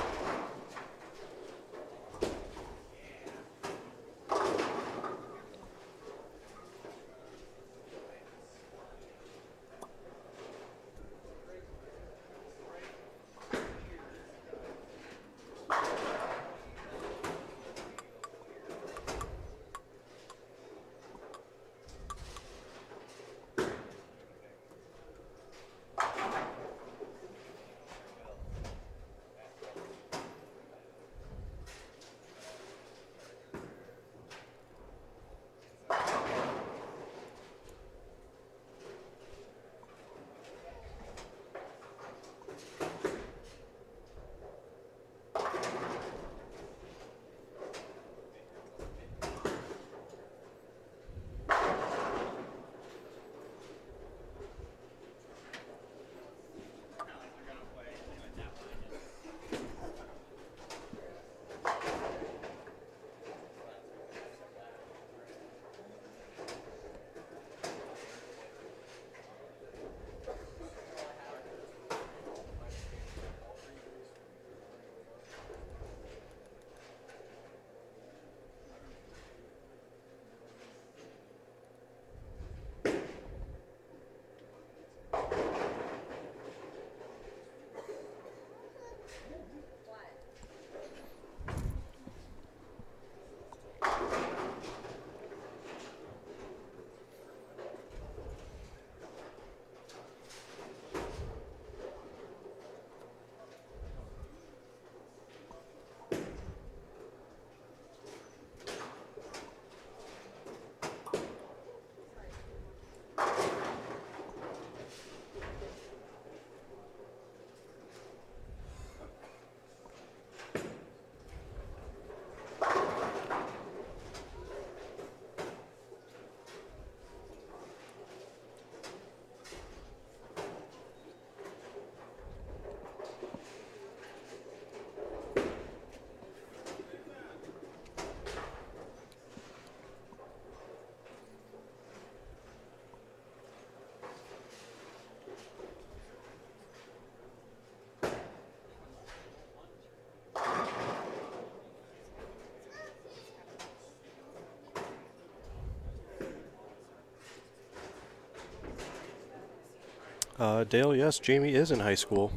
Dale, yes, Jamie is in high school.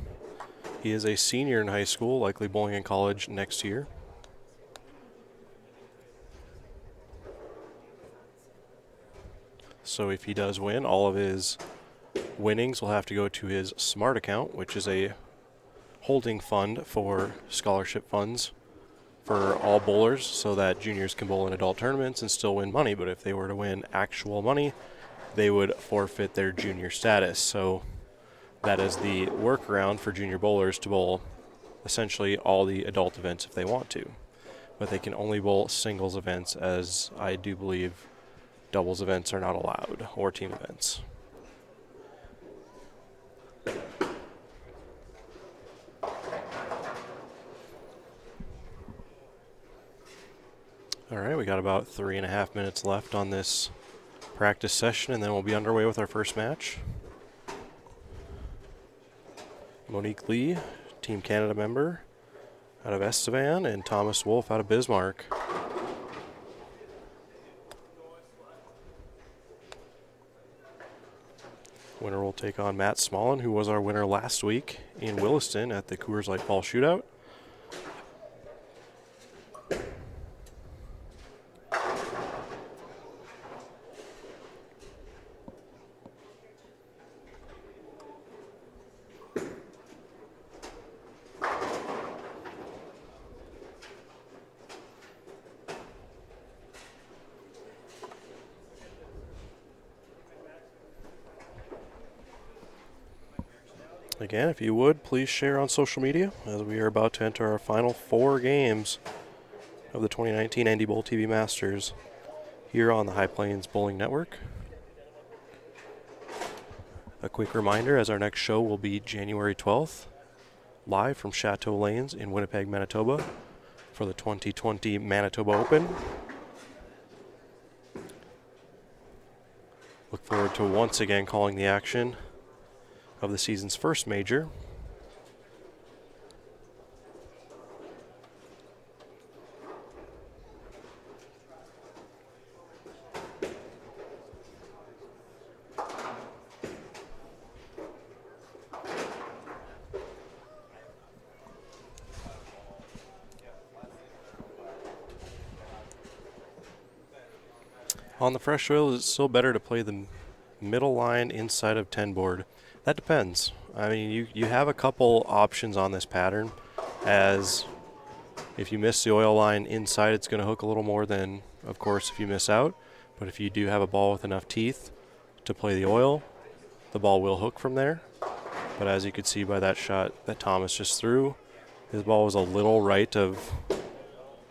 He is a senior in high school, likely bowling in college next year. So if he does win, all of his winnings will have to go to his SMART account, which is a holding fund for scholarship funds for all bowlers so that juniors can bowl in adult tournaments and still win money. But if they were to win actual money, they would forfeit their junior status. So that is the workaround for junior bowlers to bowl essentially all the adult events if they want to. But they can only bowl singles events, as I do believe doubles events are not allowed, or team events. All right, we got about 3.5 minutes left on this practice session, and then we'll be underway with our first match. Monique Lee, Team Canada member out of Estevan, and Thomas Wolf out of Bismarck. Winner will take on Matt Smallen, who was our winner last week in Williston at the Coors Light Ball Shootout. Again, if you would, please share on social media as we are about to enter our final 4 games of the 2019 NDBowlTV Masters here on the High Plains Bowling Network. A quick reminder, as our next show will be January 12th, live from Chateau Lanes in Winnipeg, Manitoba for the 2020 Manitoba Open. Look Look forward to once again calling the action of the season's first major. On the fresh soil, it's still better to play the middle line inside of 10 board. That depends. I mean, you have a couple options on this pattern, as if you miss the oil line inside, it's going to hook a little more than, of course, if you miss out. But if you do have a ball with enough teeth to play the oil, the ball will hook from there. But as you could see by that shot that Thomas just threw, his ball was a little right of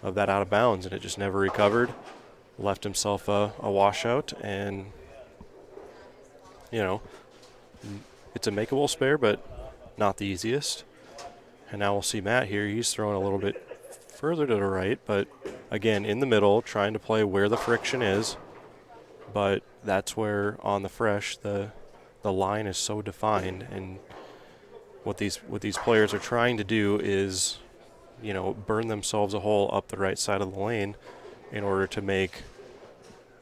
that out of bounds, and it just never recovered. Left himself a washout, and you know, it's a makeable spare, but not the easiest. And now we'll see Matt here. He's throwing a little bit further to the right, but again in the middle, trying to play where the friction is. But that's where on the fresh the line is so defined, and what these players are trying to do is, you know, burn themselves a hole up the right side of the lane in order to make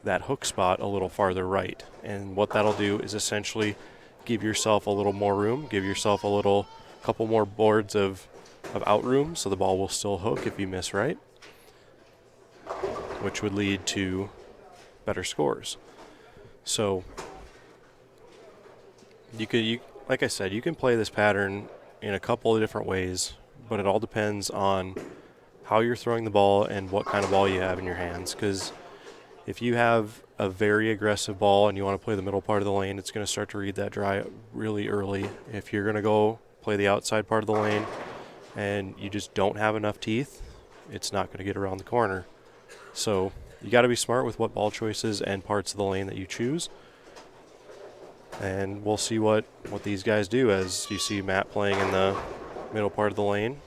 that hook spot a little farther right. And what that'll do is essentially give yourself a little more room, give yourself a couple more boards of out room, so the ball will still hook if you miss right, which would lead to better scores. So like I said, you can play this pattern in a couple of different ways, but it all depends on how you're throwing the ball and what kind of ball you have in your hands. Because if you have a very aggressive ball and you want to play the middle part of the lane, it's going to start to read that dry really early. If you're going to go play the outside part of the lane and you just don't have enough teeth, it's not going to get around the corner. So you got to be smart with what ball choices and parts of the lane that you choose. And we'll see what these guys do. As you see Matt playing in the middle part of the lane,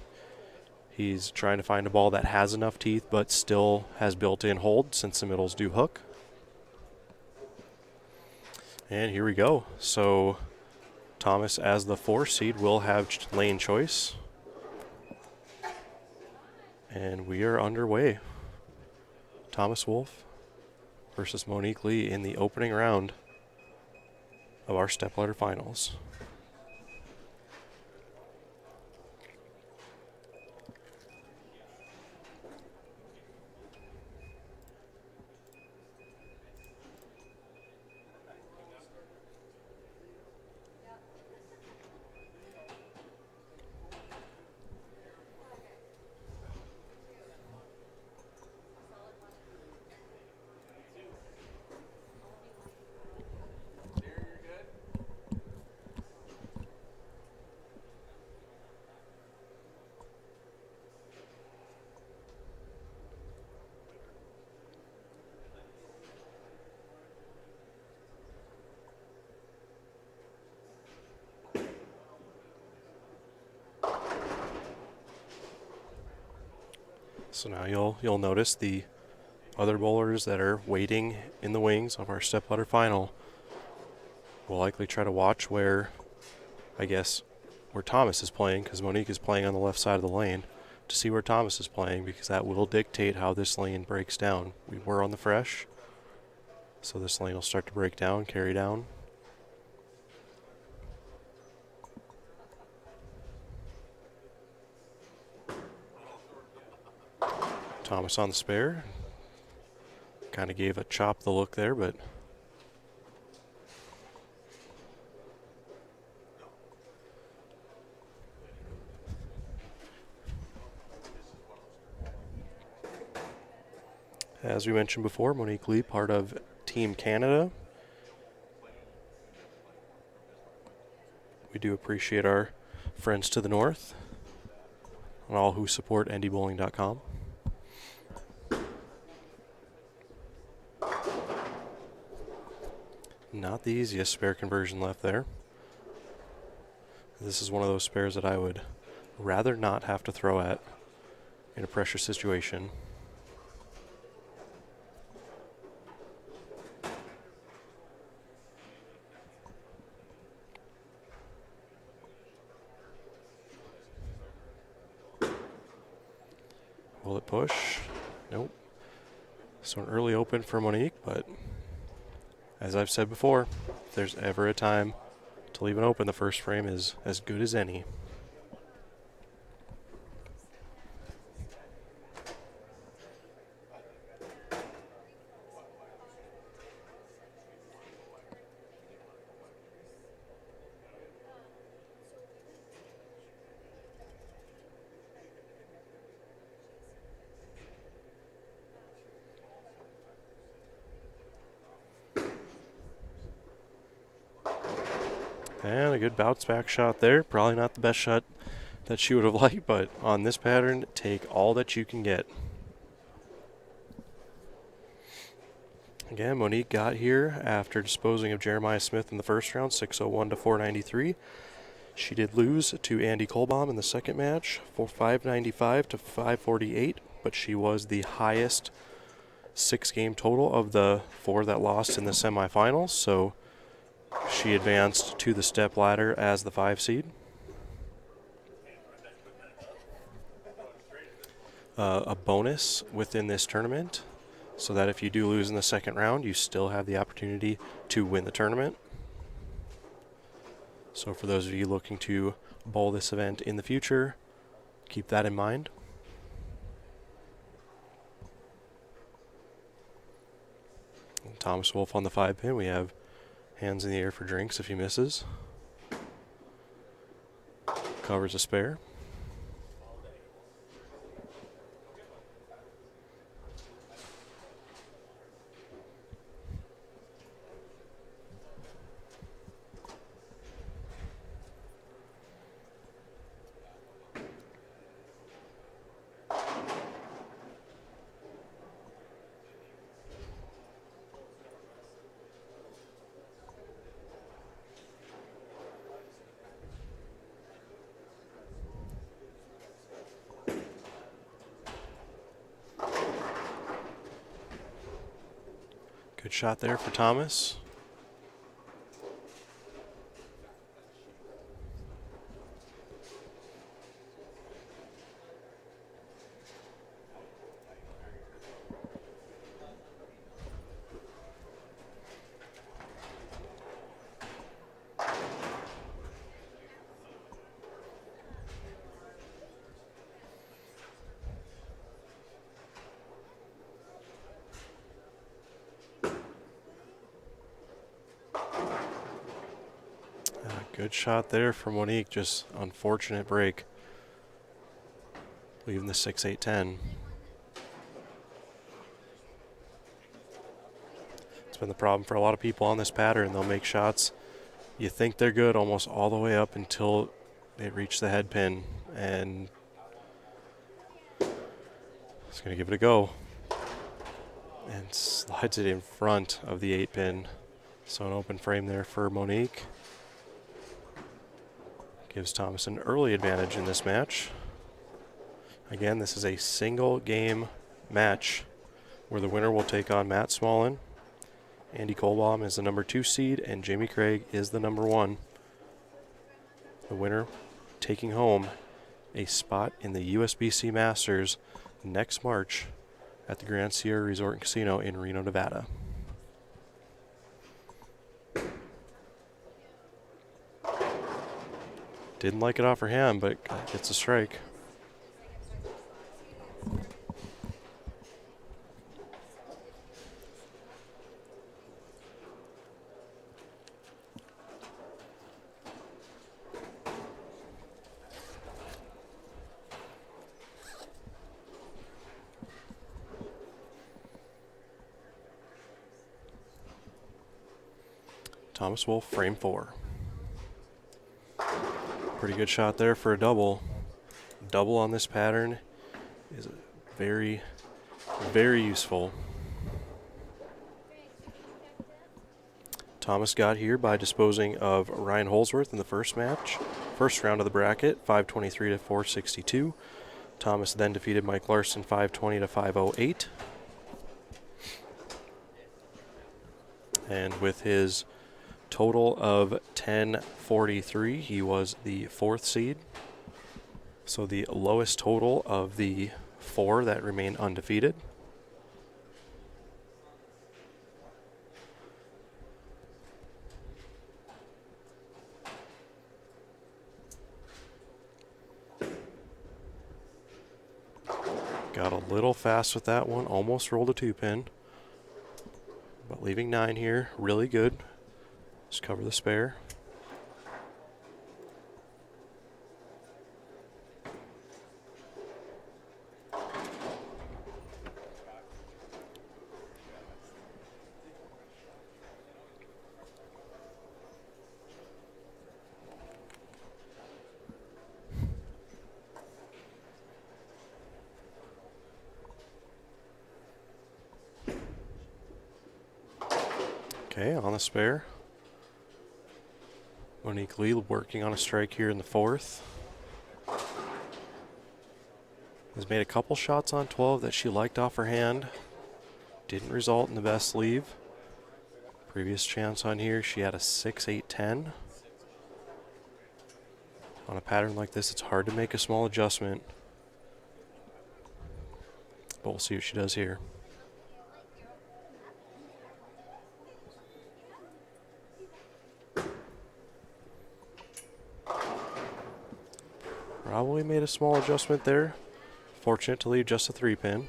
he's trying to find a ball that has enough teeth but still has built-in hold, since the middles do hook. And here we go. So Thomas, as the 4 seed, will have lane choice. And we are underway. Thomas Wolf versus Monique Lee in the opening round of our Stepladder finals. So now you'll notice the other bowlers that are waiting in the wings of our Stepladder final will likely try to watch where Thomas is playing, because Monique is playing on the left side of the lane, to see where Thomas is playing, because that will dictate how this lane breaks down. We were on the fresh, so this lane will start to break down, carry down. Thomas on the spare. Kind of gave a chop the look there, but as we mentioned before, Monique Lee, part of Team Canada. We do appreciate our friends to the north and all who support NDBowling.com. Not the easiest spare conversion left there. This is one of those spares that I would rather not have to throw at in a pressure situation. Will it push? Nope. So an early open for Monique, but as I've said before, if there's ever a time to leave an open, the first frame is as good as any. And a good bounce back shot there. Probably not the best shot that she would have liked, but on this pattern, take all that you can get. Again, Monique got here after disposing of Jeremiah Smith in the first round, 601 to 493. She did lose to Andy Colomb in the second match for 595 to 548, but she was the highest 6-game total of the 4 that lost in the semifinals, so she advanced to the stepladder as the 5 seed. A bonus within this tournament, so that if you do lose in the second round, you still have the opportunity to win the tournament. So for those of you looking to bowl this event in the future, keep that in mind. And Thomas Wolf on the 5 pin. We have hands in the air for drinks if he misses. Covers a spare. Good shot there for Thomas. Good shot there from Monique, just unfortunate break. Leaving the 6-8-10. It's been the problem for a lot of people on this pattern. They'll make shots, you think they're good almost all the way up until they reach the head pin, and it's going to give it a go. And slides it in front of the 8 pin. So an open frame there for Monique. Gives Thomas an early advantage in this match. Again, this is a single game match where the winner will take on Matt Smallen. Andy Colomb is the number 2 seed and Jamie Craig is the number 1. The winner taking home a spot in the USBC Masters next March at the Grand Sierra Resort and Casino in Reno, Nevada. Didn't like it off her hand, but gets a strike. Thomas Wolf, frame 4. Pretty good shot there for a double. Double on this pattern is very, very useful. Thomas got here by disposing of Ryan Holsworth in the first match, first round of the bracket, 523 to 462. Thomas then defeated Mike Larson 520 to 508. And with his total of 1043, he was the 4th seed. So the lowest total of the 4 that remain undefeated. Got a little fast with that one, almost rolled a 2-pin. But leaving 9 here, really good. Just cover the spare. Okay, on the spare. Monique Lee working on a strike here in the 4th. Has made a couple shots on 12 that she liked off her hand. Didn't result in the best leave. Previous chance on here, she had a 6-8-10. On a pattern like this, it's hard to make a small adjustment. But we'll see what she does here. Probably made a small adjustment there. Fortunate to leave just a 3-pin.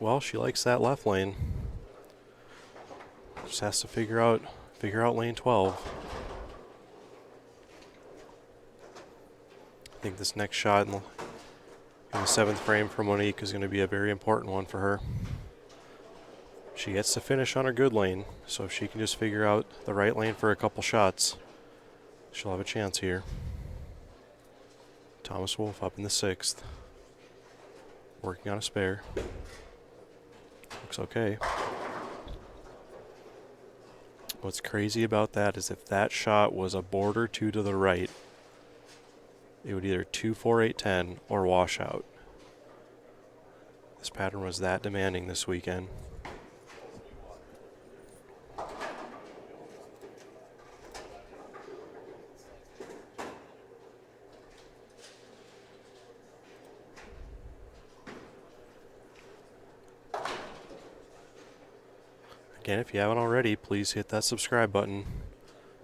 Well, she likes that left lane. Just has to figure out lane 12. I think this next shot in the 7th frame for Monique is going to be a very important one for her. She gets to finish on her good lane, so if she can just figure out the right lane for a couple shots, she'll have a chance here. Thomas Wolf up in the 6th. Working on a spare. Looks okay. What's crazy about that is if that shot was a border 2 to the right, it would either 2-4-8-10 or wash out. This pattern was that demanding this weekend. Again, if you haven't already, please hit that subscribe button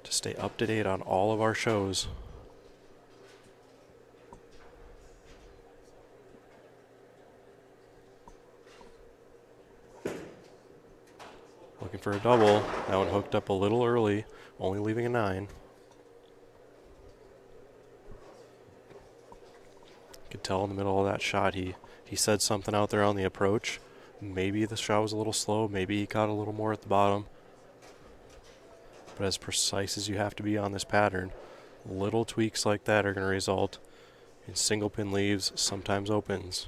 to stay up to date on all of our shows. Looking for a double. That one hooked up a little early, only leaving a 9. Could tell in the middle of that shot he said something out there on the approach. Maybe the shot was a little slow, maybe he caught a little more at the bottom. But as precise as you have to be on this pattern, little tweaks like that are going to result in single pin leaves, sometimes opens.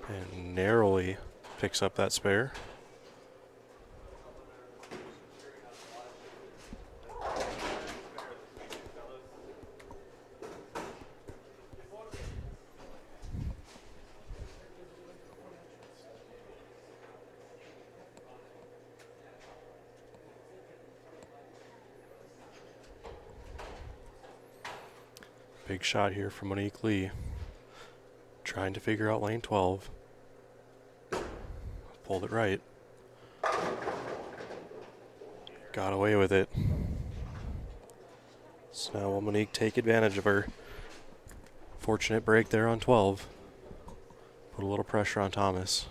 And narrowly picks up that spare. Big shot here from Monique Lee. Trying to figure out lane 12. pulled it right. Got away with it. So now will Monique take advantage of her fortunate break there on 12. Put a little pressure on Thomas.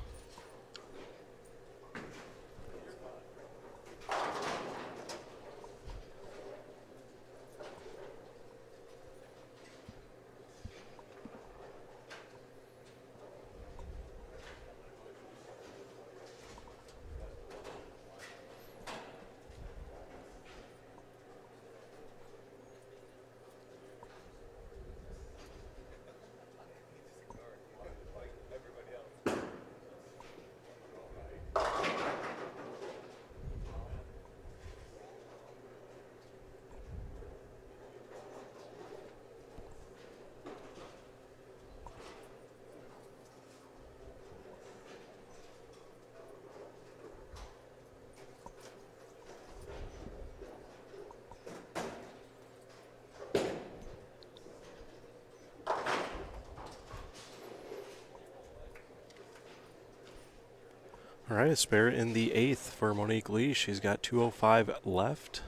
All right, a spare in the 8th for Monique Lee. She's got 2:05 left.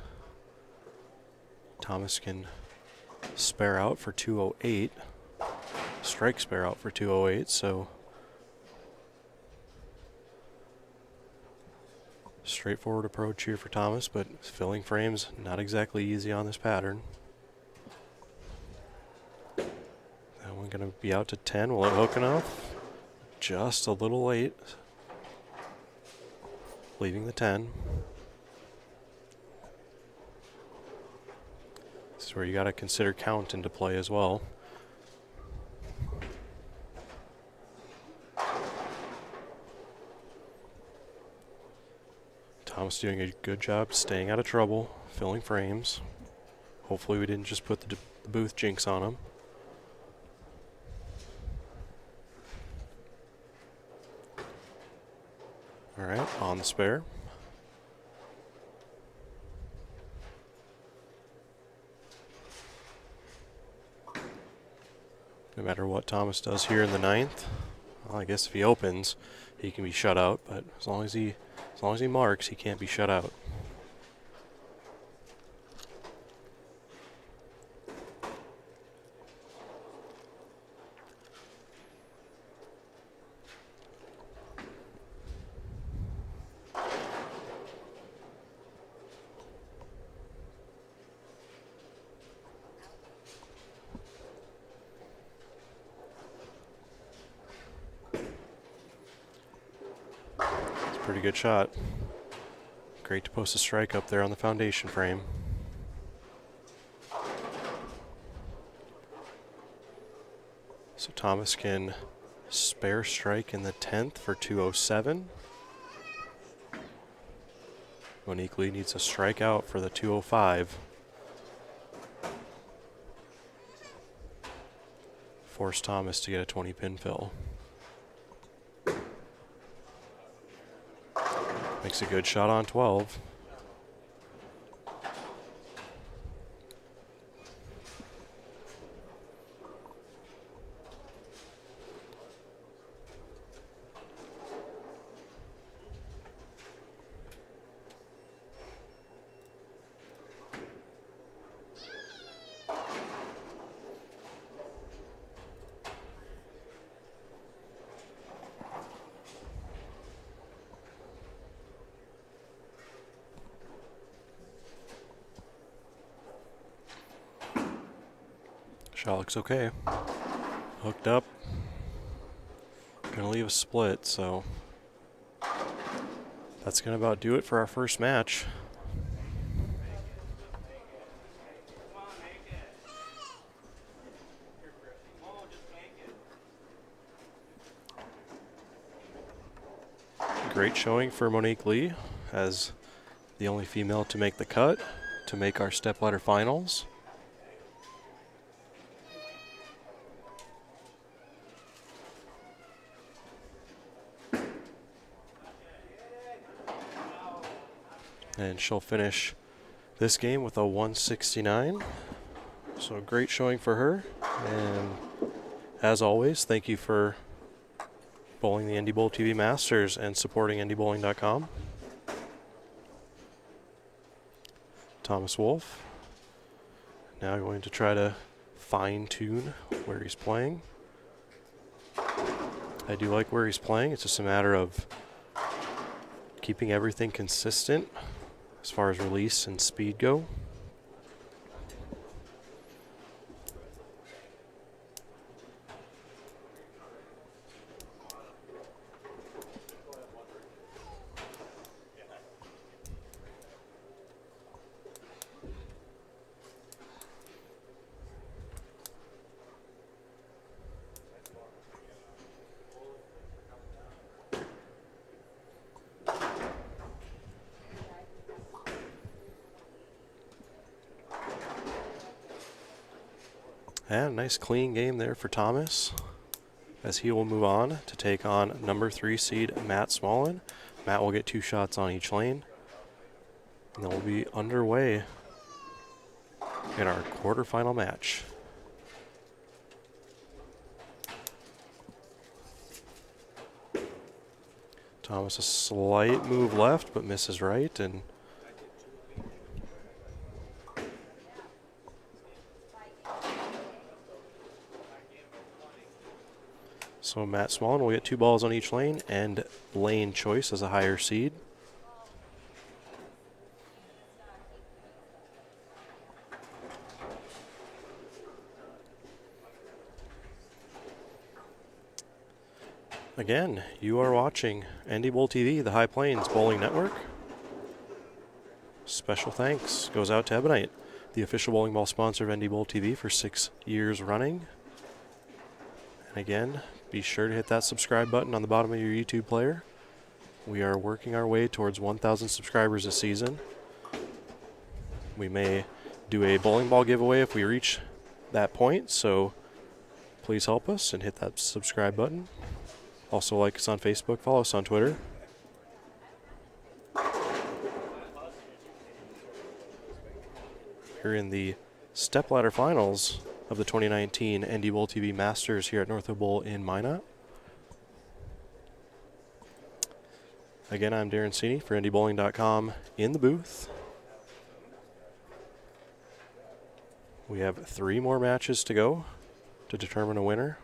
Thomas can spare out for 2:08. Strike spare out for 2:08, so straightforward approach here for Thomas, but filling frames not exactly easy on this pattern. That one going to be out to 10. Will it hook enough? Just a little late. Leaving the 10. This is where you got to consider count into play as well. Thomas doing a good job staying out of trouble, filling frames. Hopefully we didn't just put the booth jinx on him. All right, on the spare. No matter what Thomas does here in the 9th, well, I guess if he opens, he can be shut out. But as long as he marks, he can't be shut out. Pretty good shot. Great to post a strike up there on the foundation frame. So Thomas can spare strike in the 10th for 2:07. Monique Lee needs a strikeout for the 2:05. Force Thomas to get a 20-pin fill. Makes a good shot on 12. Shot looks okay. Hooked up. Gonna leave a split, so that's gonna about do it for our first match. Great showing for Monique Lee as the only female to make the cut to make our stepladder finals. And she'll finish this game with a 169. So great showing for her. And as always, thank you for bowling the NDBowlTV Masters and supporting NDBowling.com. Thomas Wolf now going to try to fine-tune where he's playing. I do like where he's playing. It's just a matter of keeping everything consistent as far as release and speed go. And a nice clean game there for Thomas, as he will move on to take on number 3 seed Matt Smallen. Matt will get 2 shots on each lane, and then we'll be underway in our quarterfinal match. Thomas a slight move left, but misses right, and so Matt Smallen will get 2 balls on each lane, and lane choice as a higher seed. Again, you are watching NDBowlTV, the High Plains Bowling Network. Special thanks goes out to Ebonite, the official bowling ball sponsor of NDBowlTV for 6 years running. And again, be sure to hit that subscribe button on the bottom of your YouTube player. We are working our way towards 1,000 subscribers this season. We may do a bowling ball giveaway if we reach that point, so please help us and hit that subscribe button. Also like us on Facebook, follow us on Twitter. We're in the Stepladder finals of the 2019 NDBowlTV Masters here at North Bowl in Minot. Again, I'm Darren Cini for NDBowling.com in the booth. We have 3 more matches to go to determine a winner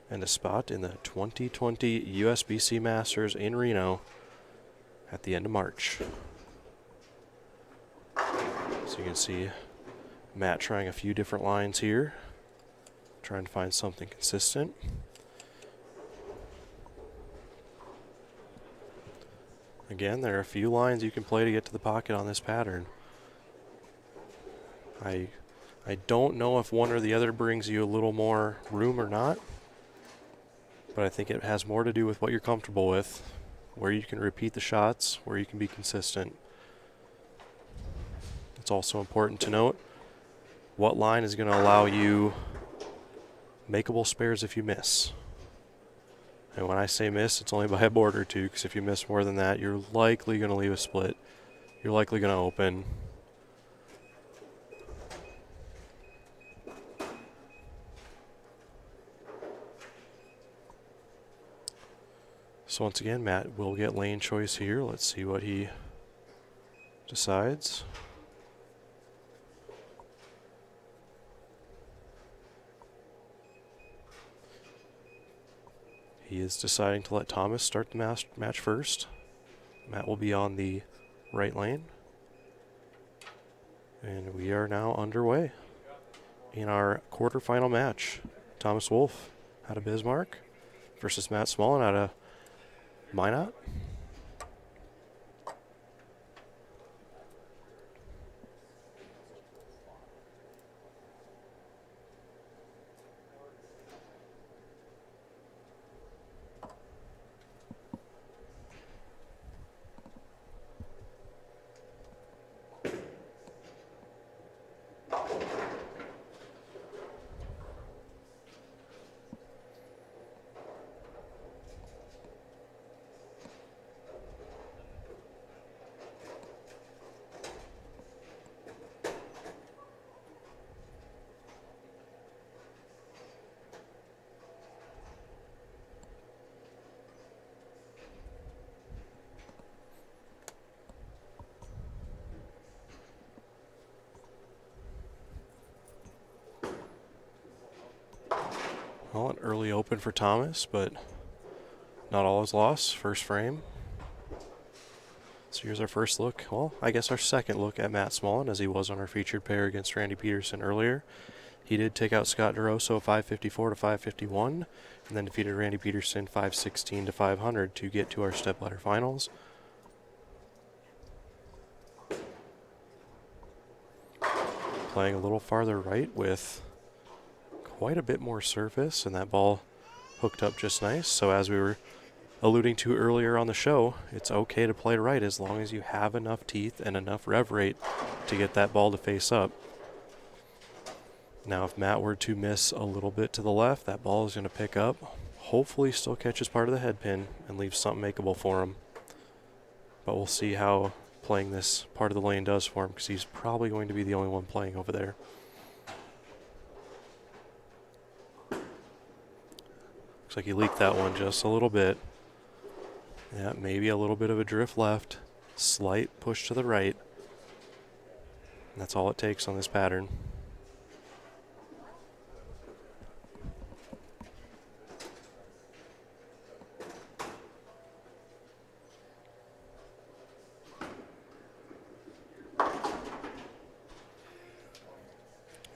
and a spot in the 2020 USBC Masters in Reno at the end of March. So you can see Matt trying a few different lines here, trying to find something consistent. Again, there are a few lines you can play to get to the pocket on this pattern. I don't know if one or the other brings you a little more room or not, but I think it has more to do with what you're comfortable with, where you can repeat the shots, where you can be consistent. It's also important to note what line is going to allow you makeable spares if you miss. And when I say miss, it's only by a board or 2, because if you miss more than that, you're likely going to leave a split. You're likely going to open. So once again, Matt will get lane choice here. Let's see what he decides. He is deciding to let Thomas start the match first. Matt will be on the right lane. And we are now underway in our quarterfinal match. Thomas Wolf out of Bismarck versus Matt Smallen out of Minot. Well, an early open for Thomas, but not all is lost. First frame. So here's our first look. Well, I guess our second look at Matt Smallen, as he was on our featured pair against Randy Peterson earlier. He did take out Scott DeRosso 554 to 551, and then defeated Randy Peterson 516 to 500 to get to our Stepladder finals. Playing a little farther right with quite a bit more surface, and that ball hooked up just nice. So as we were alluding to earlier on the show, it's okay to play right as long as you have enough teeth and enough rev rate to get that ball to face up. Now if Matt were to miss a little bit to the left, that ball is going to pick up, hopefully still catches part of the head pin and leave something makeable for him. But we'll see how playing this part of the lane does for him, because he's probably going to be the only one playing over there. Looks like he leaked that one just a little bit. Yeah, maybe a little bit of a drift left, slight push to the right. And that's all it takes on this pattern.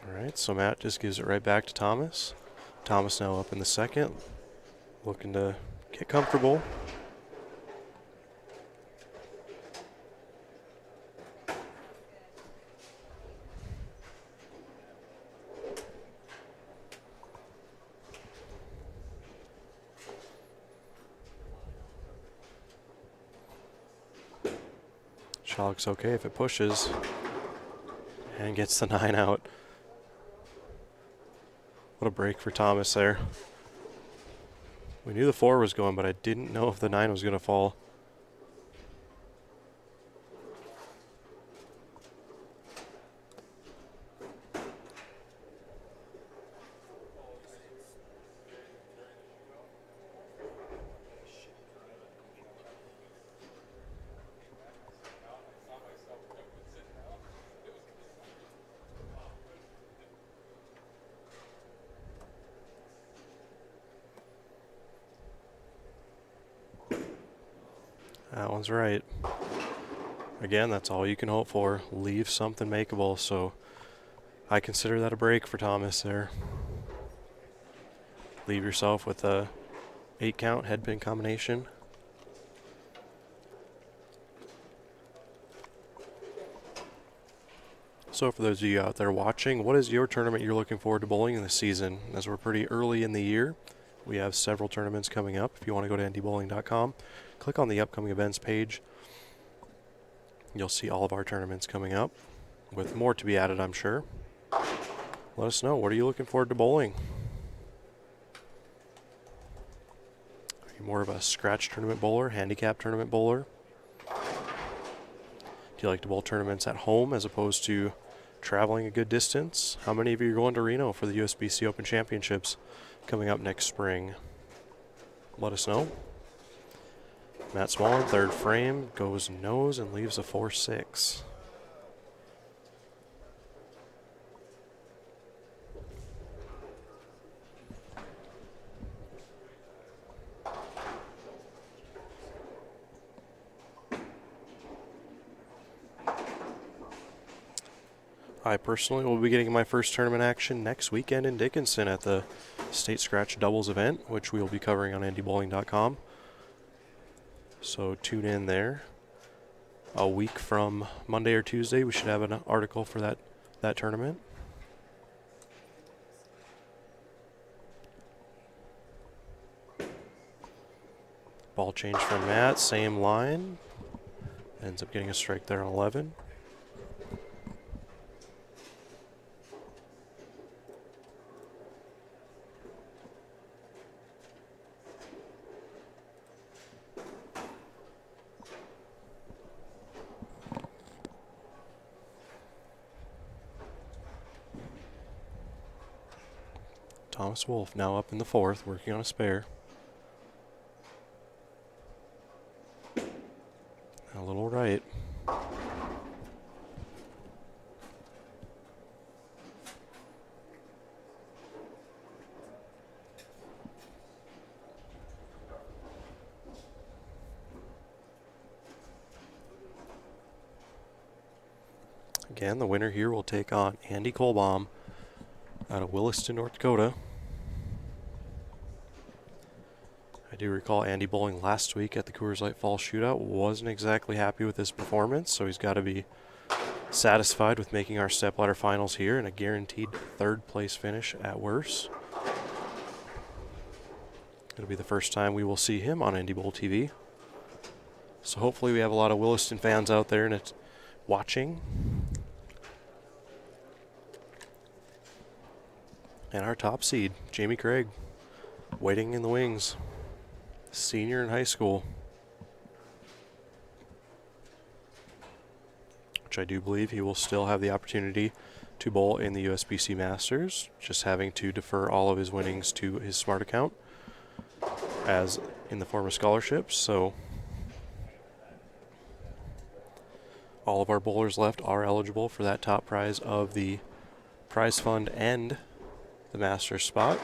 Alright, so Matt just gives it right back to Thomas. Thomas now up in the second, looking to get comfortable. Shot looks okay if it pushes and gets the 9 out. What a break for Thomas there. We knew the 4 was going, but I didn't know if the 9 was going to fall. That one's right. Again, that's all you can hope for. Leave something makeable, so I consider that a break for Thomas there. Leave yourself with a 8 count head pin combination. So for those of you out there watching, what is your tournament you're looking forward to bowling in this season? As we're pretty early in the year, we have several tournaments coming up. If you want to go to ndbowling.com, click on the upcoming events page. You'll see all of our tournaments coming up, with more to be added, I'm sure. Let us know, what are you looking forward to bowling? Are you more of a scratch tournament bowler, handicap tournament bowler? Do you like to bowl tournaments at home as opposed to traveling a good distance? How many of you are going to Reno for the USBC Open Championships coming up next spring? Let us know. Matt Smallen, third frame, goes nose and leaves a 4-6. I personally will be getting my first tournament action next weekend in Dickinson at the State Scratch Doubles event, which we will be covering on ndbowling.com. So tune in there. A week from Monday or Tuesday, we should have an article for that tournament. Ball change from Matt, same line. Ends up getting a strike there on 11. Thomas Wolf now up in the fourth, working on a spare. A little right. Again, the winner here will take on Andy Colomb out of Williston, North Dakota. I do recall Andy bowling last week at the Coors Light Fall Shootout. Wasn't exactly happy with his performance, so he's got to be satisfied with making our Stepladder finals here and a guaranteed third place finish at worst. It'll be the first time we will see him on NDBowlTV. So hopefully we have a lot of Williston fans out there and it's watching. And our top seed, Jamie Craig, waiting in the wings. Senior in high school. Which I do believe he will still have the opportunity to bowl in the USBC Masters, just having to defer all of his winnings to his Smart account as in the form of scholarships. So all of our bowlers left are eligible for that top prize of the prize fund and the Masters spot.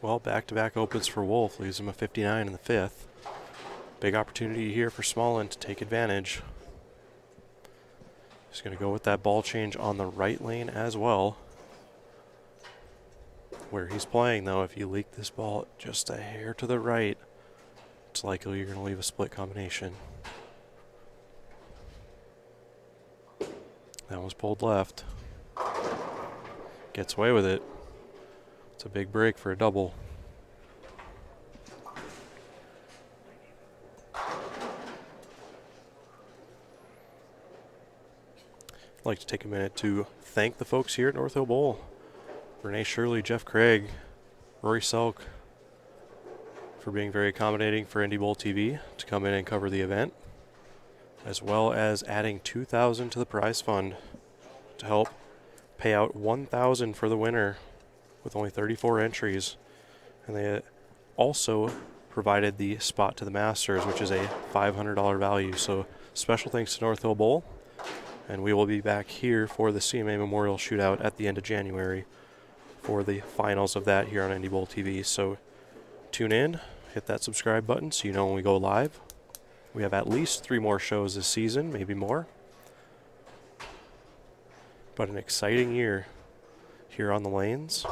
Well, back-to-back opens for Wolf, leaves him a 59 in the fifth. Big opportunity here for Smallen to take advantage. He's going to go with that ball change on the right lane as well. Where he's playing, though, if you leak this ball just a hair to the right, it's likely you're going to leave a split combination. That was pulled left. Gets away with it. It's a big break for a double. I'd like to take a minute to thank the folks here at North Hill Bowl. Renee Shirley, Jeff Craig, Rory Selk for being very accommodating for NDBowlTV to come in and cover the event, as well as adding $2,000 to the prize fund to help pay out $1,000 for the winner with only 34 entries. And they also provided the spot to the Masters, which is a $500 value. So special thanks to North Hill Bowl. And we will be back here for the CMA Memorial Shootout at the end of January for the finals of that here on NDBowlTV. So tune in, hit that subscribe button so you know when we go live. We have at least 3 more shows this season, maybe more. But an exciting year here on the lanes.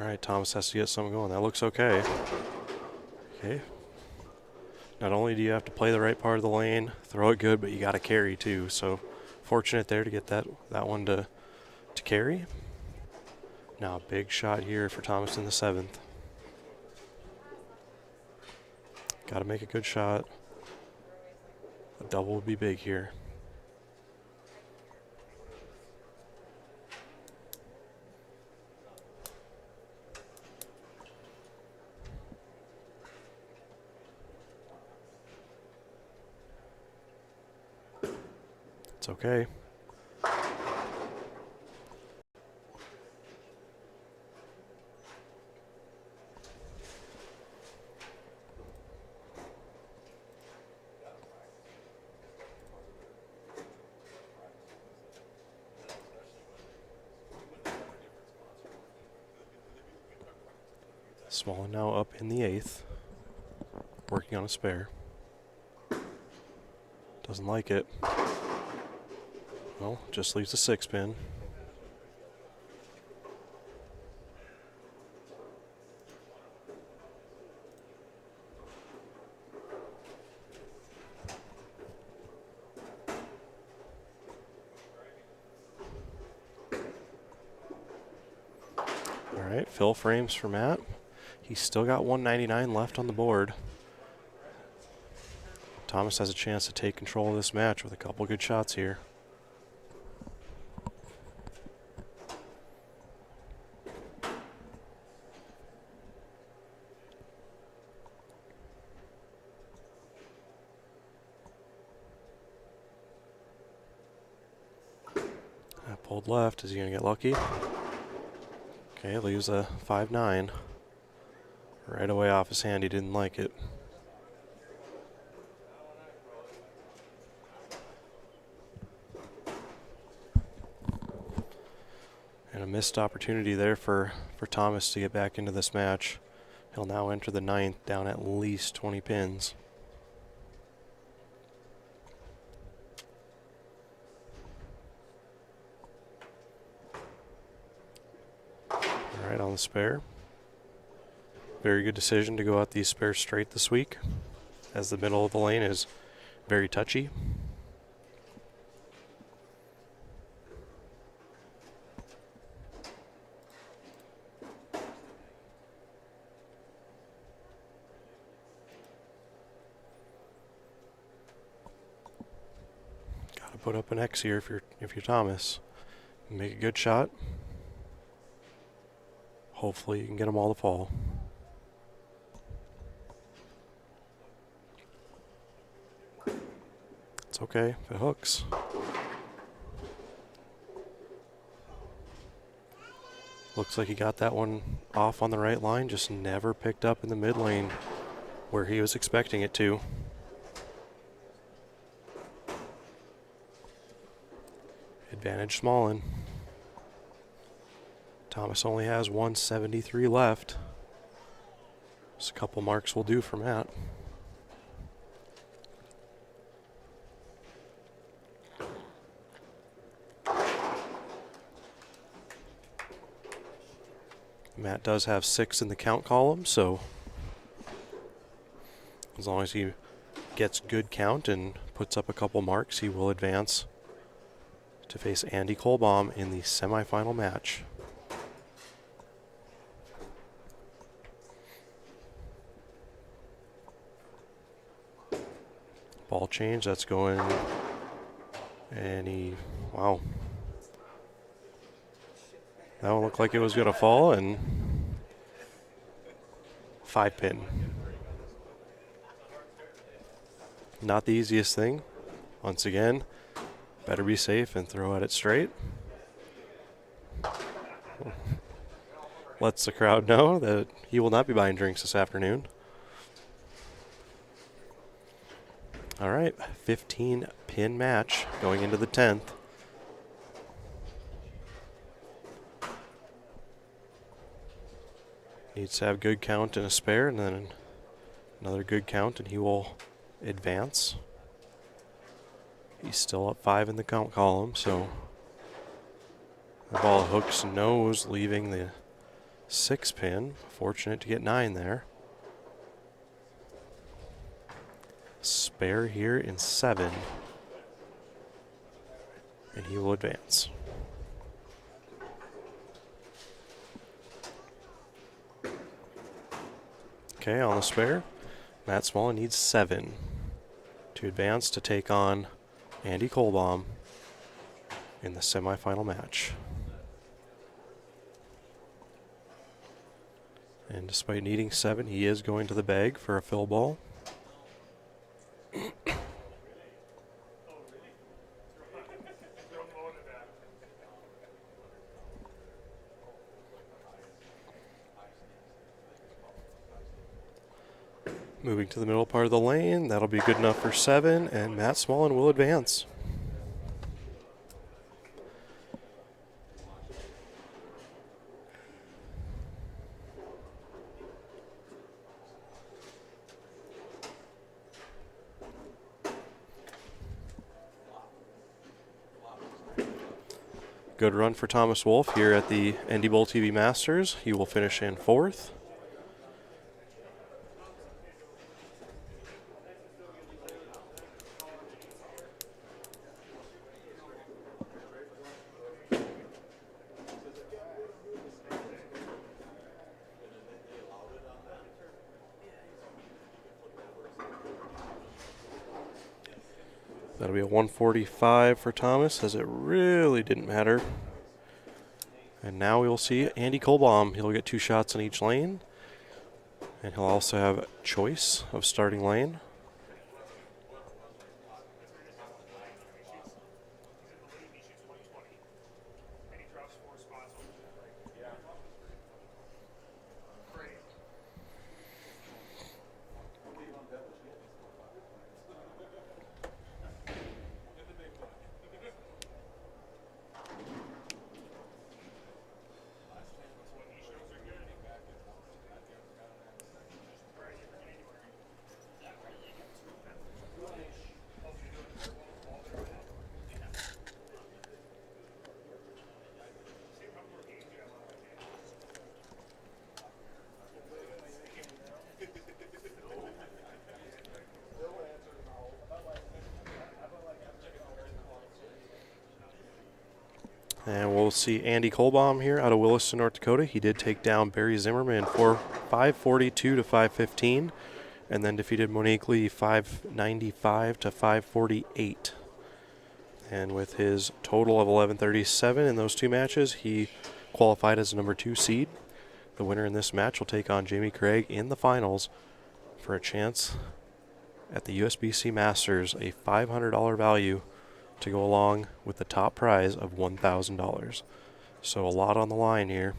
All right, Thomas has to get something going. That looks okay. Okay. Not only do you have to play the right part of the lane, throw it good, but you got to carry too. So fortunate there to get that one to carry. Now a big shot here for Thomas in the 7th. Got to make a good shot. A double would be big here. It's okay. Smallen now up in the 8th, working on a spare. Doesn't like it. Well, just leaves a 6-pin. All right, fill frames for Matt. He's still got 199 left on the board. Thomas has a chance to take control of this match with a couple good shots here. Pulled left. Is he going to get lucky? Okay, leaves a 5-9. Right away off his hand. He didn't like it. And a missed opportunity there for Thomas to get back into this match. He'll now enter the 9th down at least 20 pins. All right, on the spare. Very good decision to go out these spares straight this week, as the middle of the lane is very touchy. Got to put up an X here if you're Thomas. Make a good shot. Hopefully you can get them all to fall. It's okay if it hooks. Looks like he got that one off on the right line, just never picked up in the mid lane where he was expecting it to. Advantage Smallen. Thomas only has 173 left. Just a couple marks will do for Matt. Matt does have 6 in the count column, so as long as he gets good count and puts up a couple marks, he will advance to face Andy Colomb in the semifinal match. Ball change, that's going, and wow. That one looked like it was going to fall, and 5 pin. Not the easiest thing. Once again, better be safe and throw at it straight. Lets the crowd know that he will not be buying drinks this afternoon. All right, 15 pin match going into the 10th. Needs to have good count and a spare, and then another good count, and he will advance. He's still up 5 in the count column, so the ball hooks nose, leaving the 6 pin. Fortunate to get 9 there. Spare here in 7, and he will advance. Okay, on the spare, Matt Smallen needs 7 to advance to take on Andy Colomb in the semifinal match. And despite needing 7, he is going to the bag for a fill ball. Moving to the middle part of the lane, that'll be good enough for 7, and Matt Smallen will advance. Good run for Thomas Wolf here at the NDBowlTV Masters. He will finish in 4th. That'll be a 145 for Thomas, as it really didn't matter. And now we will see Andy Colomb. He'll get 2 shots in each lane. And he'll also have choice of starting lane. And we'll see Andy Colomb here out of Williston, North Dakota. He did take down Barry Zimmerman for 542 to 515, and then defeated Monique Lee 595 to 548. And with his total of 1137 in those two matches, he qualified as a number 2 seed. The winner in this match will take on Jamie Craig in the finals for a chance at the USBC Masters, a $500 value to go along with the top prize of $1,000. So a lot on the line here,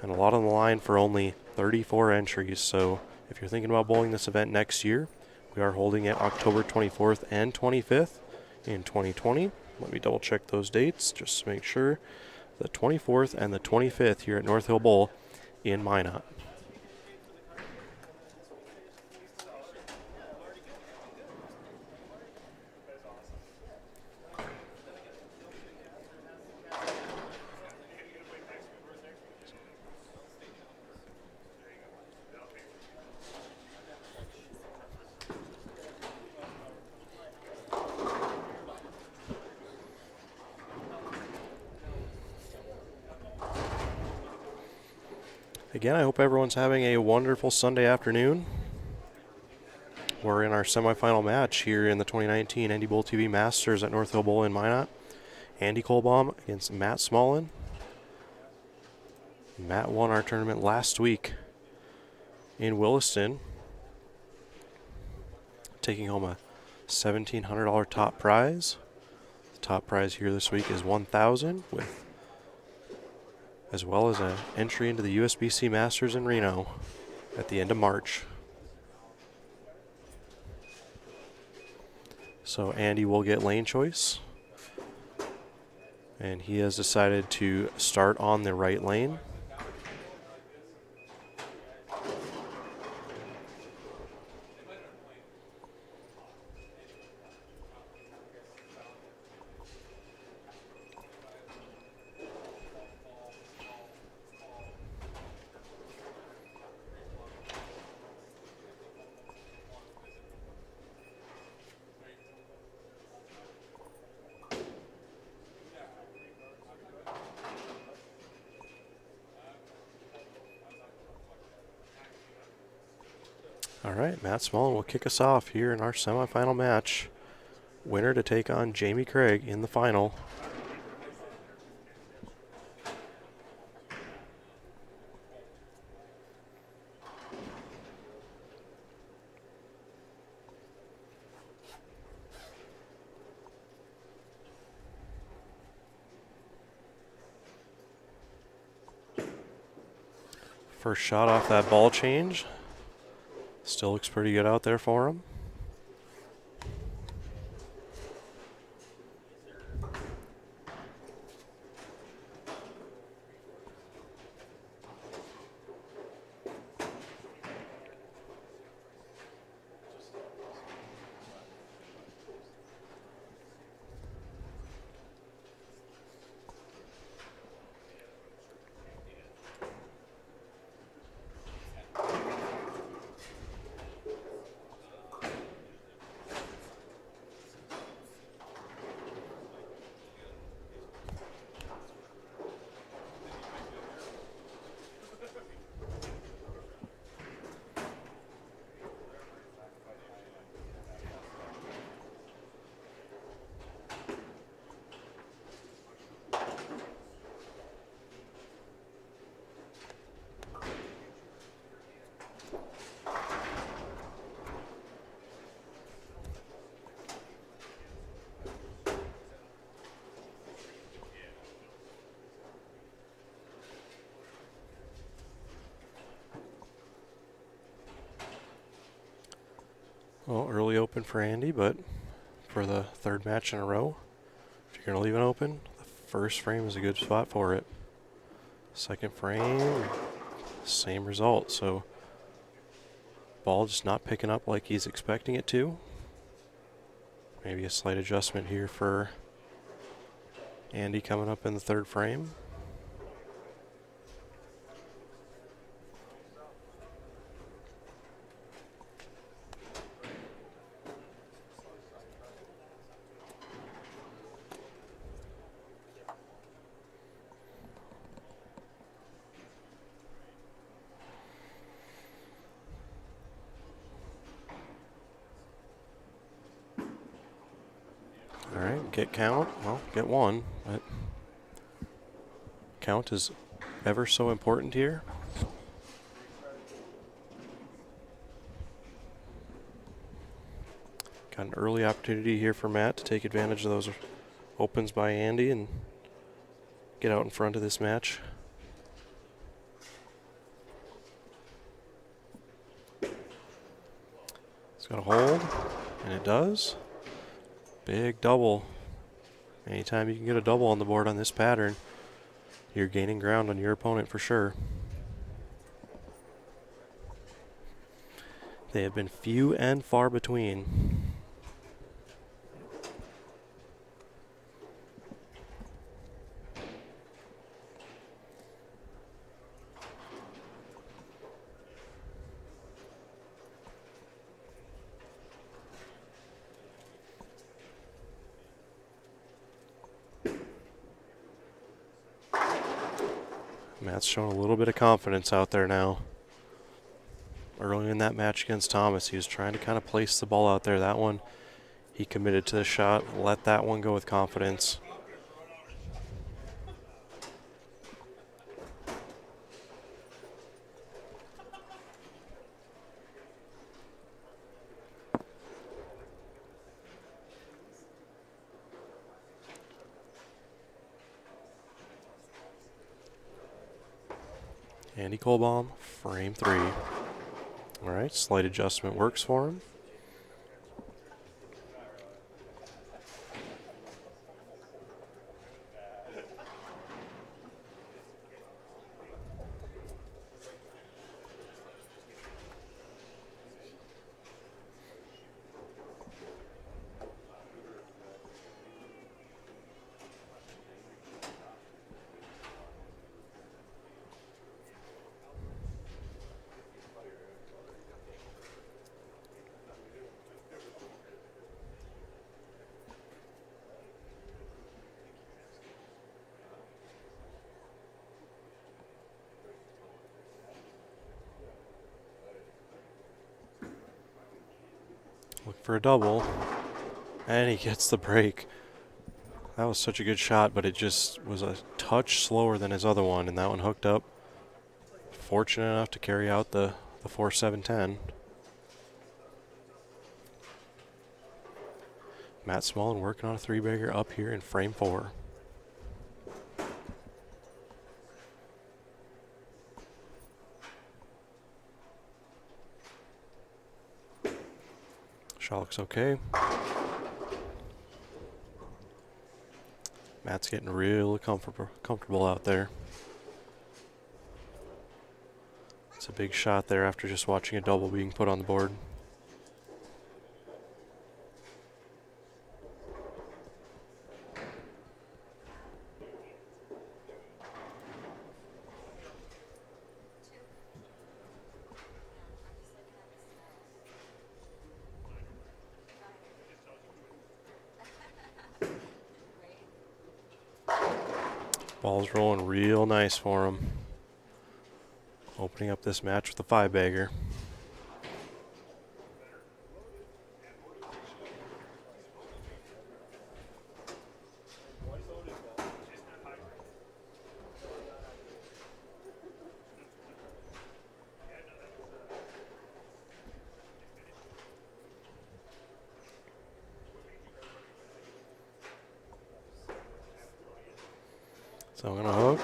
and a lot on the line for only 34 entries. So if you're thinking about bowling this event next year, we are holding it October 24th and 25th in 2020. Let me double check those dates just to make sure. The 24th and the 25th here at North Hill Bowl in Minot. Again, I hope everyone's having a wonderful Sunday afternoon. We're in our semifinal match here in the 2019 NDBowlTV Masters at North Hill Bowl in Minot. Andy Colomb against Matt Smallen. Matt won our tournament last week in Williston, taking home a $1,700 top prize. The top prize here this week is $1,000, with as well as an entry into the USBC Masters in Reno at the end of March. So Andy will get lane choice, and he has decided to start on the right lane. All right, Matt Smallen will kick us off here in our semifinal match. Winner to take on Jamie Craig in the final. First shot off that ball change. Still looks pretty good out there for him. Well, early open for Andy, but for the third match in a row, if you're going to leave it open, the first frame is a good spot for it. Second frame, same result. So ball just not picking up like he's expecting it to. Maybe a slight adjustment here for Andy coming up in the third frame. All right, get count. Well, get one, but count is ever so important here. Got an early opportunity here for Matt to take advantage of those opens by Andy and get out in front of this match. It's got a hold, and it does. Big double. Anytime you can get a double on the board on this pattern, you're gaining ground on your opponent for sure. They have been few and far between. Matt's showing a little bit of confidence out there now. Early in that match against Thomas, he was trying to kind of place the ball out there. That one, he committed to the shot, let that one go with confidence. Andy Colomb, frame 3. All right, slight adjustment works for him. Look for a double, and he gets the break. That was such a good shot, but it just was a touch slower than his other one, and that one hooked up. Fortunate enough to carry out the 4-7-10. Matt Smallen working on a 3-bagger up here in frame 4. Shot looks okay. Matt's getting really comfortable out there. It's a big shot there after just watching a double being put on the board. Ball's rolling real nice for him. Opening up this match with a 5-bagger. So I'm gonna hook.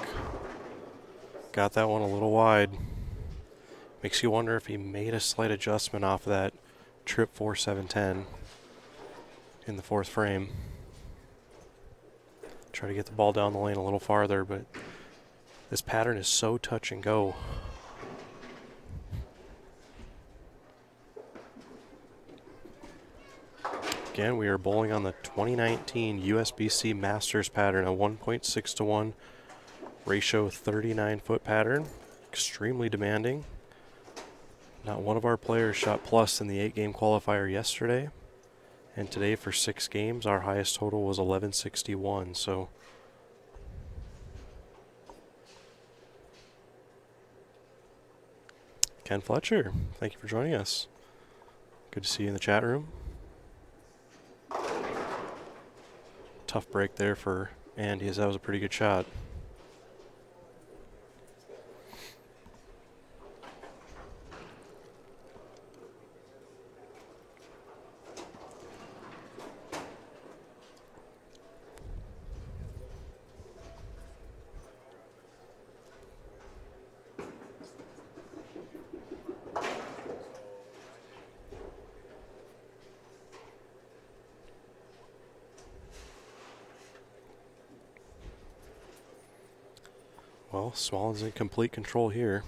Got that one a little wide. Makes you wonder if he made a slight adjustment off of that trip 4-7-10 in the 4th frame. Try to get the ball down the lane a little farther, but this pattern is so touch and go. Again, we are bowling on the 2019 USBC Masters pattern, a 1.6-to-1 ratio 39-foot pattern. Extremely demanding. Not one of our players shot plus in the 8-game qualifier yesterday. And today for 6 games, our highest total was 1161. So Ken Fletcher, thank you for joining us. Good to see you in the chat room. Tough break there for Andy, as that was a pretty good shot. Well, Smallen's in complete control here.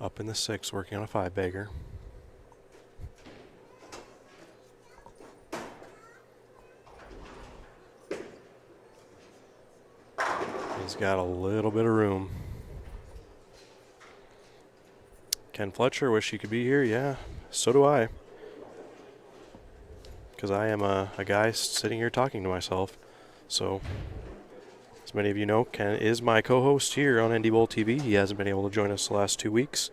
Up in the 6, working on a 5-bagger. He's got a little bit of room. Ken Fletcher, wish he could be here. Yeah, so do I. Because I am a guy sitting here talking to myself. So, as many of you know, Ken is my co-host here on NDBowlTV. He hasn't been able to join us the last 2 weeks.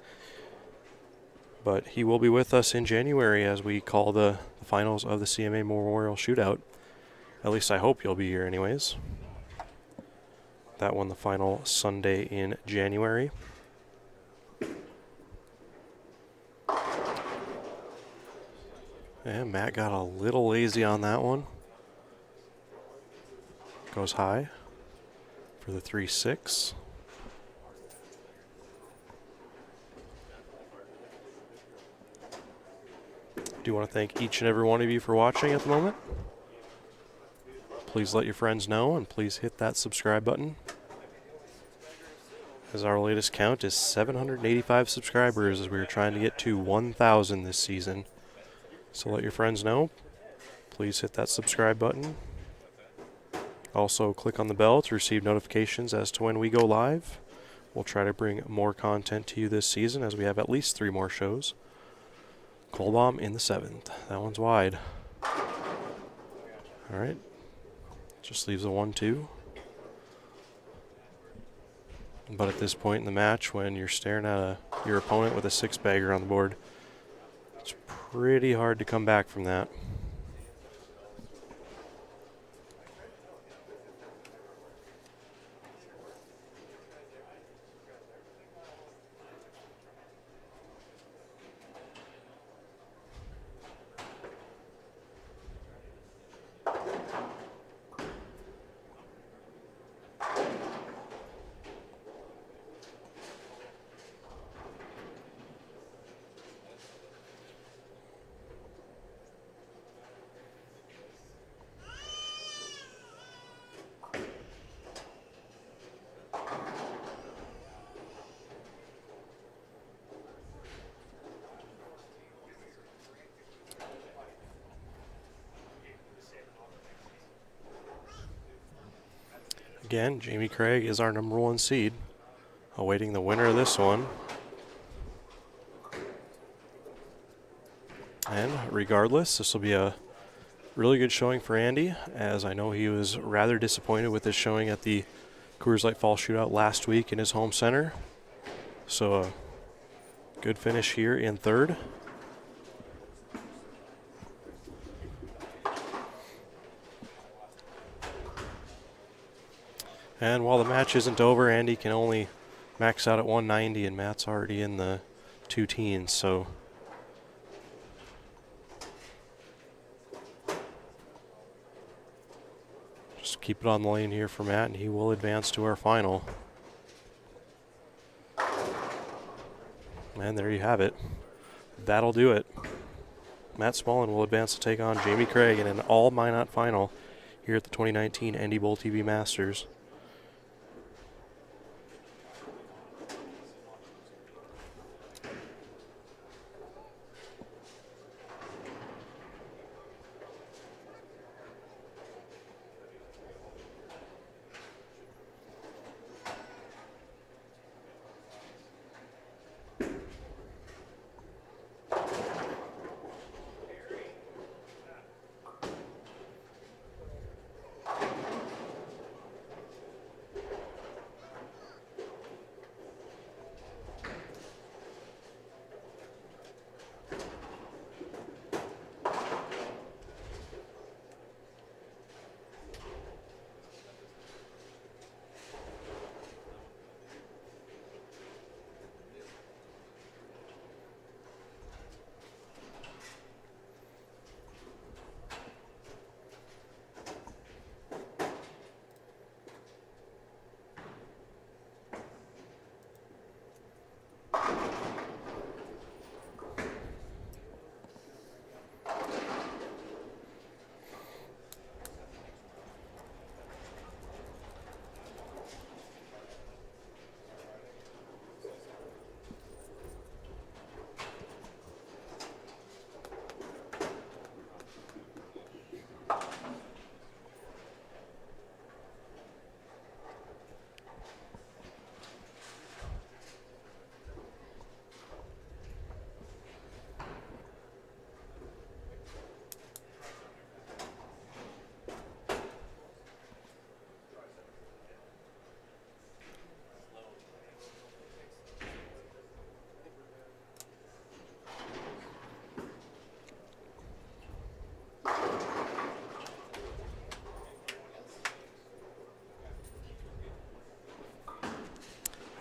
But he will be with us in January as we call the finals of the CMA Memorial Shootout. At least I hope you'll be here anyways. That one, the final Sunday in January. And Matt got a little lazy on that one. Goes high for the 3-6. Do want to thank each and every one of you for watching at the moment. Please let your friends know, and please hit that subscribe button, as our latest count is 785 subscribers, as we are trying to get to 1,000 this season. So let your friends know. Please hit that subscribe button. Also, click on the bell to receive notifications as to when we go live. We'll try to bring more content to you this season, as we have at least 3 more shows. Colomb in the 7th. That one's wide. All right. Just leaves a 1-2. But at this point in the match, when you're staring at your opponent with a 6-bagger on the board, it's pretty hard to come back from that. Again, Jamie Craig is our number 1 seed, awaiting the winner of this one. And regardless, this will be a really good showing for Andy, as I know he was rather disappointed with his showing at the Coors Light Fall Shootout last week in his home center. So a good finish here in 3rd. And while the match isn't over, Andy can only max out at 190, and Matt's already in the 2 teens, so just keep it on the lane here for Matt, and he will advance to our final. And there you have it. That'll do it. Matt Smallen will advance to take on Jamie Craig in an all Minot final here at the 2019 NDBowlTV Masters.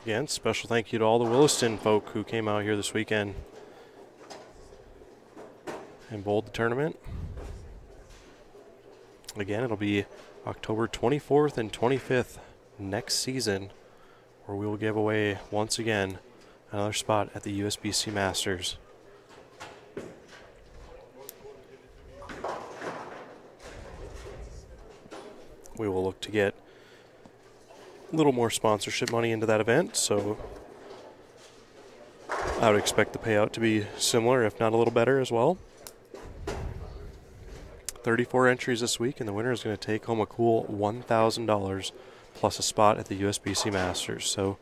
Again, special thank you to all the Williston folk who came out here this weekend and bowled the tournament. Again, it'll be October 24th and 25th next season, where we will give away, once again, another spot at the USBC Masters. We will look to get a little more sponsorship money into that event, so I would expect the payout to be similar, if not a little better as well. 34 entries this week, and the winner is going to take home a cool $1,000 plus a spot at the USBC Masters. So,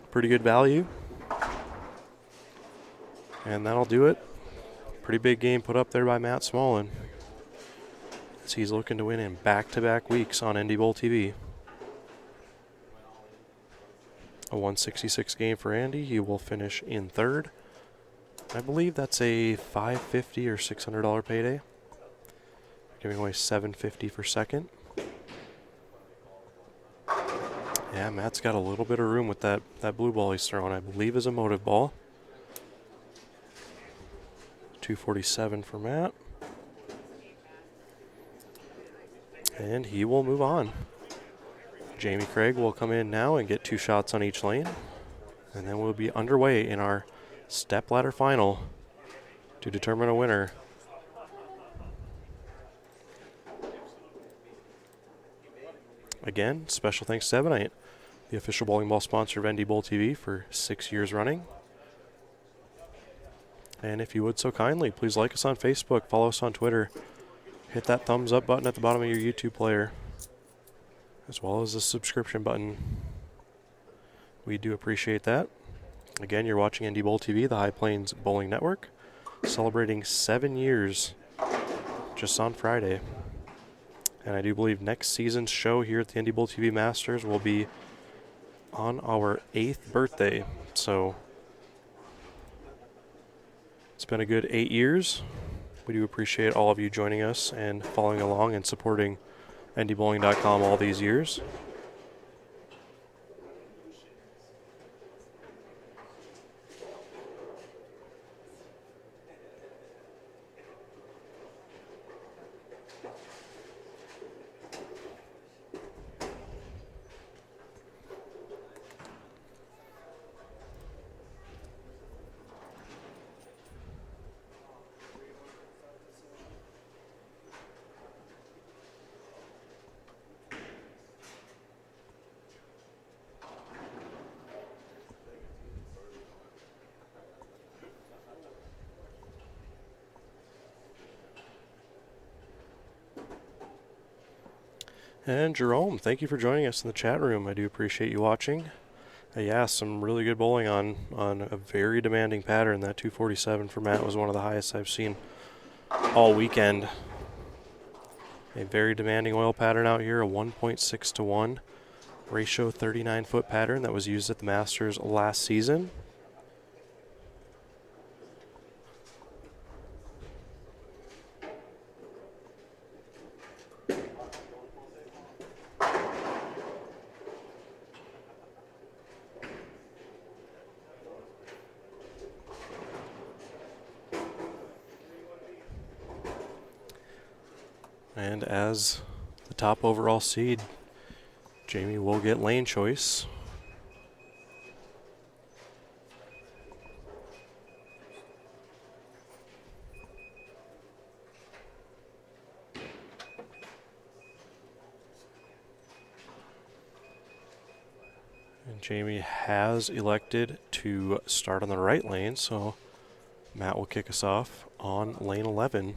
pretty good value. And that'll do it. Pretty big game put up there by Matt Smallen, as he's looking to win in back-to-back weeks on NDBowlTV. A 166 game for Andy. He will finish in third. I believe that's a $550 or $600 payday. Giving away $750 for second. Yeah, Matt's got a little bit of room with that blue ball he's throwing. I believe is a motive ball. 247 for Matt. And he will move on. Jamie Craig will come in now and get 2 shots on each lane. And then we'll be underway in our Stepladder final to determine a winner. Again, special thanks to Ebonite, the official bowling ball sponsor of NDBowlTV for 6 years running. And if you would so kindly, please like us on Facebook, follow us on Twitter, hit that thumbs up button at the bottom of your YouTube player, as well as the subscription button. We do appreciate that. Again, you're watching NDBowlTV, the High Plains Bowling Network, celebrating 7 years just on Friday. And I do believe next season's show here at the NDBowlTV Masters will be on our 8th birthday. So it's been a good 8 years. We do appreciate all of you joining us and following along and supporting NDBowling.com all these years. And Jerome, thank you for joining us in the chat room. I do appreciate you watching. Yeah, some really good bowling on a very demanding pattern. That 247 for Matt was one of the highest I've seen all weekend. A very demanding oil pattern out here, a 1.6 to 1 ratio 39-foot pattern that was used at the Masters last season. And as the top overall seed, Jamie will get lane choice. And Jamie has elected to start on the right lane, so Matt will kick us off on lane 11.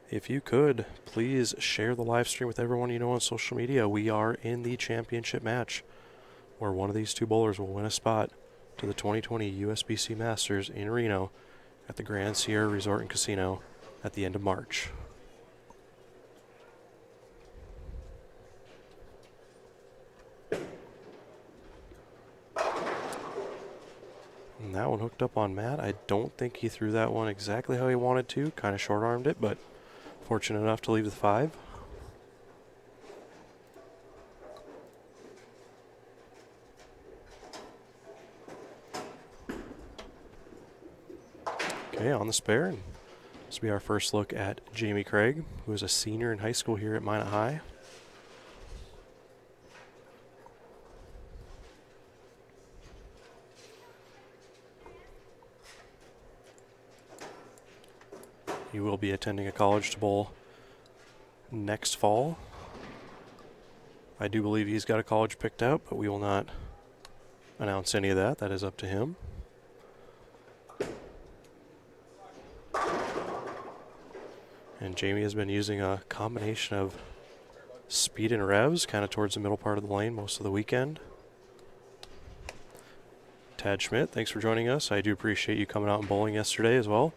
If you could, please share the live stream with everyone you know on social media. We are in the championship match, where one of these two bowlers will win a spot to the 2020 USBC Masters in Reno at the Grand Sierra Resort and Casino at the end of March. And that one hooked up on Matt. I don't think he threw that one exactly how he wanted to. Kind of short-armed it, but fortunate enough to leave the 5. Okay, on the spare. And this will be our first look at Jamie Craig, who is a senior in high school here at Minot High. He will be attending a college to bowl next fall. I do believe he's got a college picked out, but we will not announce any of that. That is up to him. And Jamie has been using a combination of speed and revs kind of towards the middle part of the lane most of the weekend. Tad Schmidt, thanks for joining us. I do appreciate you coming out and bowling yesterday as well.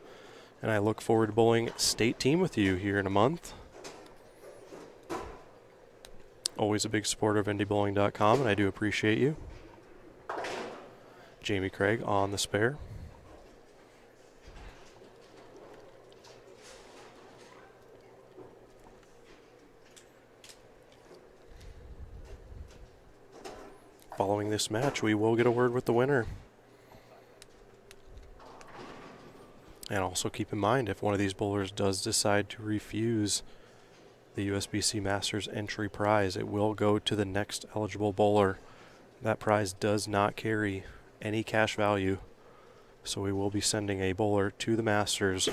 And I look forward to bowling state team with you here in a month. Always a big supporter of NDBowling.com, and I do appreciate you. Jamie Craig on the spare. Following this match, we will get a word with the winner. And also keep in mind, if one of these bowlers does decide to refuse the USBC Masters entry prize, it will go to the next eligible bowler. That prize does not carry any cash value, so we will be sending a bowler to the Masters.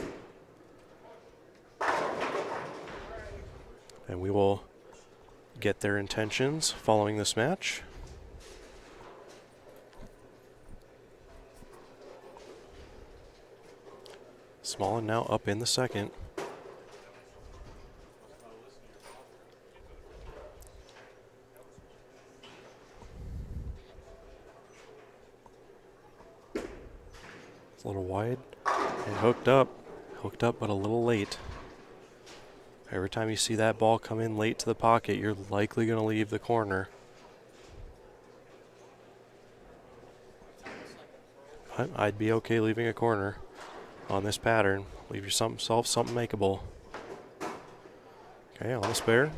And we will get their intentions following this match. Smallen now up in the second. It's a little wide and hooked up but a little late. Every time you see that ball come in late to the pocket, you're likely going to leave the corner. But I'd be okay leaving a corner on this pattern. Leave yourself something makeable. Okay, on the spare.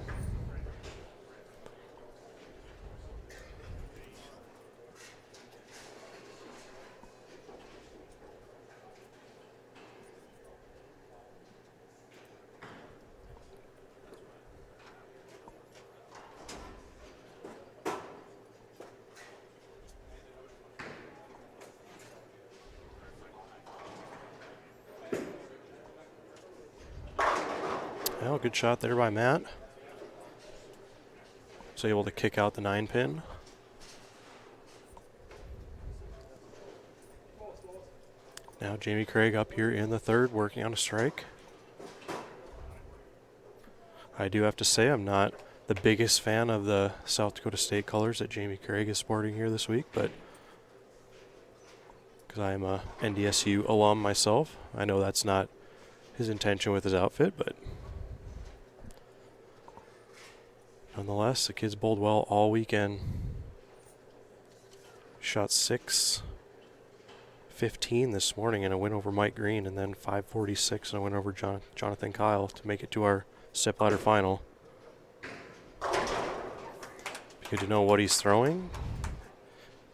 Well, good shot there by Matt. Was able to kick out the 9-pin. Now Jamie Craig up here in the third, working on a strike. I do have to say I'm not the biggest fan of the South Dakota State colors that Jamie Craig is sporting here this week, but because I am a NDSU alum myself, I know that's not his intention with his outfit, but nonetheless, the kids bowled well all weekend. Shot 6-15 this morning in a win over Mike Green, and then 5-46 in a win over Jonathan Kyle to make it to our Stepladder final. Good to know what he's throwing.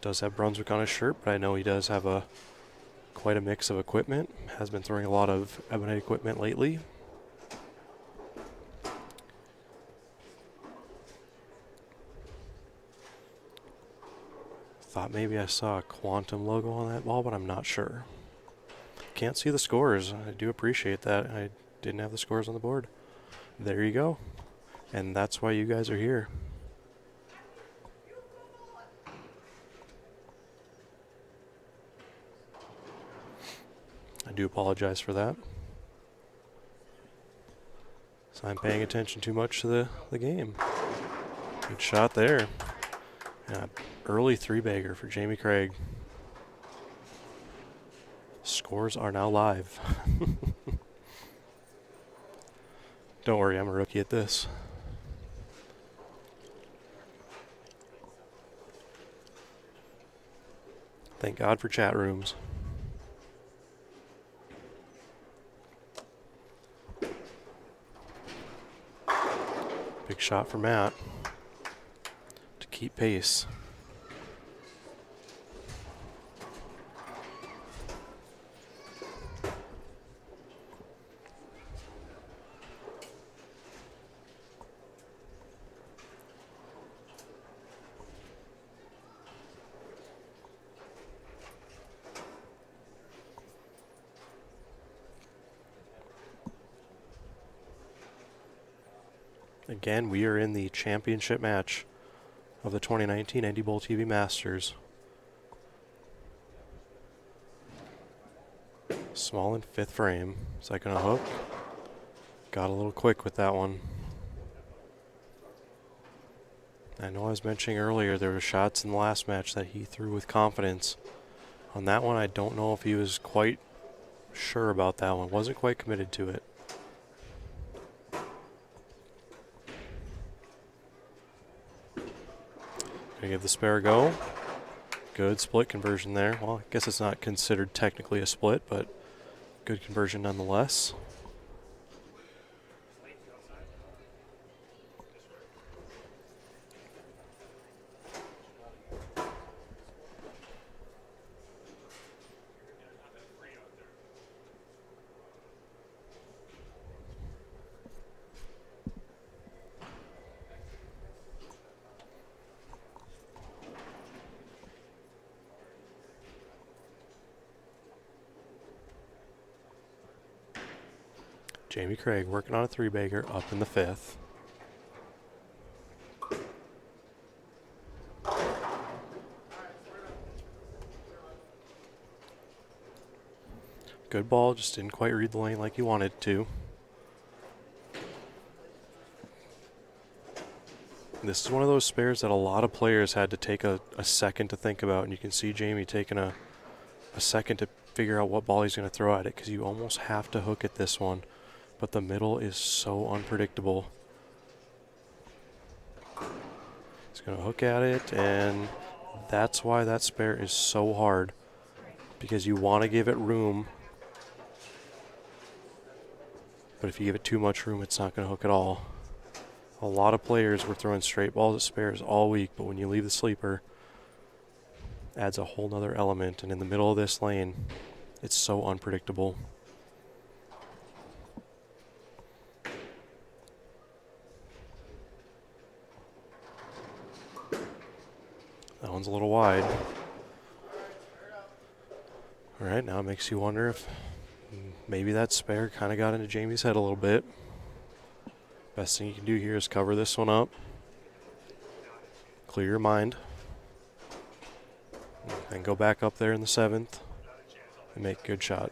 Does have Brunswick on his shirt, but I know he does have quite a mix of equipment. Has been throwing a lot of Ebonite equipment lately. Thought maybe I saw a Quantum logo on that ball, but I'm not sure. Can't see the scores. I do appreciate that. I didn't have the scores on the board. There you go. And that's why you guys are here. I do apologize for that. So I'm paying attention too much to the game. Good shot there. Yeah, early three-bagger for Jamie Craig. Scores are now live. Don't worry, I'm a rookie at this. Thank God for chat rooms. Big shot for Matt to keep pace. Again, we are in the championship match of the 2019 NDBowlTV Masters. Smallen, 5th frame. Is that going to hook? Got a little quick with that one. I know I was mentioning earlier there were shots in the last match that he threw with confidence. On that one, I don't know if he was quite sure about that one. Wasn't quite committed to it. Gonna give the spare a go. Good split conversion there. Well, I guess it's not considered technically a split, but good conversion nonetheless. Jamie Craig working on a 3-bagger up in the 5th. Good ball, just didn't quite read the lane like he wanted to. This is one of those spares that a lot of players had to take a second to think about, and you can see Jamie taking a second to figure out what ball he's going to throw at it, because you almost have to hook at this one. But the middle is so unpredictable. He's going to hook at it, and that's why that spare is so hard, because you want to give it room. But if you give it too much room, it's not going to hook at all. A lot of players were throwing straight balls at spares all week, but when you leave the sleeper, adds a whole nother element. And in the middle of this lane, it's so unpredictable. That one's a little wide. All right, now it makes you wonder if maybe that spare kind of got into Jamie's head a little bit. Best thing you can do here is cover this one up. Clear your mind. And go back up there in the 7th and make a good shot.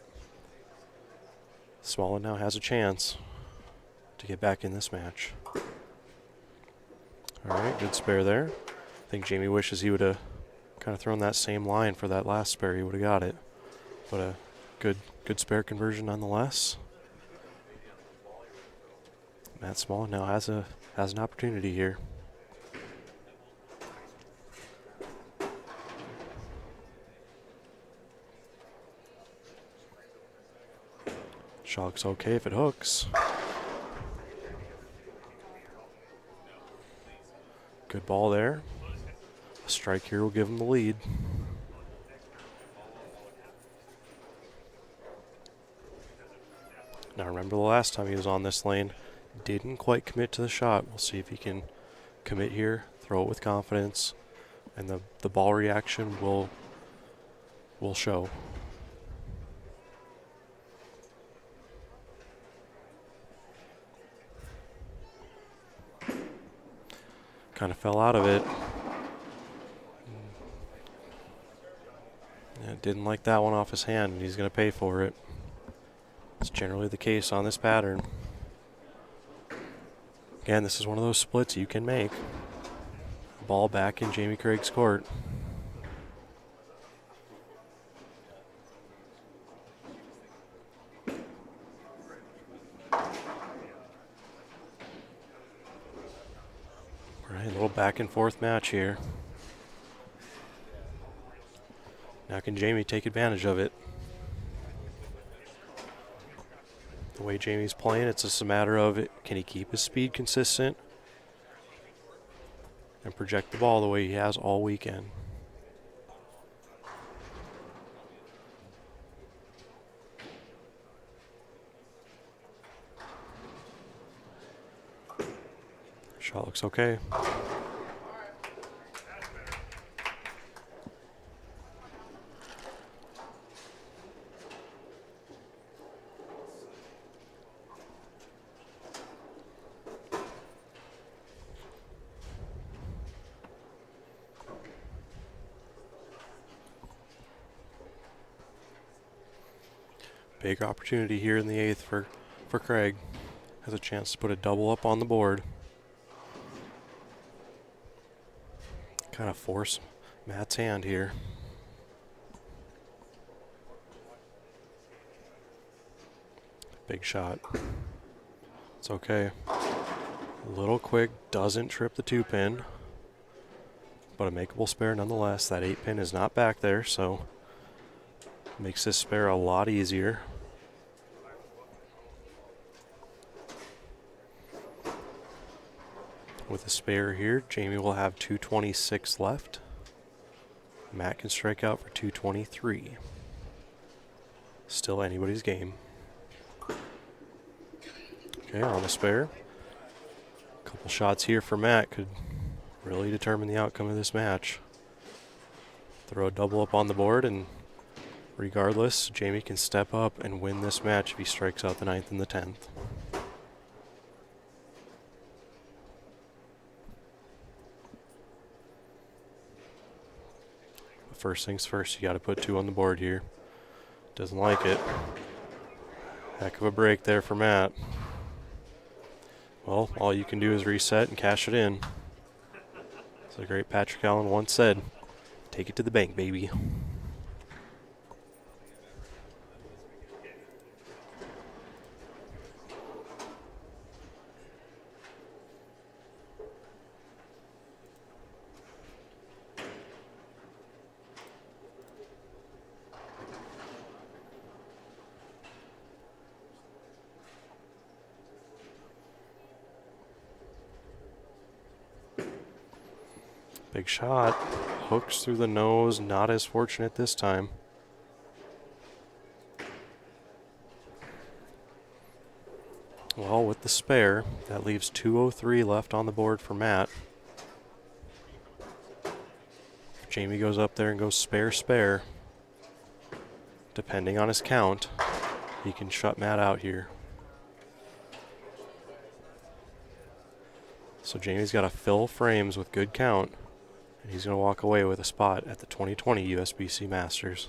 Smallen now has a chance to get back in this match. All right, good spare there. I think Jamie wishes he would have kind of thrown that same line for that last spare. He would have got it. But a good spare conversion nonetheless. Matt Smallen now has an opportunity here. Shot looks okay if it hooks. Good ball there. A strike here will give him the lead. Now remember the last time he was on this lane, didn't quite commit to the shot. We'll see if he can commit here, throw it with confidence, and the ball reaction will show. Kind of fell out of it. Yeah, didn't like that one off his hand, and he's going to pay for it. It's generally the case on this pattern. Again, this is one of those splits you can make. Ball back in Jamie Craig's court. All right, a little back and forth match here. Now can Jamie take advantage of it? The way Jamie's playing, it's just a matter of can he keep his speed consistent and project the ball the way he has all weekend. Shot looks okay. Big opportunity here in the 8th for Craig. Has a chance to put a double up on the board. Kind of force Matt's hand here. Big shot. It's okay. A little quick, doesn't trip the 2-pin, but a makeable spare nonetheless. That 8-pin is not back there, so makes this spare a lot easier. With a spare here, Jamie will have 226 left. Matt can strike out for 223. Still anybody's game. Okay, on the spare. A couple shots here for Matt could really determine the outcome of this match. Throw a double up on the board, and regardless, Jamie can step up and win this match if he strikes out the 9th and the 10th. First things first, you got to put 2 on the board here. Doesn't like it. Heck of a break there for Matt. Well, all you can do is reset and cash it in. As the great Patrick Allen once said, take it to the bank, baby. Big shot. Hooks through the nose. Not as fortunate this time. Well, with the spare, that leaves 203 left on the board for Matt. If Jamie goes up there and goes spare, depending on his count, he can shut Matt out here. So Jamie's got to fill frames with good count, and he's going to walk away with a spot at the 2020 USBC Masters.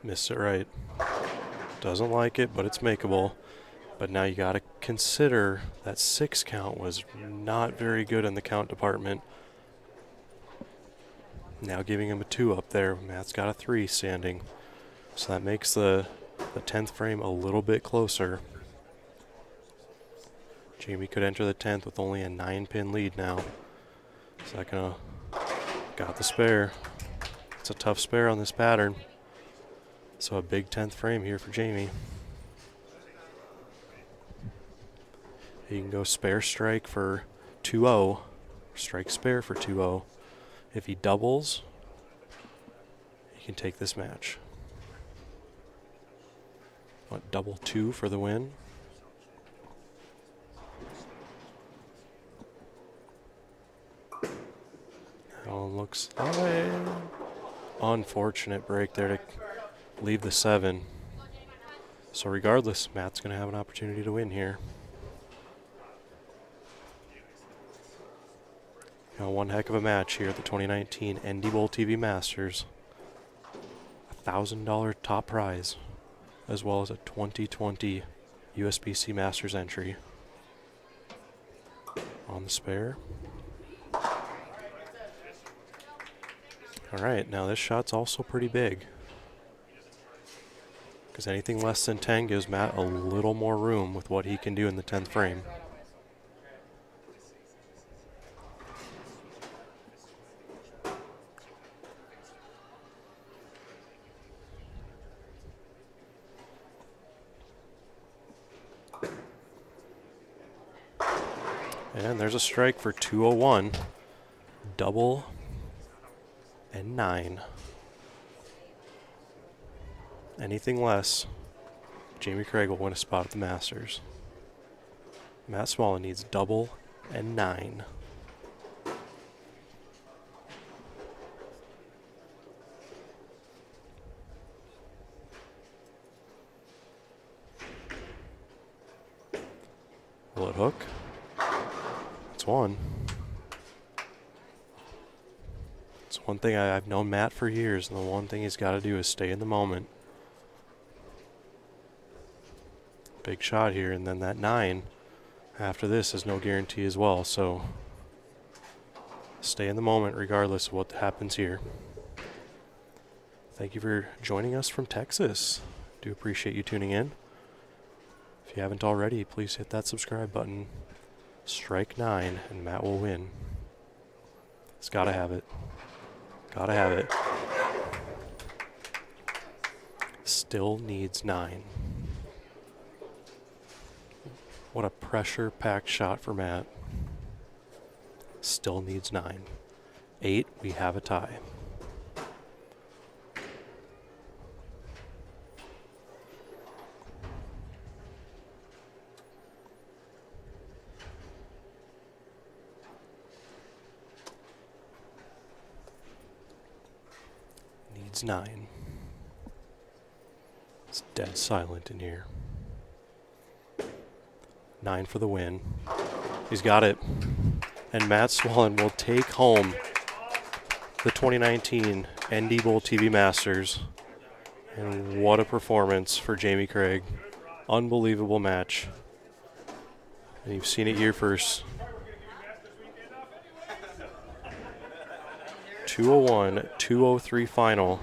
Missed it right. Doesn't like it, but it's makeable. But now you got to consider that 6 count was not very good in the count department. Now giving him a 2 up there. Matt's got a 3 standing. So that makes the 10th frame a little bit closer. Jamie could enter the 10th with only a 9-pin lead now. So that got the spare. It's a tough spare on this pattern. So a big 10th frame here for Jamie. He can go spare strike for 2-0, strike spare for 2-0. If he doubles, he can take this match. What, double 2 for the win? That one looks like unfortunate break there to leave the 7. So regardless, Matt's going to have an opportunity to win here. One heck of a match here at the 2019 NDBowlTV Masters. $1,000 top prize, as well as a 2020 USBC Masters entry. On the spare. All right, now this shot's also pretty big, because anything less than 10 gives Matt a little more room with what he can do in the 10th frame. And there's a strike for 201. Double and 9. Anything less, Jamie Craig will win a spot at the Masters. Matt Smallen needs double and 9. Will it hook? It's one. It's one thing I've known Matt for years, and the one thing he's got to do is stay in the moment. Big shot here, and then that 9 after this is no guarantee as well, so stay in the moment regardless of what happens here. Thank you for joining us from Texas. Do appreciate you tuning in. If you haven't already, please hit that subscribe button. Strike 9 and Matt will win. It's gotta have it. Gotta have it. Still needs 9. What a pressure-packed shot for Matt. Still needs 9. 8, we have a tie. Needs 9. It's dead silent in here. 9 for the win. He's got it. And Matt Smallen will take home the 2019 NDBowlTV Masters. And what a performance for Jamie Craig. Unbelievable match. And you've seen it here first. 201, 203 final.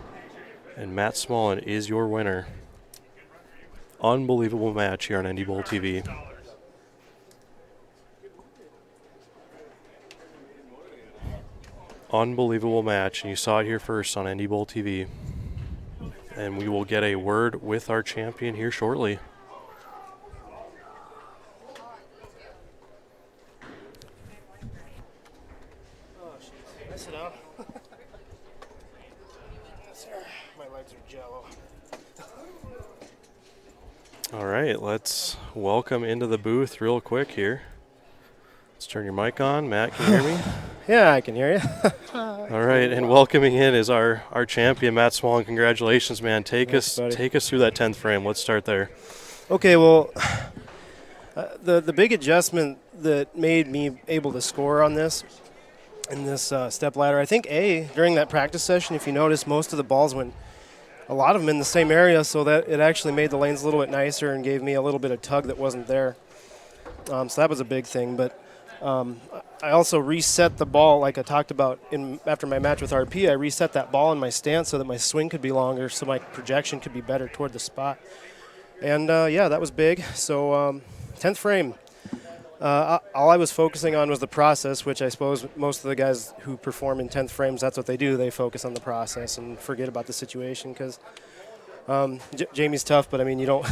And Matt Smallen is your winner. Unbelievable match here on NDBowlTV. Unbelievable match, and you saw it here first on NDBowlTV. And we will get a word with our champion here shortly. Can I sit down? Yes, sir. My legs are jello. All right, let's welcome into the booth real quick here. Let's turn your mic on. Matt, can you hear me? Yeah, I can hear you. All right, and welcoming in is our champion, Matt Smallen. Congratulations, man. Take us through that 10th frame. Let's start there. Okay, well, the big adjustment that made me able to score on this in this step ladder, I think during that practice session, if you notice, most of the balls went, a lot of them in the same area, so that it actually made the lanes a little bit nicer and gave me a little bit of tug that wasn't there. So that was a big thing, but I also reset the ball, like I talked about after my match with RP. I reset that ball in my stance so that my swing could be longer, so my projection could be better toward the spot. And yeah, that was big. So 10th frame. All I was focusing on was the process, which I suppose most of the guys who perform in 10th frames, that's what they do. They focus on the process and forget about the situation because Jamie's tough, but I mean, you don't.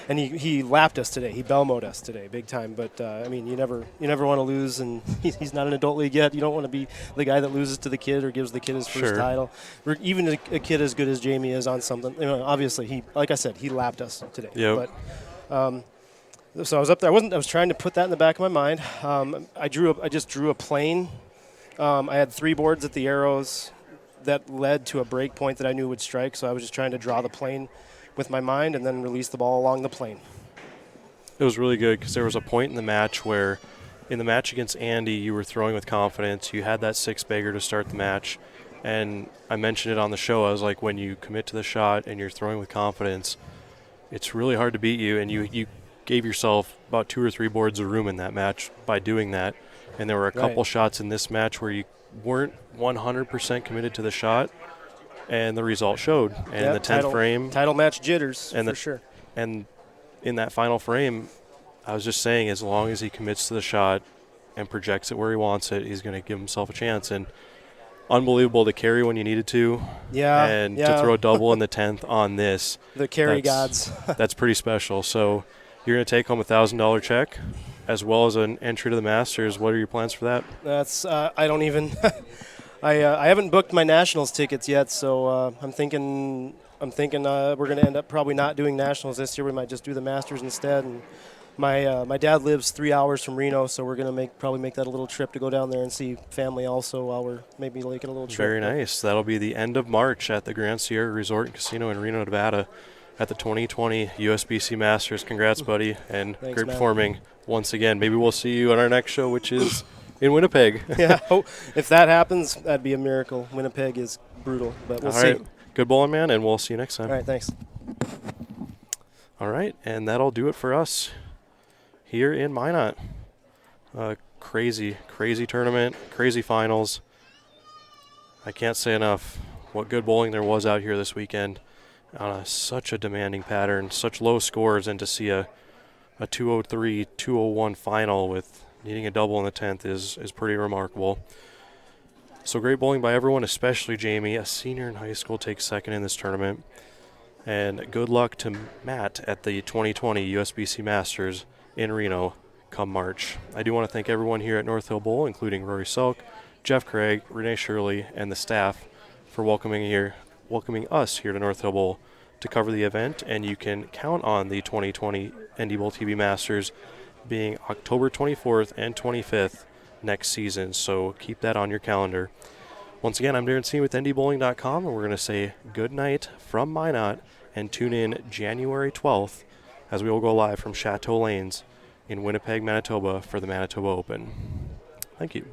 And he lapped us today. He Belmoed us today, big time. But I mean, you never want to lose, and he's not an adult league yet. You don't want to be the guy that loses to the kid or gives the kid his first title. Even a kid as good as Jamie is on something. You know, obviously, like I said, he lapped us today. Yep. But so I was up there. I was trying to put that in the back of my mind. I just drew a plane. I had 3 boards at the arrows that led to a break point that I knew would strike, so I was just trying to draw the plane with my mind and then release the ball along the plane. It was really good because there was a point in the match where in the match against Andy, you were throwing with confidence. You had that 6-bagger to start the match, and I mentioned it on the show. I was like, when you commit to the shot and you're throwing with confidence, it's really hard to beat you, and you gave yourself about 2 or 3 boards of room in that match by doing that. And there were a couple shots in this match where you weren't 100% committed to the shot, and the result showed. And the 10th frame, title match jitters, and for sure. And in that final frame, I was just saying, as long as he commits to the shot and projects it where he wants it, he's going to give himself a chance. And unbelievable to carry when you needed to, and to throw a double in the 10th on this. The carry gods. That's pretty special. So you're going to take home a $1,000 check, as well as an entry to the Masters. What are your plans for that? That's I don't even. I haven't booked my Nationals tickets yet, so I'm thinking we're going to end up probably not doing Nationals this year. We might just do the Masters instead. And my dad lives 3 hours from Reno, so we're going to probably make that a little trip to go down there and see family also while we're maybe making a little trip. Very nice. That'll be the end of March at the Grand Sierra Resort and Casino in Reno, Nevada. at the 2020 USBC Masters. Congrats, buddy, and Thanks, great man. performing once again. Maybe we'll see you at our next show, which is in Winnipeg. Yeah, if that happens, that'd be a miracle. Winnipeg is brutal, but we'll All see. right. Good bowling, man, and we'll see you next time. All right, thanks. All right, and that'll do it for us here in Minot. Crazy, crazy tournament, crazy finals. I can't say enough what good bowling there was out here this weekend on such a demanding pattern, such low scores, and to see a 203, 201 final with needing a double in the 10th is pretty remarkable. So great bowling by everyone, especially Jamie, a senior in high school, takes second in this tournament. And good luck to Matt at the 2020 USBC Masters in Reno come March. I do want to thank everyone here at North Hill Bowl, including Rory Selk, Jeff Craig, Renee Shirley, and the staff for welcoming us here to North Hill Bowl to cover the event. And you can count on the 2020 NDBowlTV Masters being October 24th and 25th next season. So keep that on your calendar. Once again, I'm Darren C. with NDBowling.com, and we're going to say good night from Minot and tune in January 12th as we will go live from Chateau Lanes in Winnipeg, Manitoba for the Manitoba Open. Thank you.